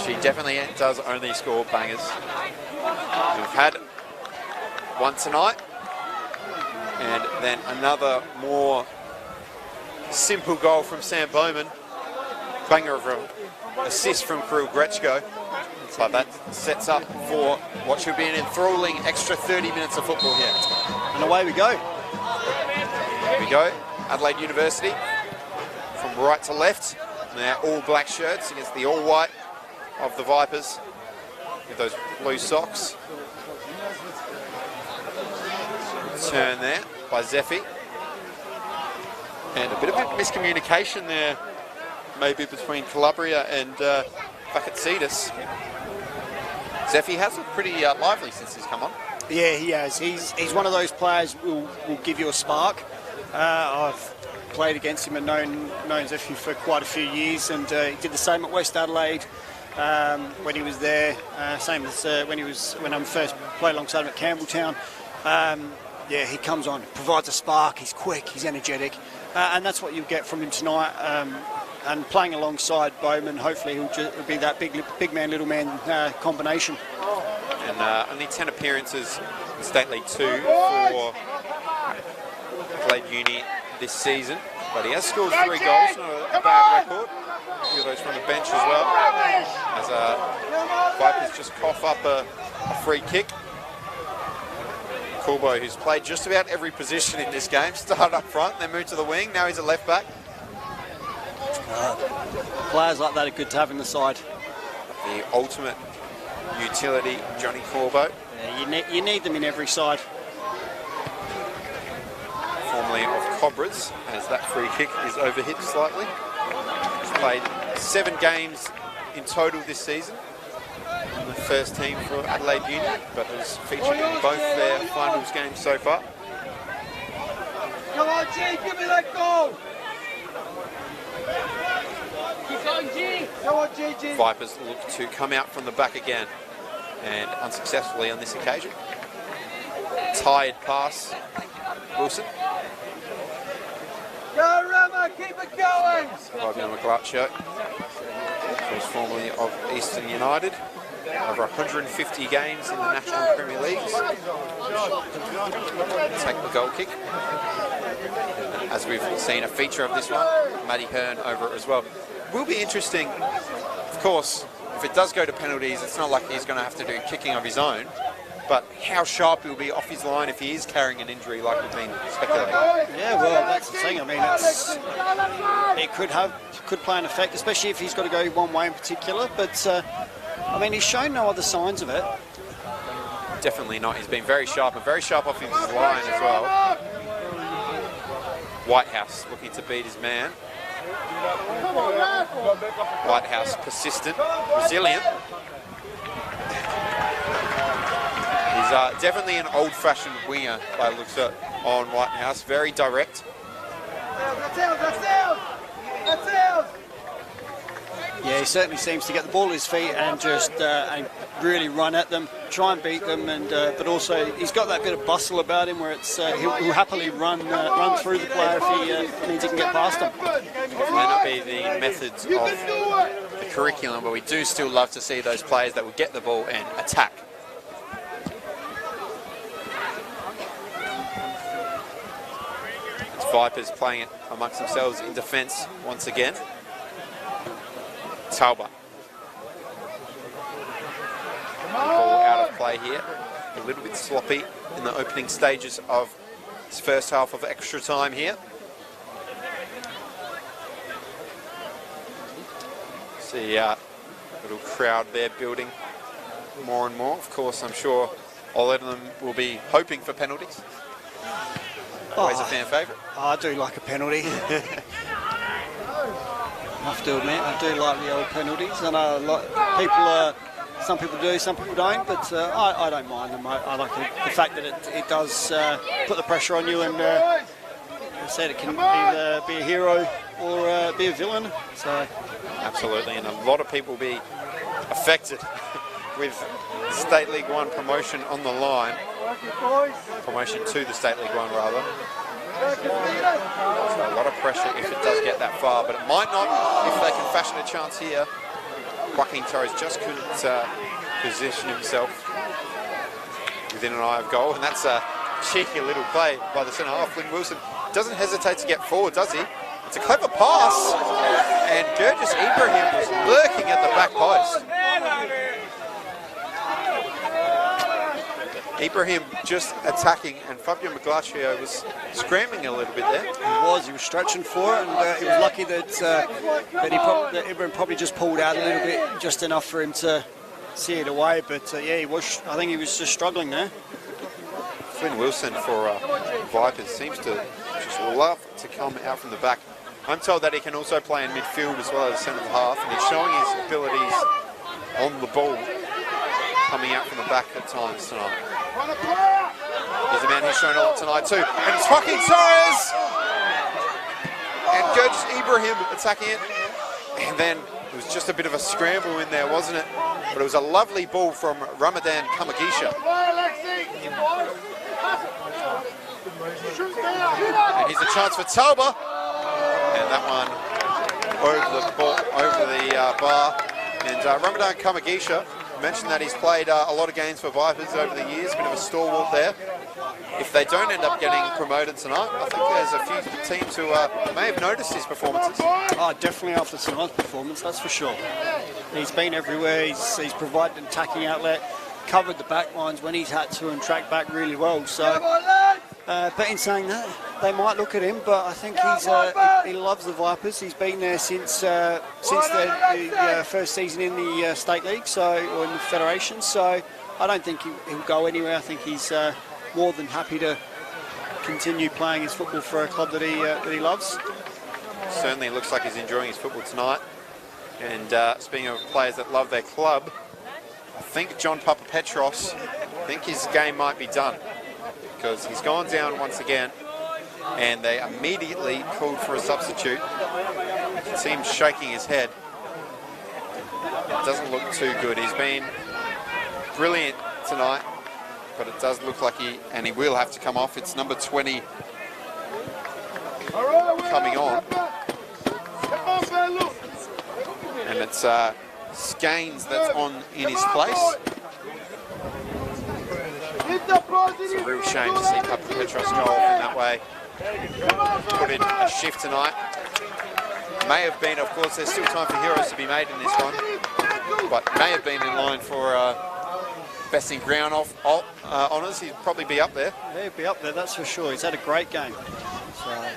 She definitely does only score bangers. We've had one tonight, and then another more simple goal from Sam Bowman. Banger of an assist from Kirill Grechko. But that sets up for what should be an enthralling extra 30 minutes of football here. And away we go. Here we go. Adelaide University from right to left. They're all black shirts against the all white of the Vipers with those blue socks. Turn there by Zephy. And a bit of miscommunication there, maybe between Calabria and Vacatsides. Zephy has looked pretty lively since he's come on. Yeah, he has. He's one of those players who will give you a spark. I've played against him and known Zephy for quite a few years, and he did the same at West Adelaide when he was there. Same as when I first played alongside him at Campbelltown. Yeah, he comes on, provides a spark. He's quick, he's energetic, and that's what you'll get from him tonight. And playing alongside Bowman, hopefully he'll be that big man, little man combination. And only 10 appearances in State League 2 for Adelaide Uni this season, but he has scored 3 goals, not a bad record. A few of those from the bench as well. As Vipers just cough up a free kick. Coolbo, who's played just about every position in this game, started up front, then moved to the wing, now he's a left back. Players like that are good to have in the side. The ultimate utility, Johnny Corbo. Yeah, you need them in every side. Formerly of Cobras, as that free kick is overhit slightly. He's played 7 games in total this season. In the first team for Adelaide Union, but has featured in both their finals games so far. Come on, G, give me that goal! Keep going, G! Come on, G. Vipers look to come out from the back again, and unsuccessfully on this occasion. tired pass. Wilson. Go, Rama, keep it going! Fabian McGlatchio, who's formerly of Eastern United. Over 150 games in the National Premier Leagues. Take the goal kick. As we've seen a feature of this one, Matty Hearn over it as well. Will be interesting, of course, if it does go to penalties, it's not like he's going to have to do kicking of his own, but how sharp he'll be off his line if he is carrying an injury like we've been speculating. Yeah, well, that's the thing. I mean, it could play an effect, especially if he's got to go one way in particular, but I mean, he's shown no other signs of it. Definitely not. He's been very sharp, and very sharp off his line as well. Whitehouse looking to beat his man. Whitehouse persistent, resilient. He's definitely an old-fashioned winger by the looks of it on Whitehouse. Very direct. Yeah, he certainly seems to get the ball at his feet and just and really run at them, try and beat them, and but also he's got that bit of bustle about him where it's he'll happily run through the player if he means he can get past them. May not be the methods of the curriculum, but we do still love to see those players that will get the ball and attack. It's Vipers playing it amongst themselves in defence once again. Talbot. Ball out of play here. A little bit sloppy in the opening stages of this first half of extra time here. See a little crowd there building more and more. Of course, I'm sure all of them will be hoping for penalties. Always a fan favourite. I do like a penalty. I have to admit, I do like the old penalties. I know a lot some people do, some people don't, but I don't mind them. I like the fact that it does put the pressure on you, and as I said, it can either be a hero or be a villain. So absolutely, and a lot of people will be affected with State League 1 promotion on the line. Promotion to the State League 1 rather. So a lot of pressure if it does get that far, but it might not if they can fashion a chance here. Joaquin Torres just couldn't position himself within an eye of goal, and that's a cheeky little play by the centre half. Flynn Wilson doesn't hesitate to get forward, does he? It's a clever pass, and Gurgis Ibrahim was lurking at the back post. Ibrahim just attacking, and Fabio Maglaccio was scrambling a little bit there. He was stretching for it, and he was lucky that Ibrahim probably just pulled out a little bit, just enough for him to see it away. But yeah, I think he was just struggling there. Flynn Wilson for Vipers seems to just love to come out from the back. I'm told that he can also play in midfield as well as centre half, and he's showing his abilities on the ball, coming out from the back at times tonight. He's a man who's shown a lot tonight too. And it's Joaquin Torres! And Gurgis Ibrahim attacking it. And then it was just a bit of a scramble in there, wasn't it? But it was a lovely ball from Ramadan Kamagisha. And here's a chance for Talbot. And that one over the bar. And Ramadan Kamagisha mentioned that he's played a lot of games for Vipers over the years, a bit of a stalwart there. If they don't end up getting promoted tonight, I think there's a few teams who may have noticed his performances. Oh, definitely after tonight's performance, that's for sure. He's been everywhere, he's provided an attacking outlet, covered the back lines when he's had to, and tracked back really well. So, but in saying that, they might look at him, but I think he loves the Vipers. He's been there since the first season in the State League, or in the Federation. So I don't think he'll go anywhere. I think he's more than happy to continue playing his football for a club that he loves. Certainly looks like he's enjoying his football tonight. And speaking of players that love their club, I think John Papapetros, I think his game might be done, because he's gone down once again, and they immediately called for a substitute. You can see him shaking his head. It doesn't look too good. He's been brilliant tonight, but it does look like he will have to come off. It's number 20 coming on. And it's Scanes that's on in his place. It's a real shame to see Papa Petros go off in that way. Put in a shift tonight. May have been, of course, there's still time for heroes to be made in this one, but may have been in line for best in ground honours. He'd probably be up there. Yeah, he'd be up there, that's for sure. He's had a great game. So,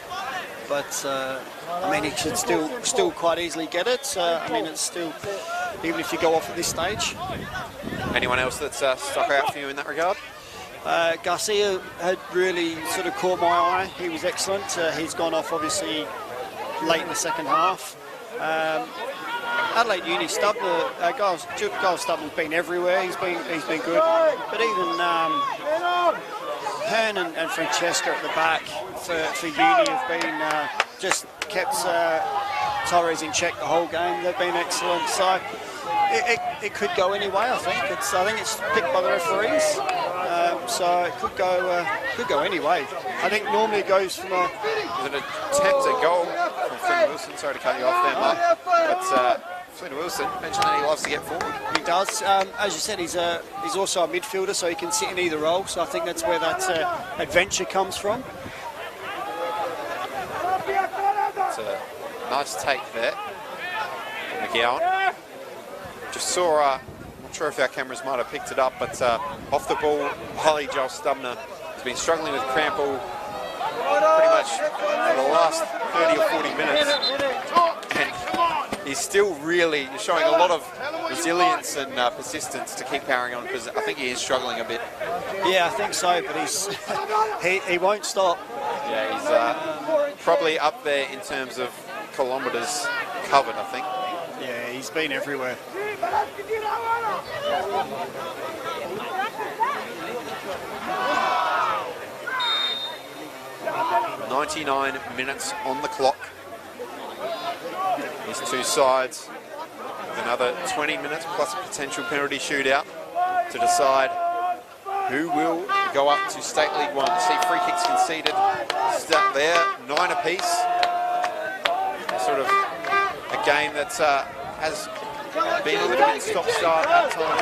but I mean, he should still quite easily get it. I mean, it's still, even if you go off at this stage. Anyone else that's stuck out for you in that regard? Garcia had really sort of caught my eye. He was excellent. He's gone off obviously late in the second half. Adelaide Uni Stubner, Giles Stubner's been everywhere. He's been good. But even Hearn and Francesca at the back for Uni have been just kept Torres in check the whole game. They've been excellent. So it could go any way. I think it's picked by the referees. So it could go any way. I think normally it goes from a... There's an attempt at goal from Flynn Wilson. Sorry to cut you off there, Mark. But Flynn Wilson mentioned that he loves to get forward. He does. As you said, he's also a midfielder, so he can sit in either role. So I think that's where that adventure comes from. It's a nice take there from McGowan. Just saw... not sure if our cameras might have picked it up, but off the ball, Giles Stubner has been struggling with cramp all pretty much for the last 30 or 40 minutes. And he's still really showing a lot of resilience and persistence to keep powering on, because I think he is struggling a bit. Yeah, I think so, but he won't stop. Yeah, he's probably up there in terms of kilometres covered, I think. Yeah, he's been everywhere. 99 minutes on the clock. These two sides with another 20 minutes plus a potential penalty shootout to decide who will go up to State League 1. See free kicks conceded start there, 9 apiece. Sort of a game that has been a little bit stop-start at times.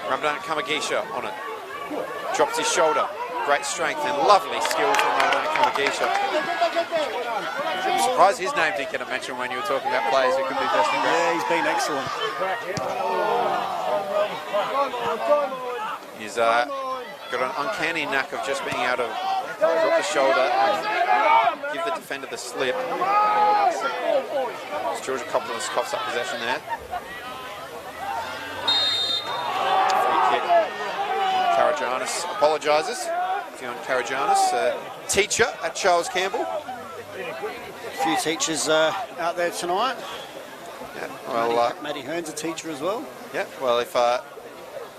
Ramadan Kamagisha on it. Drops his shoulder. Great strength and lovely skill from Ramadan Kamagisha. I'm surprised his name didn't get a mention when you were talking about players who could be best in ground. Yeah, he's been excellent. He's got an uncanny knack of just being able to drop the shoulder and give the defender the slip. Georgia Coppolis coughs up possession there. Free kick. Karajanis apologises. Fiona Karajanis, teacher at Charles Campbell. A few teachers out there tonight. Yeah, well, Maddie Hearn's a teacher as well. Yeah, well, if there's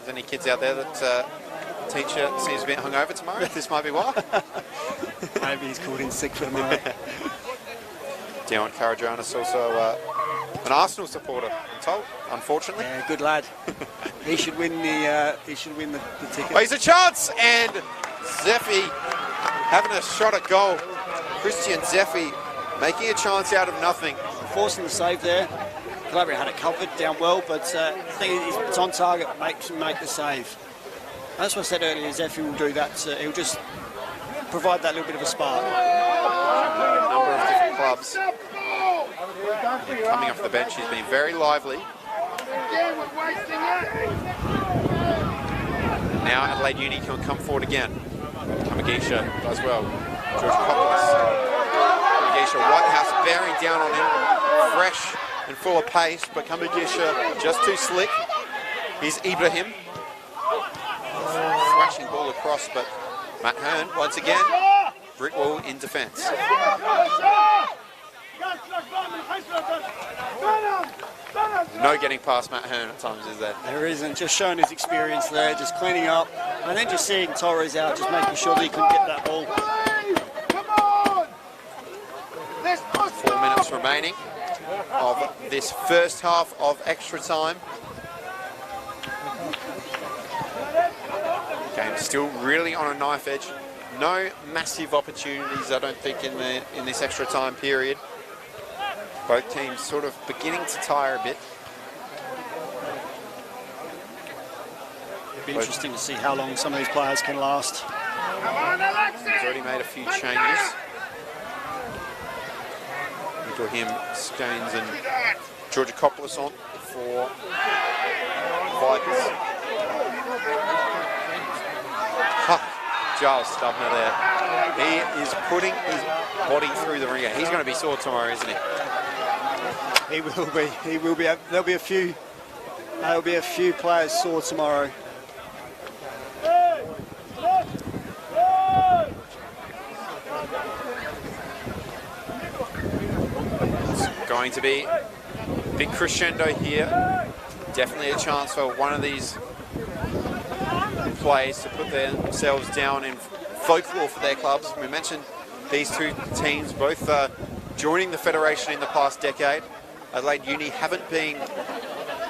any kids out there that teacher seems a bit hungover tomorrow, this might be why. Maybe he's called in sick for tomorrow. Dion Karajanis also an Arsenal supporter, I'm told, unfortunately. Yeah, good lad. He should win the ticket. Oh, he's a chance, and Zeffi having a shot at goal. Christian Zeffi making a chance out of nothing. Forcing the save there. Calabria had it covered down well, but I think it's on target, makes him make the save. That's what I said earlier, Zeffi will do that. He'll just provide that little bit of a spark. A number of different clubs. Coming off the bench, he's been very lively. Now Adelaide Uni can come forward again. Kamagisha does well. George Coppolis. Kamagisha, Whitehouse bearing down on him. Fresh and full of pace, but Kamagisha just too slick. Here's Ibrahim. Thrashing ball across, but Matt Hearn, once again, brick wall in defence. No getting past Matt Hearn at times, is there? There isn't. Just showing his experience there, just cleaning up, and then just seeing Torres out, just making sure that he couldn't get that ball. 4 minutes remaining of this first half of extra time. Still really on a knife edge. No massive opportunities, I don't think, in this extra time period. Both teams sort of beginning to tire a bit. It'd be interesting to see how long some of these players can last. He's already made a few changes. Him, Scones and Georgakopoulos on for Vipers. Giles Stubner there. He is putting his body through the ringer. He's going to be sore tomorrow, isn't he? He will be. He will be. There'll be a few players sore tomorrow. Going to be a big crescendo here. Definitely a chance for one of these players to put themselves down in folklore for their clubs. We mentioned these two teams both joining the federation in the past decade. Adelaide Uni haven't been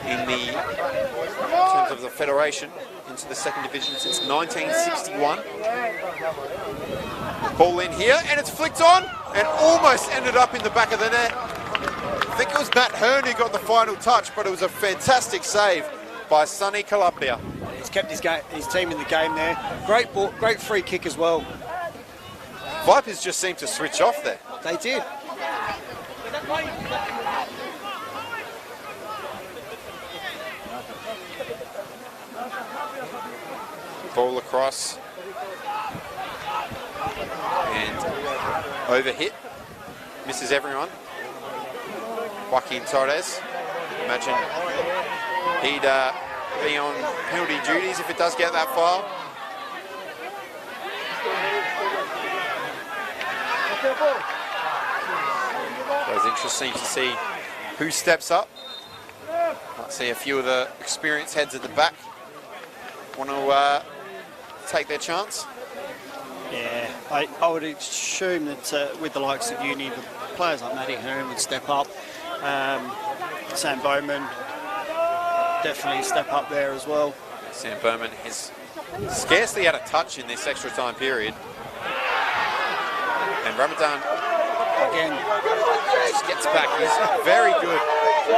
in terms of the federation into the second division since 1961. Ball in here and it's flicked on and almost ended up in the back of the net. I think it was Matt Hearn who got the final touch, but it was a fantastic save by Sonny Calapia. He's kept his team in the game there. Great ball, great free kick as well. Vipers just seemed to switch off there. They did. Ball across and overhit. Misses everyone. Joaquin Torres. Imagine he'd be on penalty duties if it does get that far. It was interesting to see who steps up. Might see a few of the experienced heads at the back want to take their chance. Yeah, I would assume that with the likes of Uni, the players like Matty Hearn would step up. Sam Bowman definitely step up there as well. Sam Bowman has scarcely had a touch in this extra time period. And Ramadan again just gets back. He's very good.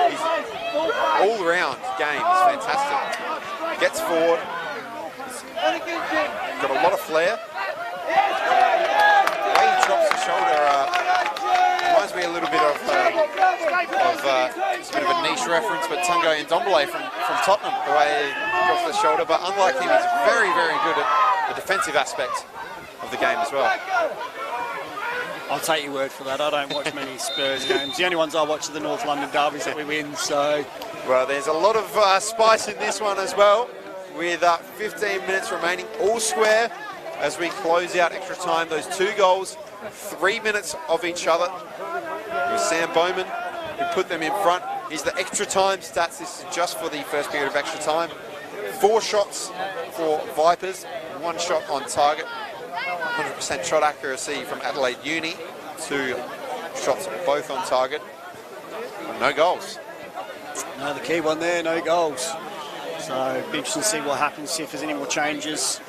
His all-round game is fantastic. Gets forward. He's got a lot of flair. The way he drops the shoulder reminds me a little bit of it's a bit of a niche reference, but Tungo Ndombele from Tottenham, the way he drops the shoulder. But unlike him, he's very, very good at the defensive aspect of the game as well. I'll take your word for that. I don't watch many Spurs games. The only ones I watch are the North London derbies that we win, so... Well, there's a lot of spice in this one as well, with 15 minutes remaining, all square, as we close out extra time. Those 2 goals, 3 minutes of each other. It was Sam Bowman who put them in front. Here's the extra time stats. This is just for the first period of extra time. 4 shots for Vipers, 1 shot on target. 100% shot accuracy from Adelaide Uni. 2 shots both on target. No goals. No, the key one there, no goals. So it'll be interesting to see what happens, see if there's any more changes.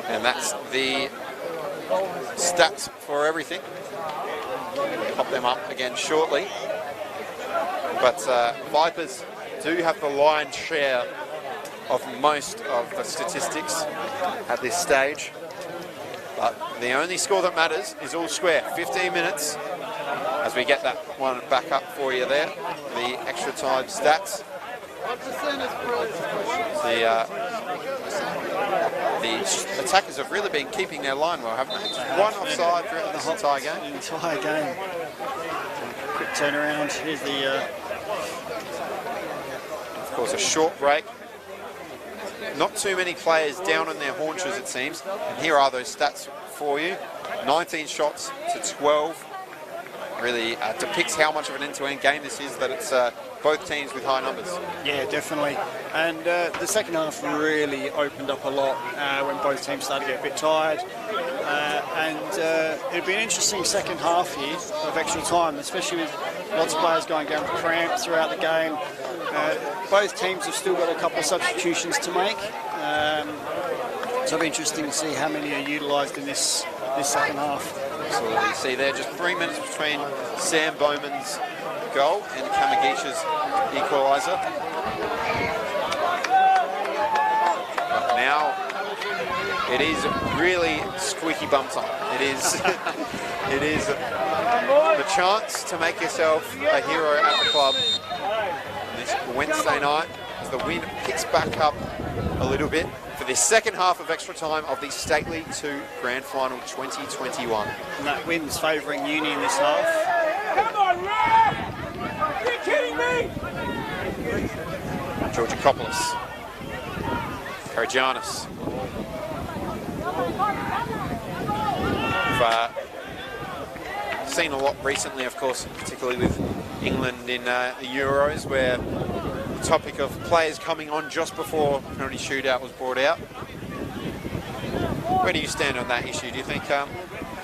And that's the stats for everything. We'll pop them up again shortly. But Vipers do have the lion's share of most of the statistics at this stage. But the only score that matters is all square. 15 minutes as we get that one back up for you there. The extra time stats. The attackers have really been keeping their line well, haven't they? Just 1 offside throughout this entire game. The entire game. Quick turnaround. Here's the... Of course, a short break. Not too many players down on their haunches, it seems. And here are those stats for you. 19 shots to 12. Really depicts how much of an end-to-end game this is, that it's both teams with high numbers. Yeah, definitely. And the second half really opened up a lot when both teams started to get a bit tired. It'll be an interesting second half here of extra time, especially with lots of players going down for cramps throughout the game. Both teams have still got a couple of substitutions to make. So it'll be interesting to see how many are utilised in this second half. Absolutely. You see there, just 3 minutes between Sam Bowman's goal and Kamagisha's equaliser. But now it is really squeaky bum time. It is, it is the chance to make yourself a hero at the club this Wednesday night as the wind picks back up a little bit for the second half of extra time of the State League 2 Grand Final 2021. And that wind's favouring Uni in this half. Come on, Red! Are you kidding me? Georgakopoulos. Karagiannis. We've seen a lot recently, of course, particularly with England in the Euros, where the topic of players coming on just before penalty shootout was brought out. Where do you stand on that issue? Do you think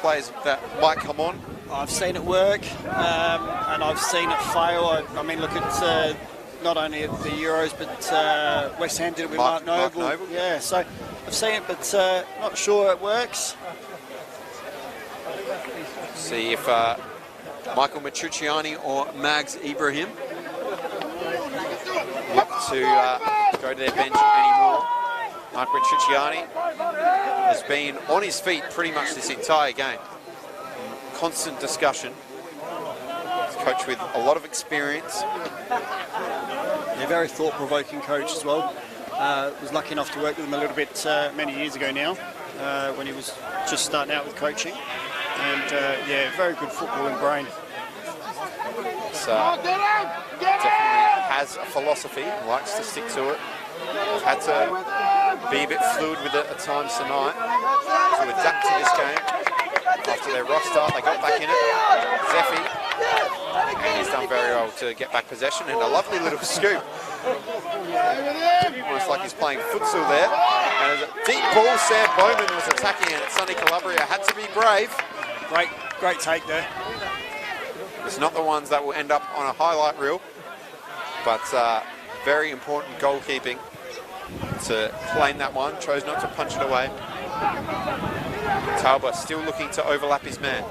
players that might come on? I've seen it work, and I've seen it fail. I mean, look at not only at the Euros, but West Ham did it with Mark Noble. Yeah, so I've seen it, but not sure it works. See if Michael Matriciani or Mags Ibrahim look to go to their bench anymore. Michael Matriciani has been on his feet pretty much this entire game. Constant discussion. He's a coach with a lot of experience. A very thought-provoking coach as well. Was lucky enough to work with him a little bit many years ago now, when he was just starting out with coaching. And yeah, very good footballing brain. Definitely has a philosophy, likes to stick to it. Had to be a bit fluid with it at times tonight to adapt to this game. After their rough start, they got back in it. Zephy, and he's done very well to get back possession, and a lovely little scoop. Almost like he's playing futsal there. And as a deep ball, Sam Bowman was attacking it. Sonny Calabria had to be brave. Great take there. It's not the ones that will end up on a highlight reel, but very important goalkeeping to claim that one. Chose not to punch it away. Talbot still looking to overlap his man.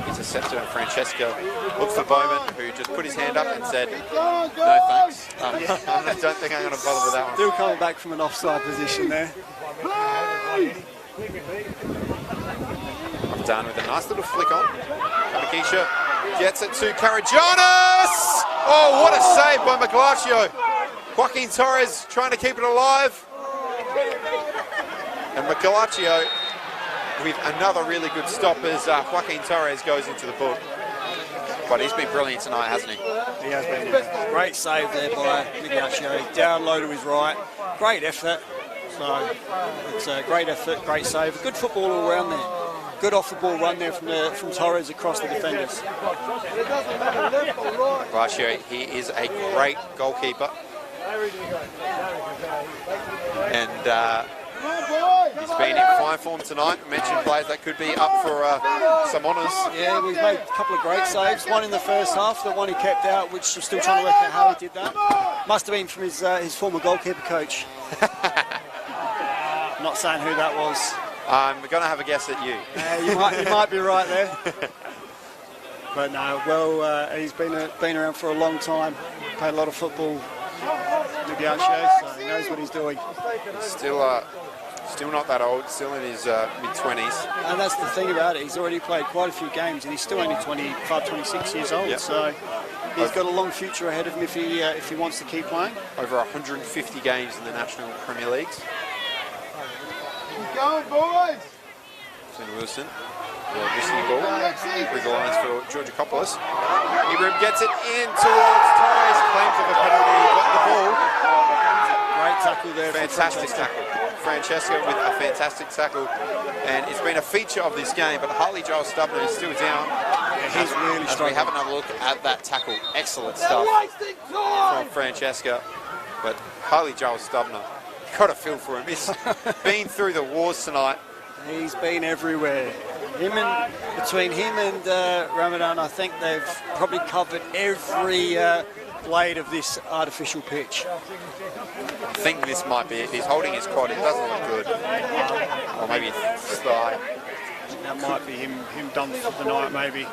Interceptor and Francesco looks for Bowman, who just put his hand up and said, no thanks. I don't think I'm going to bother with that one. Still coming back from an offside position there. Done with a nice little flick on. Kamakisha gets it to Karagiannis! Oh, what a save by Maglaccio. Joaquin Torres trying to keep it alive. And Maglaccio with another really good stop as Joaquin Torres goes into the book. But he's been brilliant tonight, hasn't he? He has been. Great save there by Maglaccio. Down low to his right. Great effort. So it's a great effort, great save. Good football all around there. Good off-the-ball run there from Torres across the defenders. Maglaccio, he is a great goalkeeper. And he's been in fine form tonight. Mentioned players that could be up for some honours. Yeah, we've made a couple of great saves. One in the first half, the one he kept out, which I'm still trying to work out how he did that. Must have been from his former goalkeeper coach. Not saying who that was. I'm going to have a guess at you. You might be right there. But no, well, he's been around for a long time. Played a lot of football, Maglaccio, so he knows what he's doing. He's still not that old, still in his mid-20s. And that's the thing about it, he's already played quite a few games and he's still only 25, 26 years old. Yep. So he's got a long future ahead of him if he wants to keep playing. Over 150 games in the National Premier Leagues. Keep going, boys! St. Wilson, the missing ball through the lines for Georgakopoulos. Ibrahim gets it in towards Torres, claims of a penalty, got the ball. Great tackle there. Fantastic tackle. Francesco with a fantastic tackle. And it's been a feature of this game, but Harley Joel Stubner is still down. Yeah, he's really strong. We have another look at that tackle. Excellent stuff from Francesco. But Harley Joel Stubner, got a feel for him. He's been through the wars tonight. He's been everywhere. Between him and Ramadan, I think they've probably covered every blade of this artificial pitch. I think this might be it. He's holding his quad. It doesn't look good. Or maybe his thigh. That might be him done for the night, maybe.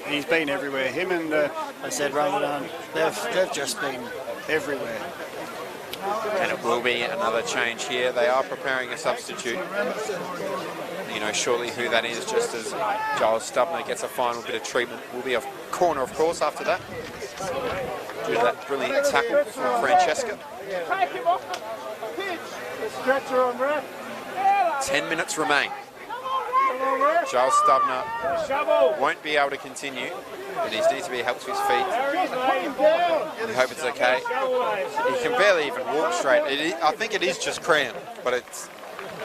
He's been everywhere. Him and I said Ramadan, they've just been everywhere. And it will be another change here. They are preparing a substitute. You know shortly who that is, just as Giles Stubner gets a final bit of treatment. Will be a corner, of course, after that. Due to that brilliant tackle from Francesca. 10 minutes remain. Giles Stubner won't be able to continue, and he needs to be helped to his feet. We hope it's okay. He can barely even walk straight. I think it is just cramp, but it's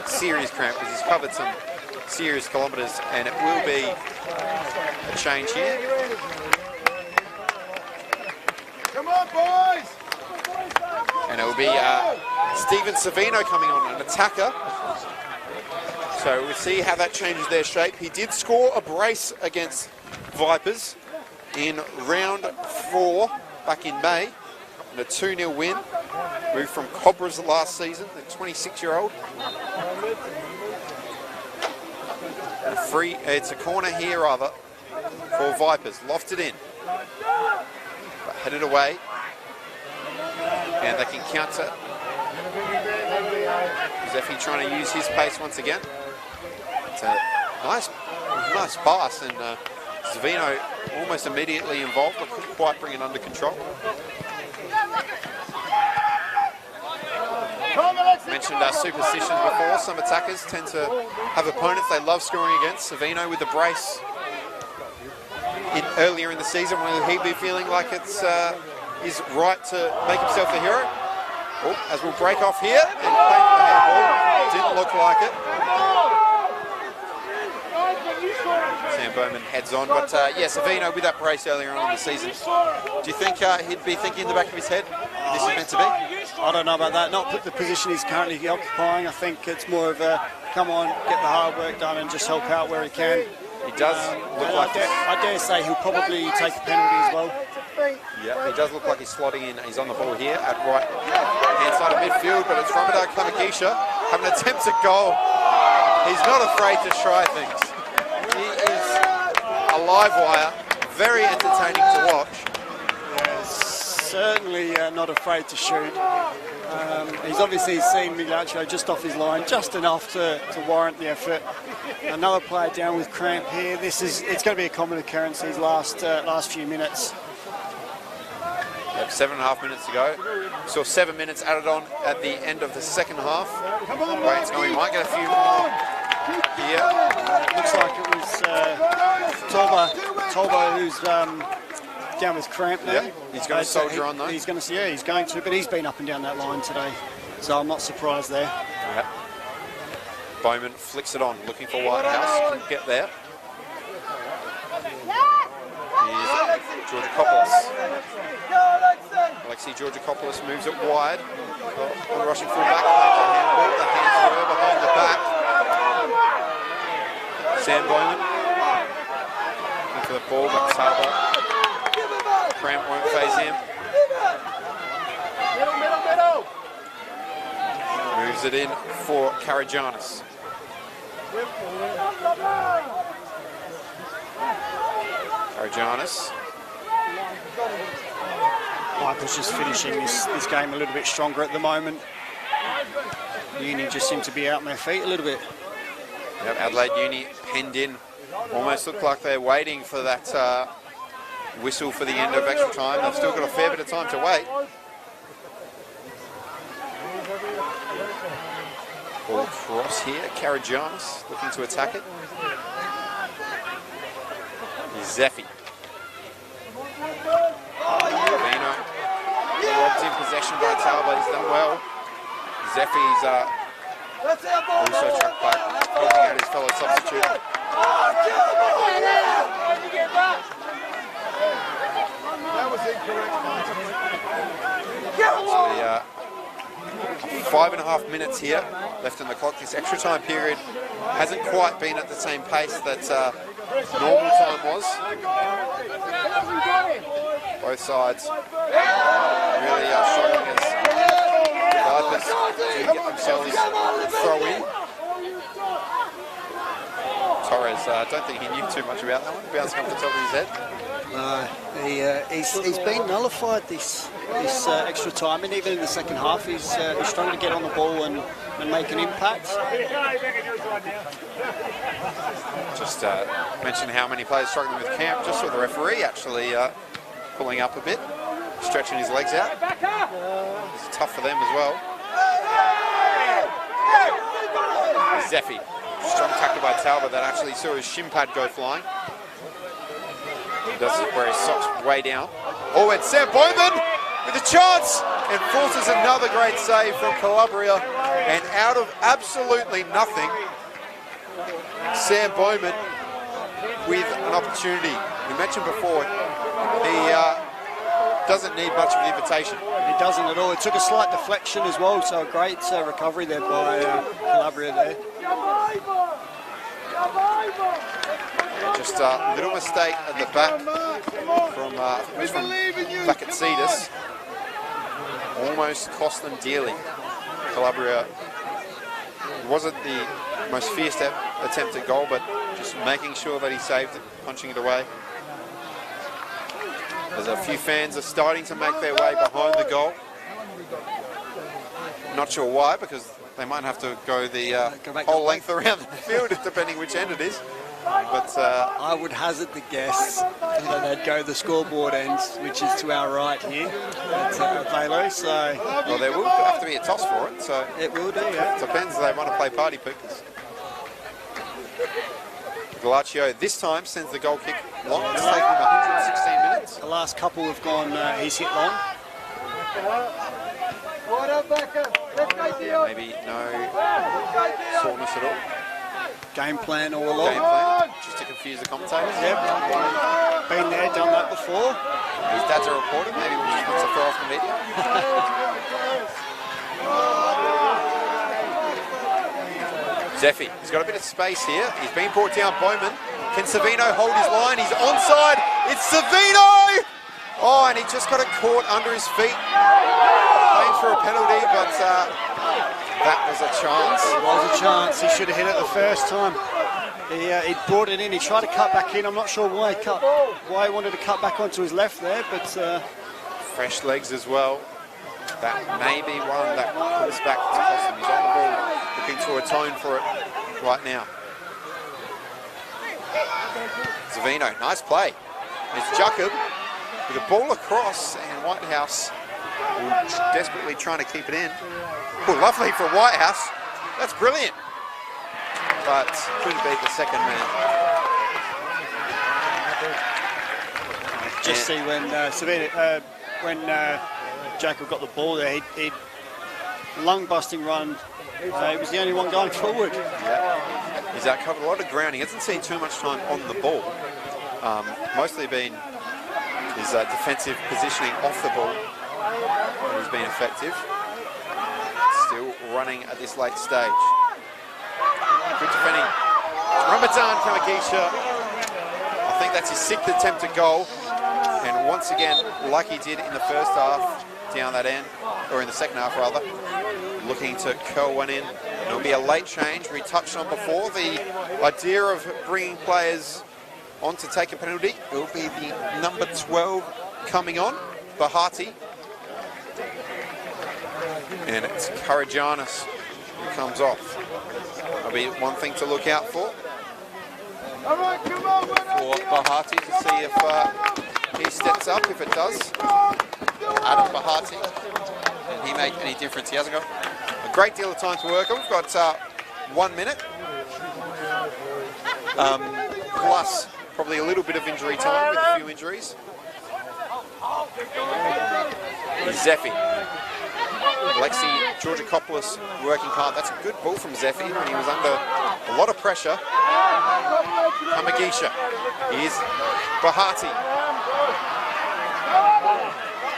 serious cramp because he's covered some serious kilometres, and it will be a change here. Come on, boys! And it will be Steven Savino coming on, an attacker. So we'll see how that changes their shape. He did score a brace against Vipers in round 4 back in May, and a 2-0 win. Moved from Cobras last season, the 26-year-old. It's a corner here, rather, for Vipers. Lofted in, but headed away, and they can counter. Zeffy trying to use his pace once again. It's a nice pass, and Savino almost immediately involved, but couldn't quite bring it under control. Mentioned superstitions before. Some attackers tend to have opponents they love scoring against. Savino with the brace earlier in the season, will he be feeling like it's his right to make himself a hero? Oh, as we'll break off here and play for the handball. Didn't look like it. Sam Bowman heads on, but yeah, Savino with that brace earlier on in the season. Do you think he'd be thinking in the back of his head, this is meant to be? I don't know about that. Not the position he's currently occupying. I think it's more of a come on, get the hard work done and just help out where he can. He does look like I dare say he'll probably take a penalty as well. Yeah, he does look like he's slotting in. He's on the ball here at right hand side of midfield, but it's Ramadan Kamakisha having an attempt at goal. He's not afraid to try things. He is a live wire, very entertaining to watch. Certainly not afraid to shoot. He's obviously seen Milacho just off his line, just enough to warrant the effort. Another player down with cramp here. It's going to be a common occurrence these last few minutes. Yep, 7.5 minutes to go. Saw 7 minutes added on at the end of the second half. The way it's going, we might get a few more here. Looks like it was Tolba who's down with cramp there. Yep. He's going to soldier on though. He's going to, but he's been up and down that line today, so I'm not surprised there. Yep. Bowman flicks it on, looking for Whitehouse. Couldn't get there. Here's Georgakopoulos. Alexei Georgakopoulos moves it wide. The rushing fullback claims a handball. The hands were behind the back. Sam Bowman looking for the ball, but Talbot. Cramp won't phase him. Moves it in for Karagianis. Karagianis. Michael's just finishing this game a little bit stronger at the moment. Uni just seem to be out on their feet a little bit. Yep, Adelaide Uni penned in. Almost look like they're waiting for that whistle for the end of extra time. They've still got a fair bit of time to wait. Ball across here. Karagianis looking to attack it. Zeffy. Vino robbed in possession by Talbot. He's done well. Zeffy's also tracked back, helping out his fellow substitute. That was incorrect. So 5.5 minutes here left in the clock. This extra time period hasn't quite been at the same pace that normal time was. Both sides really struggling as Vipers do get themselves throw in. Torres, I don't think he knew too much about that one, bouncing off the top of his head. No, he's been nullified this extra time, and even in the second half, he's struggling to get on the ball and make an impact. Just mentioned how many players struggling with camp. Just saw the referee actually pulling up a bit, stretching his legs out. It's tough for them as well. Zeffy, strong tackle by Talbot that actually saw his shin pad go flying. He does wear his socks way down. Oh, and Sam Bowman with a chance and forces another great save from Calabria. And out of absolutely nothing, Sam Bowman with an opportunity. We mentioned before, he doesn't need much of an invitation. He doesn't at all. It took a slight deflection as well, so a great recovery there by Calabria there. Just a little mistake at the back from back at Cetus. Almost cost them dearly. Calabria wasn't the most fierce attempt at goal, but just making sure that he saved it, punching it away. There's a few fans are starting to make their way behind the goal. Not sure why, because they might have to go the whole length around the field, depending which end it is. But I would hazard the guess that they'd go the scoreboard ends, which is to our right here at Velo. So, well, there will have to be a toss for it. So it will do, yeah. It depends if they want to play party pickers. Galaccio this time sends the goal kick long. It's taken him 116 minutes. The last couple have gone, he's hit long. Maybe no soreness at all. Game plan all along. Game plan, just to confuse the commentators. Yep. Been there, done that before. His dad's a reporter, maybe we just want to throw off the media. Zeffy, he's got a bit of space here. He's been brought down, Bowman. Can Savino hold his line? He's onside. It's Savino! Oh, and he just got it caught under his feet. Playing for a penalty, but that was a chance. It was a chance. He should have hit it the first time. He brought it in. He tried to cut back in. I'm not sure why he wanted to cut back onto his left there, but fresh legs as well. That may be one that comes back to cost him. He's on the ball, looking to atone for it right now. Savino, nice play. It's Jacob with a ball across, and Whitehouse desperately trying to keep it in. Oh, lovely for Whitehouse. That's brilliant. But couldn't beat the second man. Just see when Jacob got the ball there, he lung-busting run. He was the only one going forward. Yeah. He's covered a lot of ground. He hasn't seen too much time on the ball. Mostly been his defensive positioning off the ball. He's been effective. Still running at this late stage. Good defending. Ramadan from Agisha. I think that's his 6th attempt at goal. And once again, like he did in the first half, down that end, or in the second half rather, looking to curl one in. It'll be a late change. We touched on before the idea of bringing players on to take a penalty. It will be the number 12 coming on, Bahati. And it's Karagianis who comes off. That'll be one thing to look out for Bahati, to see if he steps up. If it does, Adam Bahati, and he make any difference. He hasn't got a great deal of time to work on. We've got 1 minute, plus probably a little bit of injury time with a few injuries. Zeffy. Lexi Georgakopoulos working hard. That's a good ball from Zeffy when he was under a lot of pressure. Hamagisha. Here's Bahati.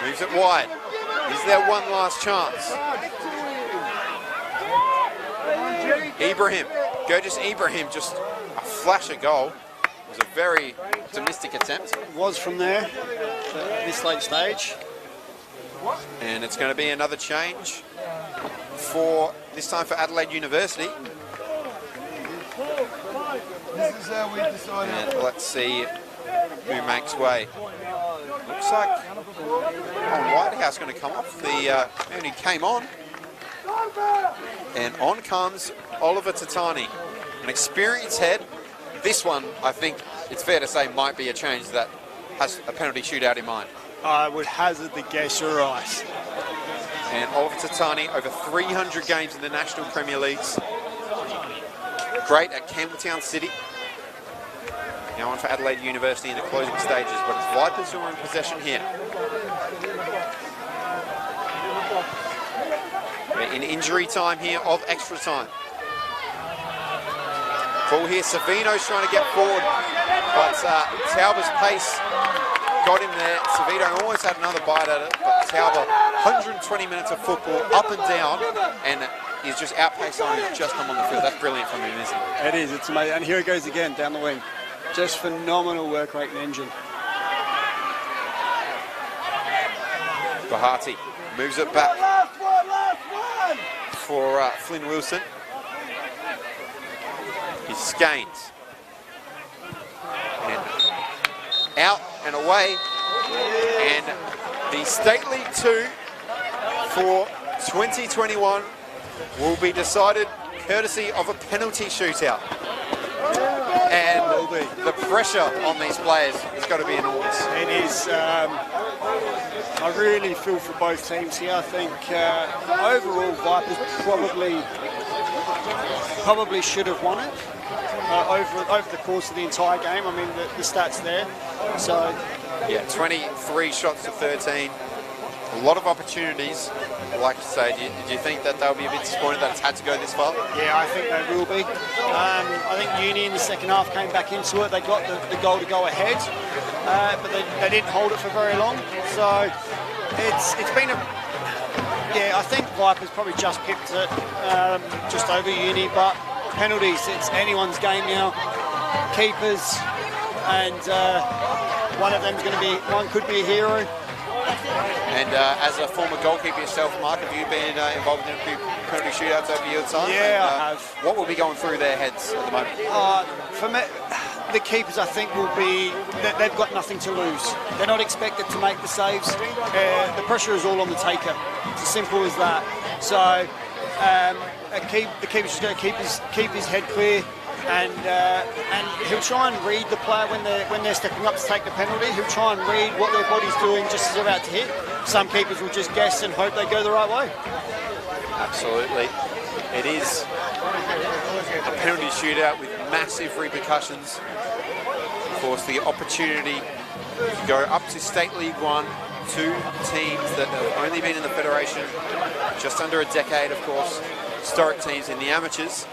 Moves it wide. Is there one last chance? Ibrahim. Gurgis Ibrahim, just a flash of goal. was a very optimistic attempt. It was from there, this late stage. And it's going to be another change for, this time for Adelaide University. This is how we decided. And let's see who makes way. Looks like Whitehouse going to come off. The man who came on. And on comes Oliver Tatani, an experienced head. This one, I think it's fair to say, might be a change that has a penalty shootout in mind. I would hazard the guess you're right. And Oliver Tatani, over 300 games in the National Premier Leagues. Great at Campbelltown City. Now on for Adelaide University in the closing stages, but it's Vipers who are in possession here. We're in injury time here of extra time. Ball here, Savino's trying to get forward, but Tauber's pace got him there. Savino almost had another bite at it, but Tauber, 120 minutes of football, up and down, and he's just outpaced someone who's just come on the field. That's brilliant from him, isn't it? It is, it's amazing. And here it goes again, down the wing. Just phenomenal work rate and engine. Bahati moves it back for Flynn Wilson. He's Scaines. And out and away. And the State League 2 for 2021 will be decided courtesy of a penalty shootout. And the pressure on these players has got to be enormous. It is. I really feel for both teams here. I think overall Vipers probably should have won it over the course of the entire game. I mean, the stats there. So yeah, 23 shots to 13. A lot of opportunities. Like you say, do you think that they'll be a bit disappointed that it's had to go this far? Yeah, I think they will be. I think Uni in the second half came back into it. They got the goal to go ahead, but they didn't hold it for very long. So it's been a... Yeah, I think Vipers probably just pipped it just over Uni, but penalties, it's anyone's game now. Keepers, and one could be a hero. And as a former goalkeeper yourself, Mark, have you been involved in penalty shootouts over your time? Yeah, I have. What will be going through their heads at the moment? For me, the keepers, I think, they've got nothing to lose. They're not expected to make the saves. The pressure is all on the taker. It's as simple as that. So the keeper's just going to keep his head clear. And he'll try and read the player when they're stepping up to take the penalty. He'll try and read what their body's doing just as they're about to hit. Some keepers will just guess and hope they go the right way. Absolutely. It is a penalty shootout with massive repercussions. Of course, the opportunity to go up to State League 1, two teams that have only been in the Federation just under a decade, of course. Historic teams in the amateurs.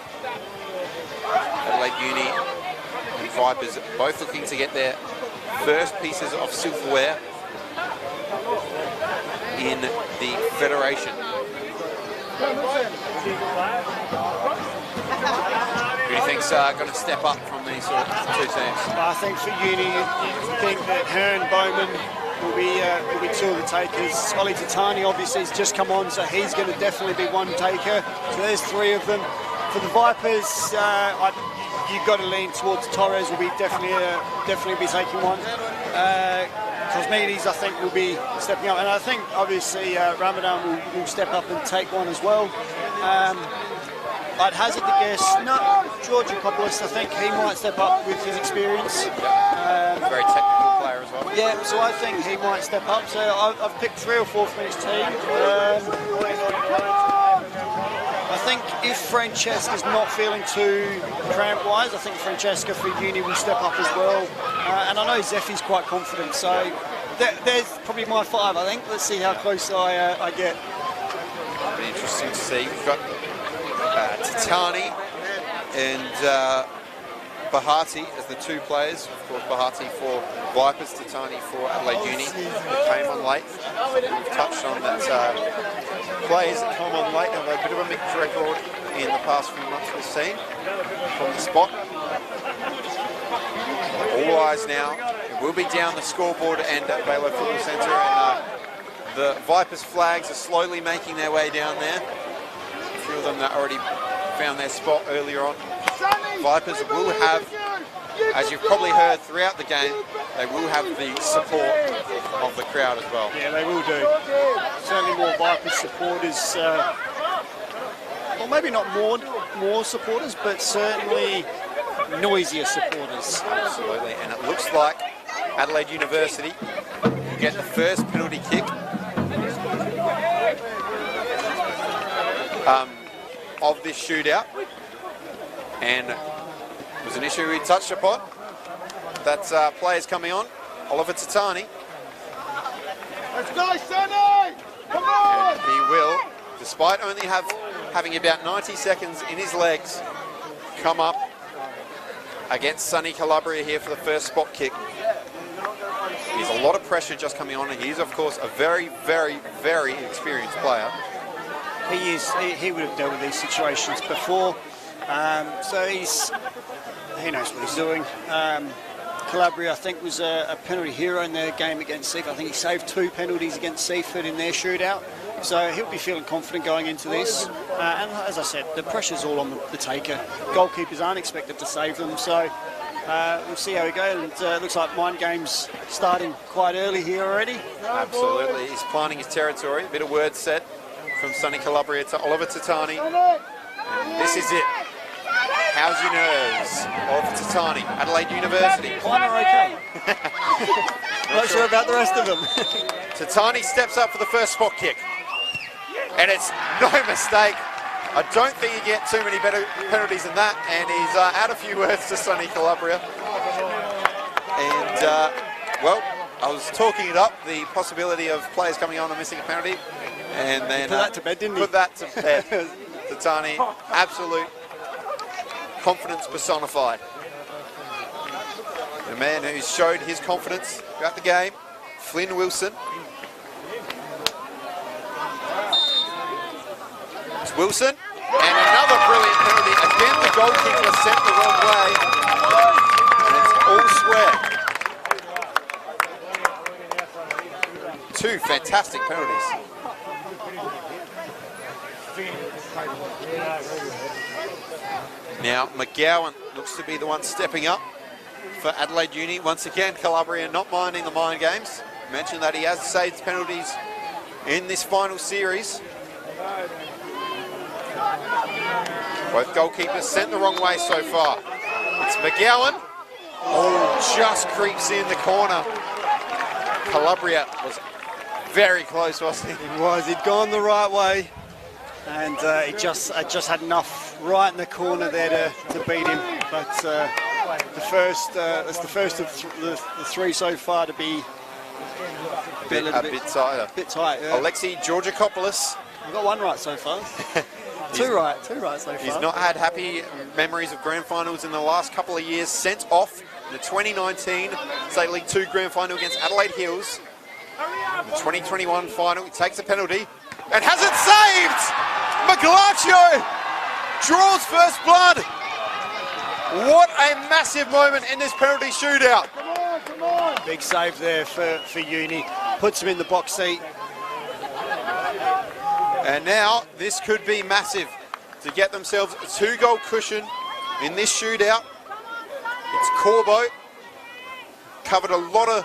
Adelaide Uni and Vipers both looking to get their first pieces of silverware in the Federation. Who do you think's going to step up from these two teams? I think for Uni, you think that Hearn, Bowman will be two of the takers. Ollie Tatani obviously has just come on, so he's going to definitely be one taker. So there's three of them. For the Vipers, you've got to lean towards Torres. Will be definitely be taking one. Cosmedes, I think, will be stepping up, and I think obviously Ramadan will step up and take one as well. I'd hazard the guess. No, George Akopoulos, I think he might step up with his experience. Very technical player as well. Yeah, so I think he might step up. So I've picked 3 or 4 from his team. I think if Francesca's not feeling too cramp-wise, I think Francesca for Uni will step up as well. And I know Zeffy's quite confident, so there's probably my 5, I think. Let's see how close I get. It'll be interesting to see. We've got Tatani and Bahati as the two players. Of course, Bahati for Vipers, Tatani for Adelaide Uni. Came on late. We've touched on that players that come on late have a bit of a mixed record in the past few months we've seen from the spot. All eyes now. It will be down the scoreboard and at Baylor Football Centre. And the Vipers flags are slowly making their way down there. A few of them that already found their spot earlier on. Vipers will have, as you've probably heard throughout the game, they will have the support of the crowd as well. Yeah, they will do. Certainly more Vipers supporters, well, maybe not more supporters, but certainly noisier supporters. Absolutely, and it looks like Adelaide University will get the first penalty kick of this shootout. And it was an issue we touched upon. That's players coming on. Oliver Tatani. Let's go, Sonny! Come on! And he will, despite only having about 90 seconds in his legs, come up against Sonny Calabria here for the first spot kick. There's a lot of pressure just coming on, and he's, of course, a very, very, very experienced player. He is. He would have dealt with these situations before. So he knows what he's doing. Calabria, I think, was a penalty hero in their game against Seaford. I think he saved 2 penalties against Seaford in their shootout. So he'll be feeling confident going into this. And as I said, the pressure's all on the taker. Goalkeepers aren't expected to save them. So we'll see how we go. And it looks like mind game's starting quite early here already. Absolutely. He's planning his territory. A bit of word set from Sonny Calabria to Oliver Tatani. And this is it. How's your nerves? Oliver Tatani, Adelaide University. Mine are okay. Not sure about the rest of them. Tatani steps up for the first spot kick. And it's no mistake. I don't think you get too many better penalties than that. And he's out a few words to Sonny Calabria. And, well, I was talking it up, the possibility of players coming on and missing a penalty. And then put that to bed, didn't he? Put that to bed. Tatani, absolute confidence personified. The man who's showed his confidence throughout the game, Flynn Wilson. It's Wilson, and another brilliant penalty. Again, the goalkeeper sent the wrong way, and it's all square. 2 fantastic penalties. Now, McGowan looks to be the one stepping up for Adelaide Uni. Once again, Calabria not minding the mind games. Mentioned that he has saved penalties in this final series. Both goalkeepers sent the wrong way so far. It's McGowan. Oh, just creeps in the corner. Calabria was very close, wasn't he? He was. He'd gone the right way. And he just had enough right in the corner there to beat him. But that's the first of the 3 so far to be a bit tighter. Bit tight, yeah. Alexei Georgakopoulos. We've got 1 right so far. Two right so far. He's not had happy memories of grand finals in the last couple of years. Sent off in the 2019 State League 2 grand final against Adelaide Hills. In the 2021 final, he takes a penalty and has it saved! Magalaccio draws first blood. What a massive moment in this penalty shootout. Come on. Big save there for Uni. Puts him in the box seat. And now this could be massive to get themselves a 2-goal cushion in this shootout. It's Corbo. Covered a lot of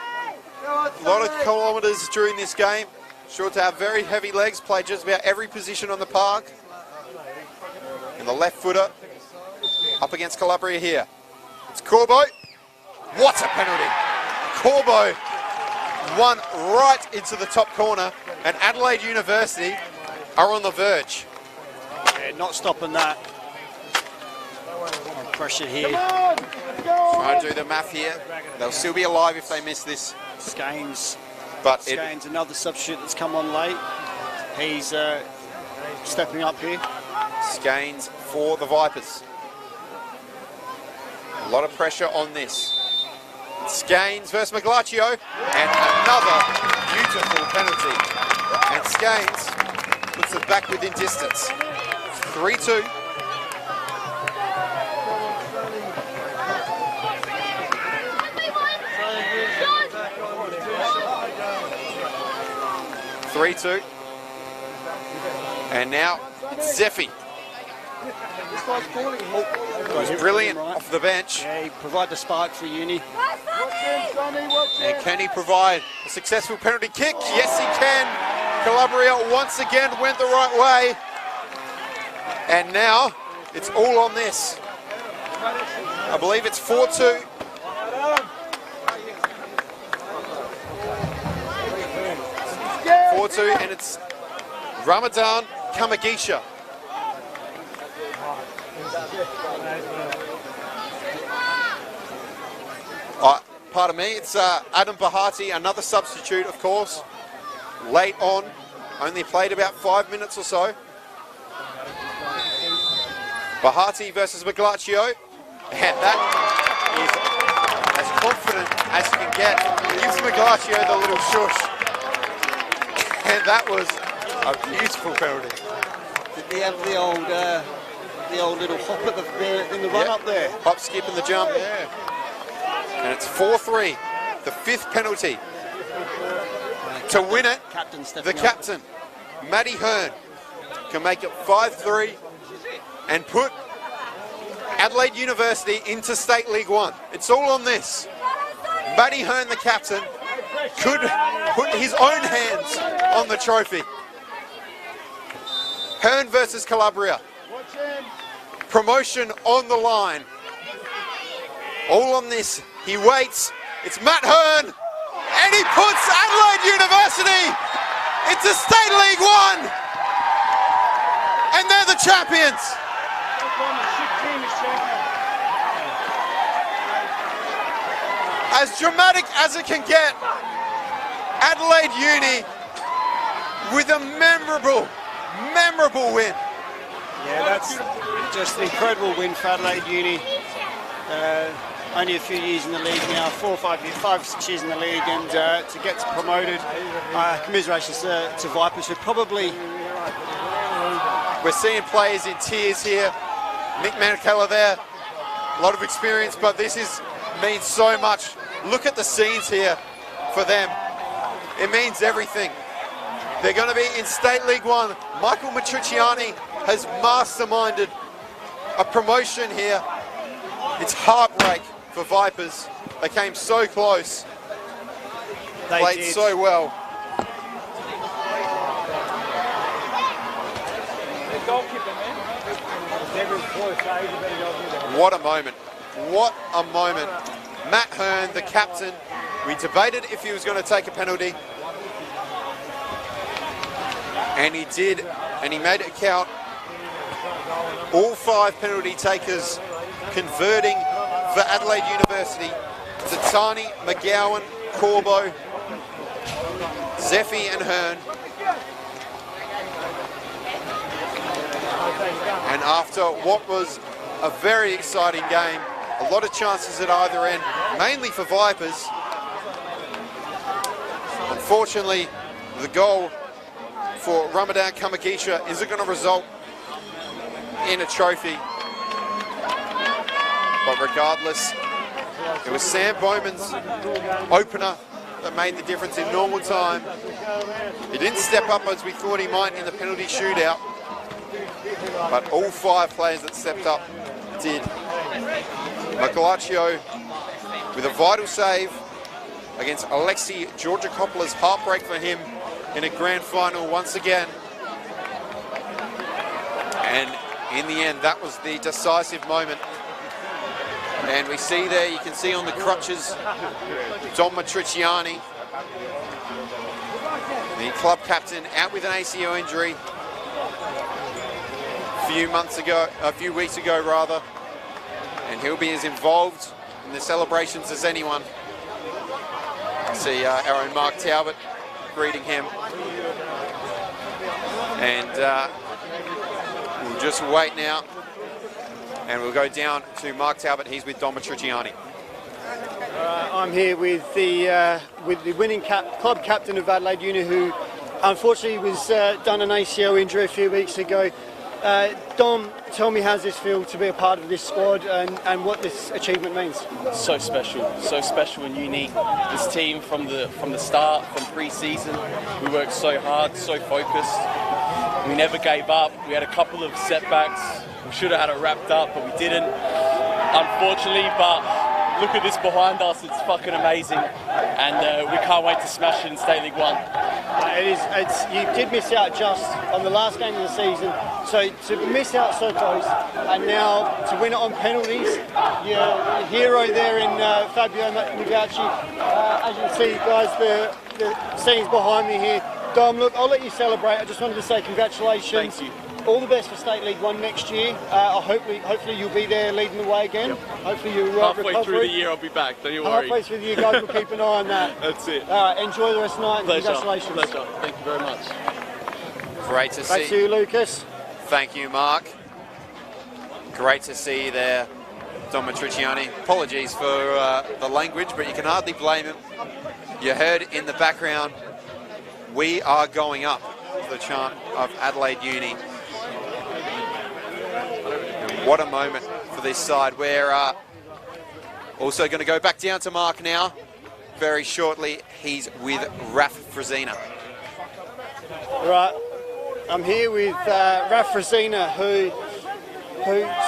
kilometres during this game. Sure to have very heavy legs, played just about every position on the park. And the left footer up against Calabria here. It's Corbo. What a penalty. Corbo one right into the top corner, and Adelaide University are on the verge. Yeah, not stopping that. Pressure here. Trying to do the math here. They'll still be alive if they miss this. Scaines. But Scaines, another substitute that's come on late. He's stepping up here. Scaines for the Vipers. A lot of pressure on this. Scaines versus Magalaccio, and another beautiful penalty. And Scaines puts it back within distance. 3-2. 3-2. And now it's Zeffy. He's brilliant off the bench. Yeah, he provided the spark for Uni. And can he provide a successful penalty kick? Yes, he can. Calabria once again went the right way. And now it's all on this. I believe it's 4-2. And it's Ramadan Kamagisha. Pardon me, it's Adam Bahati, another substitute, of course. Late on, only played about 5 minutes or so. Bahati versus Maglaccio, and that is as confident as you can get. Gives Maglaccio the little shush. And that was a beautiful penalty. Did they have the old little hop at in the run up there? Hop, skip, and the jump. Yeah. And it's 4-3, the 5th penalty. To win it, the captain, Matty Hearn, can make it 5-3 and put Adelaide University into State League 1. It's all on this. Matty Hearn, the captain, could put his own hands on the trophy. Hearn versus Calabria. Promotion on the line. All on this. He waits. It's Matt Hearn. And he puts Adelaide University into State League 1. And they're the champions. As dramatic as it can get, Adelaide Uni with a memorable win. Yeah, that's just an incredible win for Adelaide Uni. Only a few years in the league now, 4 or 5 years, 5 or 6 years in the league, and to get promoted. Commiserations to Vipers, who probably... We're seeing players in tears here. Mick Mancala there, a lot of experience, but this means so much. Look at the scenes here for them. It means everything. They're going to be in State League 1. Michael Matriciani has masterminded a promotion here. It's heartbreak for Vipers. They came so close. They played so well. What a moment. What a moment. Matt Hearn, the captain. We debated if he was going to take a penalty. And he did, and he made it count. All 5 penalty takers converting for Adelaide University. Tatani, McGowan, Corbo, Zeffy and Hearn. And after what was a very exciting game, a lot of chances at either end, mainly for Vipers. Unfortunately, the goal for Ramadan Kamagisha isn't going to result in a trophy. But regardless, it was Sam Bowman's opener that made the difference in normal time. He didn't step up as we thought he might in the penalty shootout, but all 5 players that stepped up did. Maglaccio with a vital save against Alexi Georgikopoulos. Heartbreak for him in a grand final once again. And in the end, that was the decisive moment. And we see there, you can see on the crutches, Dom Matriciani, the club captain, out with an ACL injury a few weeks ago rather. And he'll be as involved in the celebrations as anyone. See our own Mark Talbot greeting him. And we'll just wait now. And we'll go down to Mark Talbot. He's with Dom Matriciani. I'm here with the winning club captain of Adelaide Uni, who unfortunately was done an ACL injury a few weeks ago. Dom, tell me, how's this feel to be a part of this squad and what this achievement means? So special and unique. This team from the start, from pre-season, we worked so hard, so focused. We never gave up. We had a couple of setbacks. We should have had it wrapped up, but we didn't, unfortunately. But look at this behind us. It's fucking amazing, and we can't wait to smash it in State League 1. You did miss out just on the last game of the season, so to miss out so close, and now to win it on penalties, your hero there in Fabio Mugacci. As you can see, guys, the scenes behind me here. Dom, look, I'll let you celebrate. I just wanted to say congratulations. Thank you. All the best for State League 1 next year. Hopefully you'll be there leading the way again. Yep. Hopefully you halfway through the year I'll be back. Don't you worry. Halfway through the year, guys, we'll keep an eye on that. That's it. All right, enjoy the rest of the night. Pleasure. Congratulations. Pleasure. Thank you very much. Great to see. Great to see you, Lucas. Thank you, Mark. Great to see you there, Dom Matriciani. Apologies for the language, but you can hardly blame him. You heard in the background, "We are going up," the chant of Adelaide Uni. And what a moment for this side. We're also going to go back down to Mark now. Very shortly, he's with Raf Frazina. Right, I'm here with Raf Frazina, who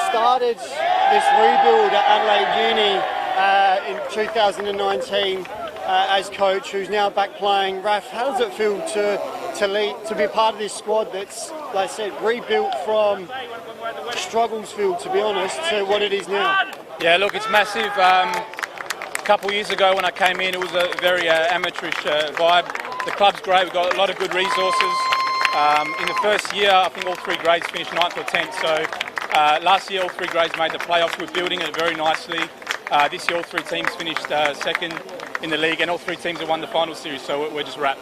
started this rebuild at Adelaide Uni in 2019 as coach, who's now back playing. Raf, how does it feel to be a part of this squad that's, like I said, rebuilt from Strugglesville, to be honest, to what it is now? Yeah, look, it's massive. A couple of years ago when I came in, it was a very amateurish vibe. The club's great, we've got a lot of good resources. In the first year, I think all three grades finished 9th or 10th, so last year all three grades made the playoffs. We're building it very nicely. This year all three teams finished second in the league, and all three teams have won the final series, so we're just wrapped.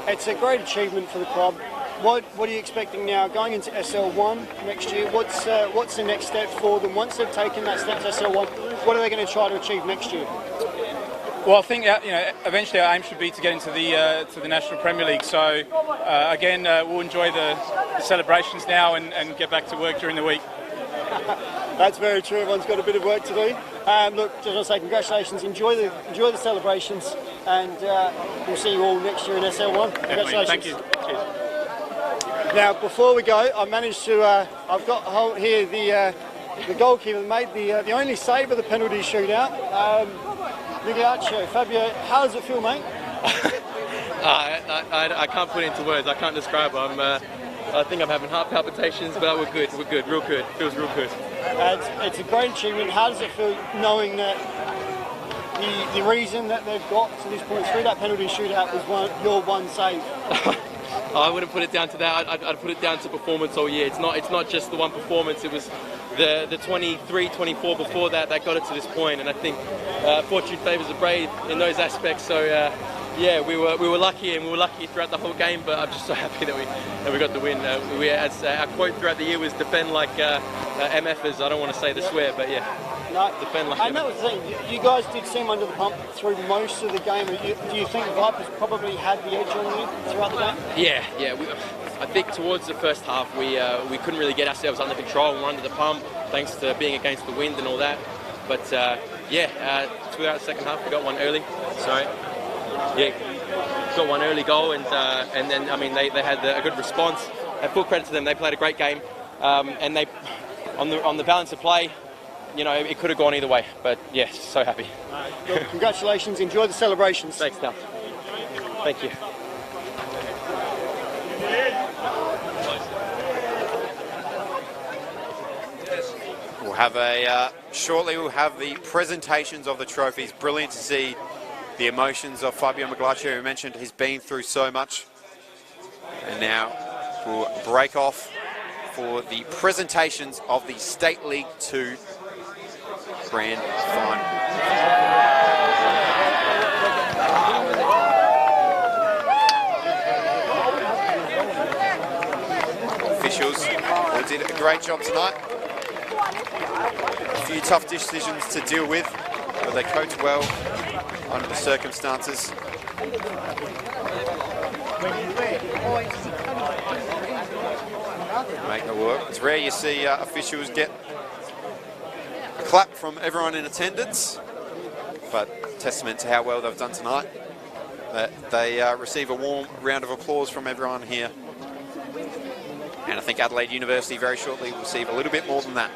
It's a great achievement for the club. What are you expecting now going into SL1 next year? What's the next step for them once they've taken that step to SL1? What are they going to try to achieve next year? Well, I think eventually our aim should be to get into the National Premier League. So again, we'll enjoy the celebrations now and get back to work during the week. That's very true. Everyone's got a bit of work to do. Look, just want to say congratulations. Enjoy the celebrations, and we'll see you all next year in SL1. Congratulations. Thank you. Cheers. Now, before we go, I managed to. I've got here the goalkeeper made the only save of the penalty shootout. Miguelaccio, Fabio, how does it feel, mate? I can't put it into words. I can't describe it. I think I'm having heart palpitations, but we're good. We're good. Real good. Feels real good. It's a great achievement. How does it feel knowing that the reason that they've got to this point through that penalty shootout was your one save? I wouldn't put it down to that. I'd put it down to performance all year. It's not just the one performance. It was the 23, 24 before that got it to this point. And I think fortune favours the brave in those aspects. So yeah, we were lucky, and we were lucky throughout the whole game. But I'm just so happy that we got the win. As our quote throughout the year was "defend like MFers." I don't want to say the swear, but yeah. No, defend like I know what you're saying. You guys did seem under the pump through most of the game. Do you think Vipers probably had the edge on you throughout the game? Yeah. I think towards the first half we couldn't really get ourselves under control. We were under the pump thanks to being against the wind and all that. But throughout the second half we got one early. Got one early goal, and then I mean they had a good response. And full credit to them, they played a great game, and they on the balance of play. You know, it could have gone either way, but yes, so happy. Congratulations, enjoy the celebrations. Thanks, Dal. Thank you. We'll have shortly we'll have the presentations of the trophies. Brilliant to see the emotions of Fabio Mugacci, who mentioned he's been through so much. And now we'll break off for the presentations of the State League 2 Grand Final. Officials who did a great job tonight. A few tough decisions to deal with, but they coached well under the circumstances. make it work. It's rare you see officials get a clap from everyone in attendance, but testament to how well they've done tonight. That they receive a warm round of applause from everyone here. And I think Adelaide University very shortly will receive a little bit more than that.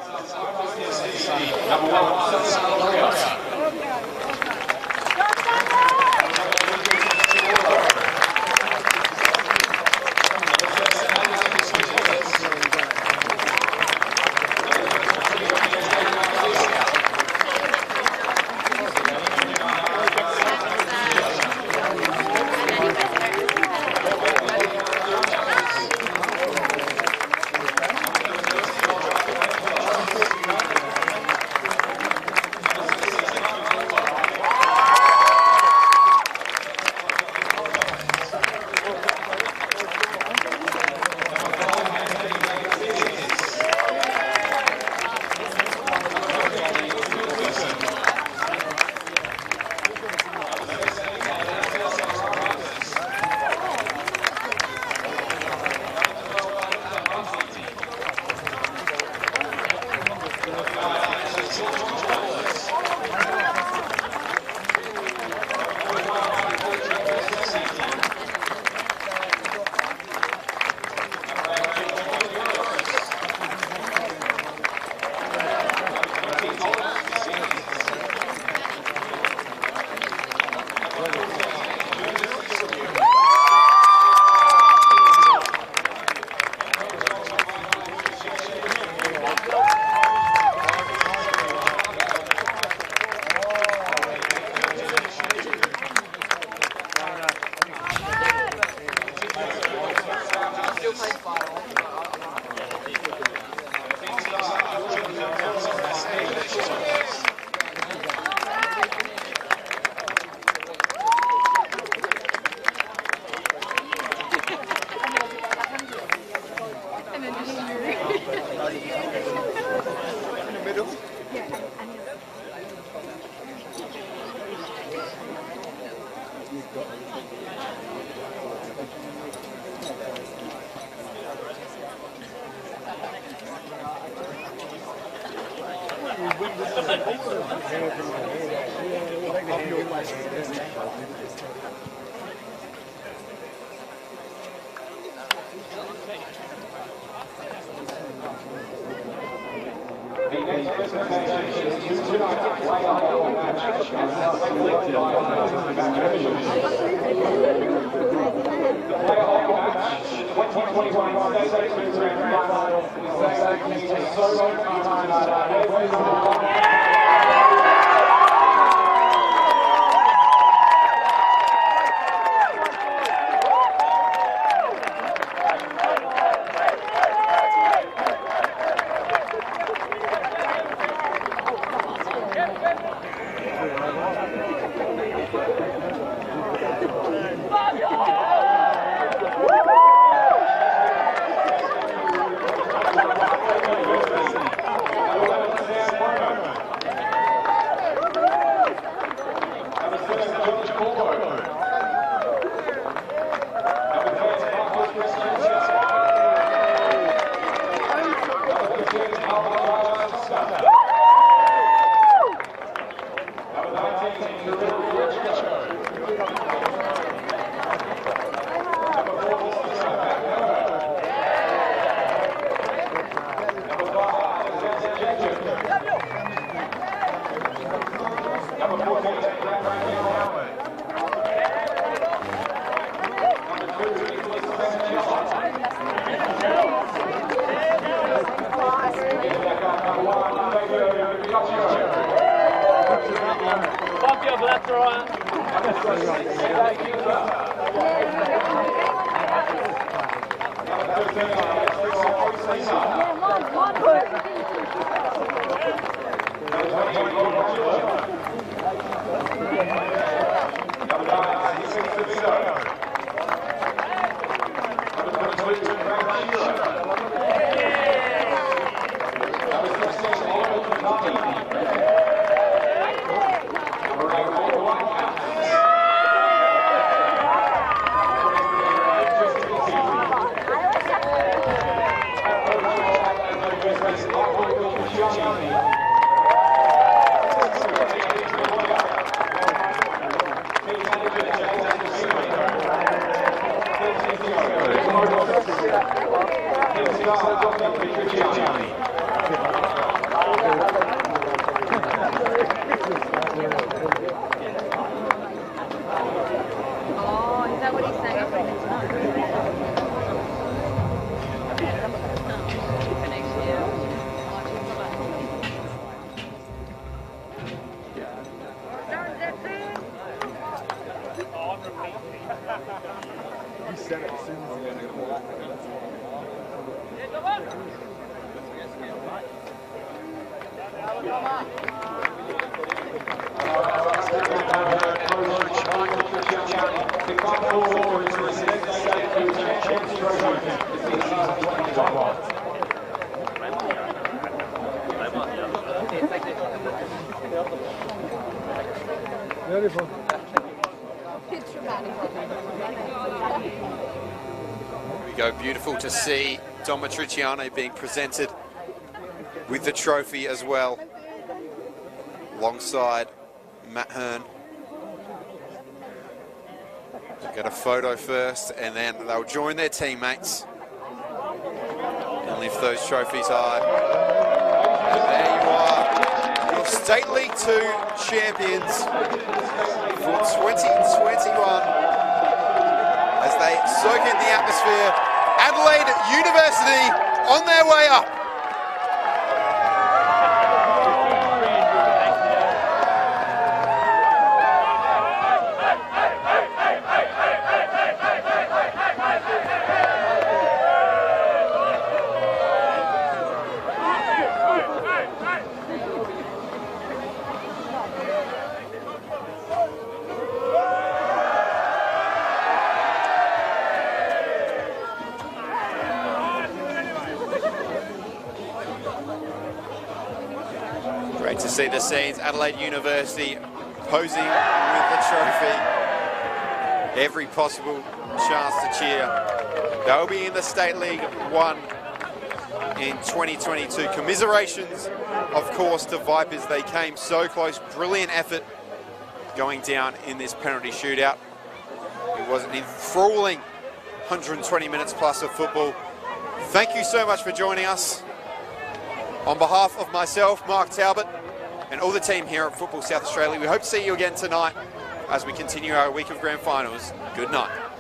is that what he's saying? He said it as soon as he got the ball. Beautiful. Here we go, beautiful to see Don Matriciano being presented with the trophy as well, alongside Matt Hearn. They'll get a photo first, and then they'll join their teammates and lift those trophies high. And there you are, your State League 2 champions for 2021. As they soak in the atmosphere, Adelaide University on their way up. Great to see the scenes. Adelaide University posing with the trophy. Every possible chance to cheer. They'll be in the State League 1 in 2022. Commiserations, of course, to Vipers. They came so close. Brilliant effort going down in this penalty shootout. It was an enthralling 120 minutes plus of football. Thank you so much for joining us. On behalf of myself, Mark Talbot, and all the team here at Football South Australia, we hope to see you again tonight as we continue our week of grand finals. Good night.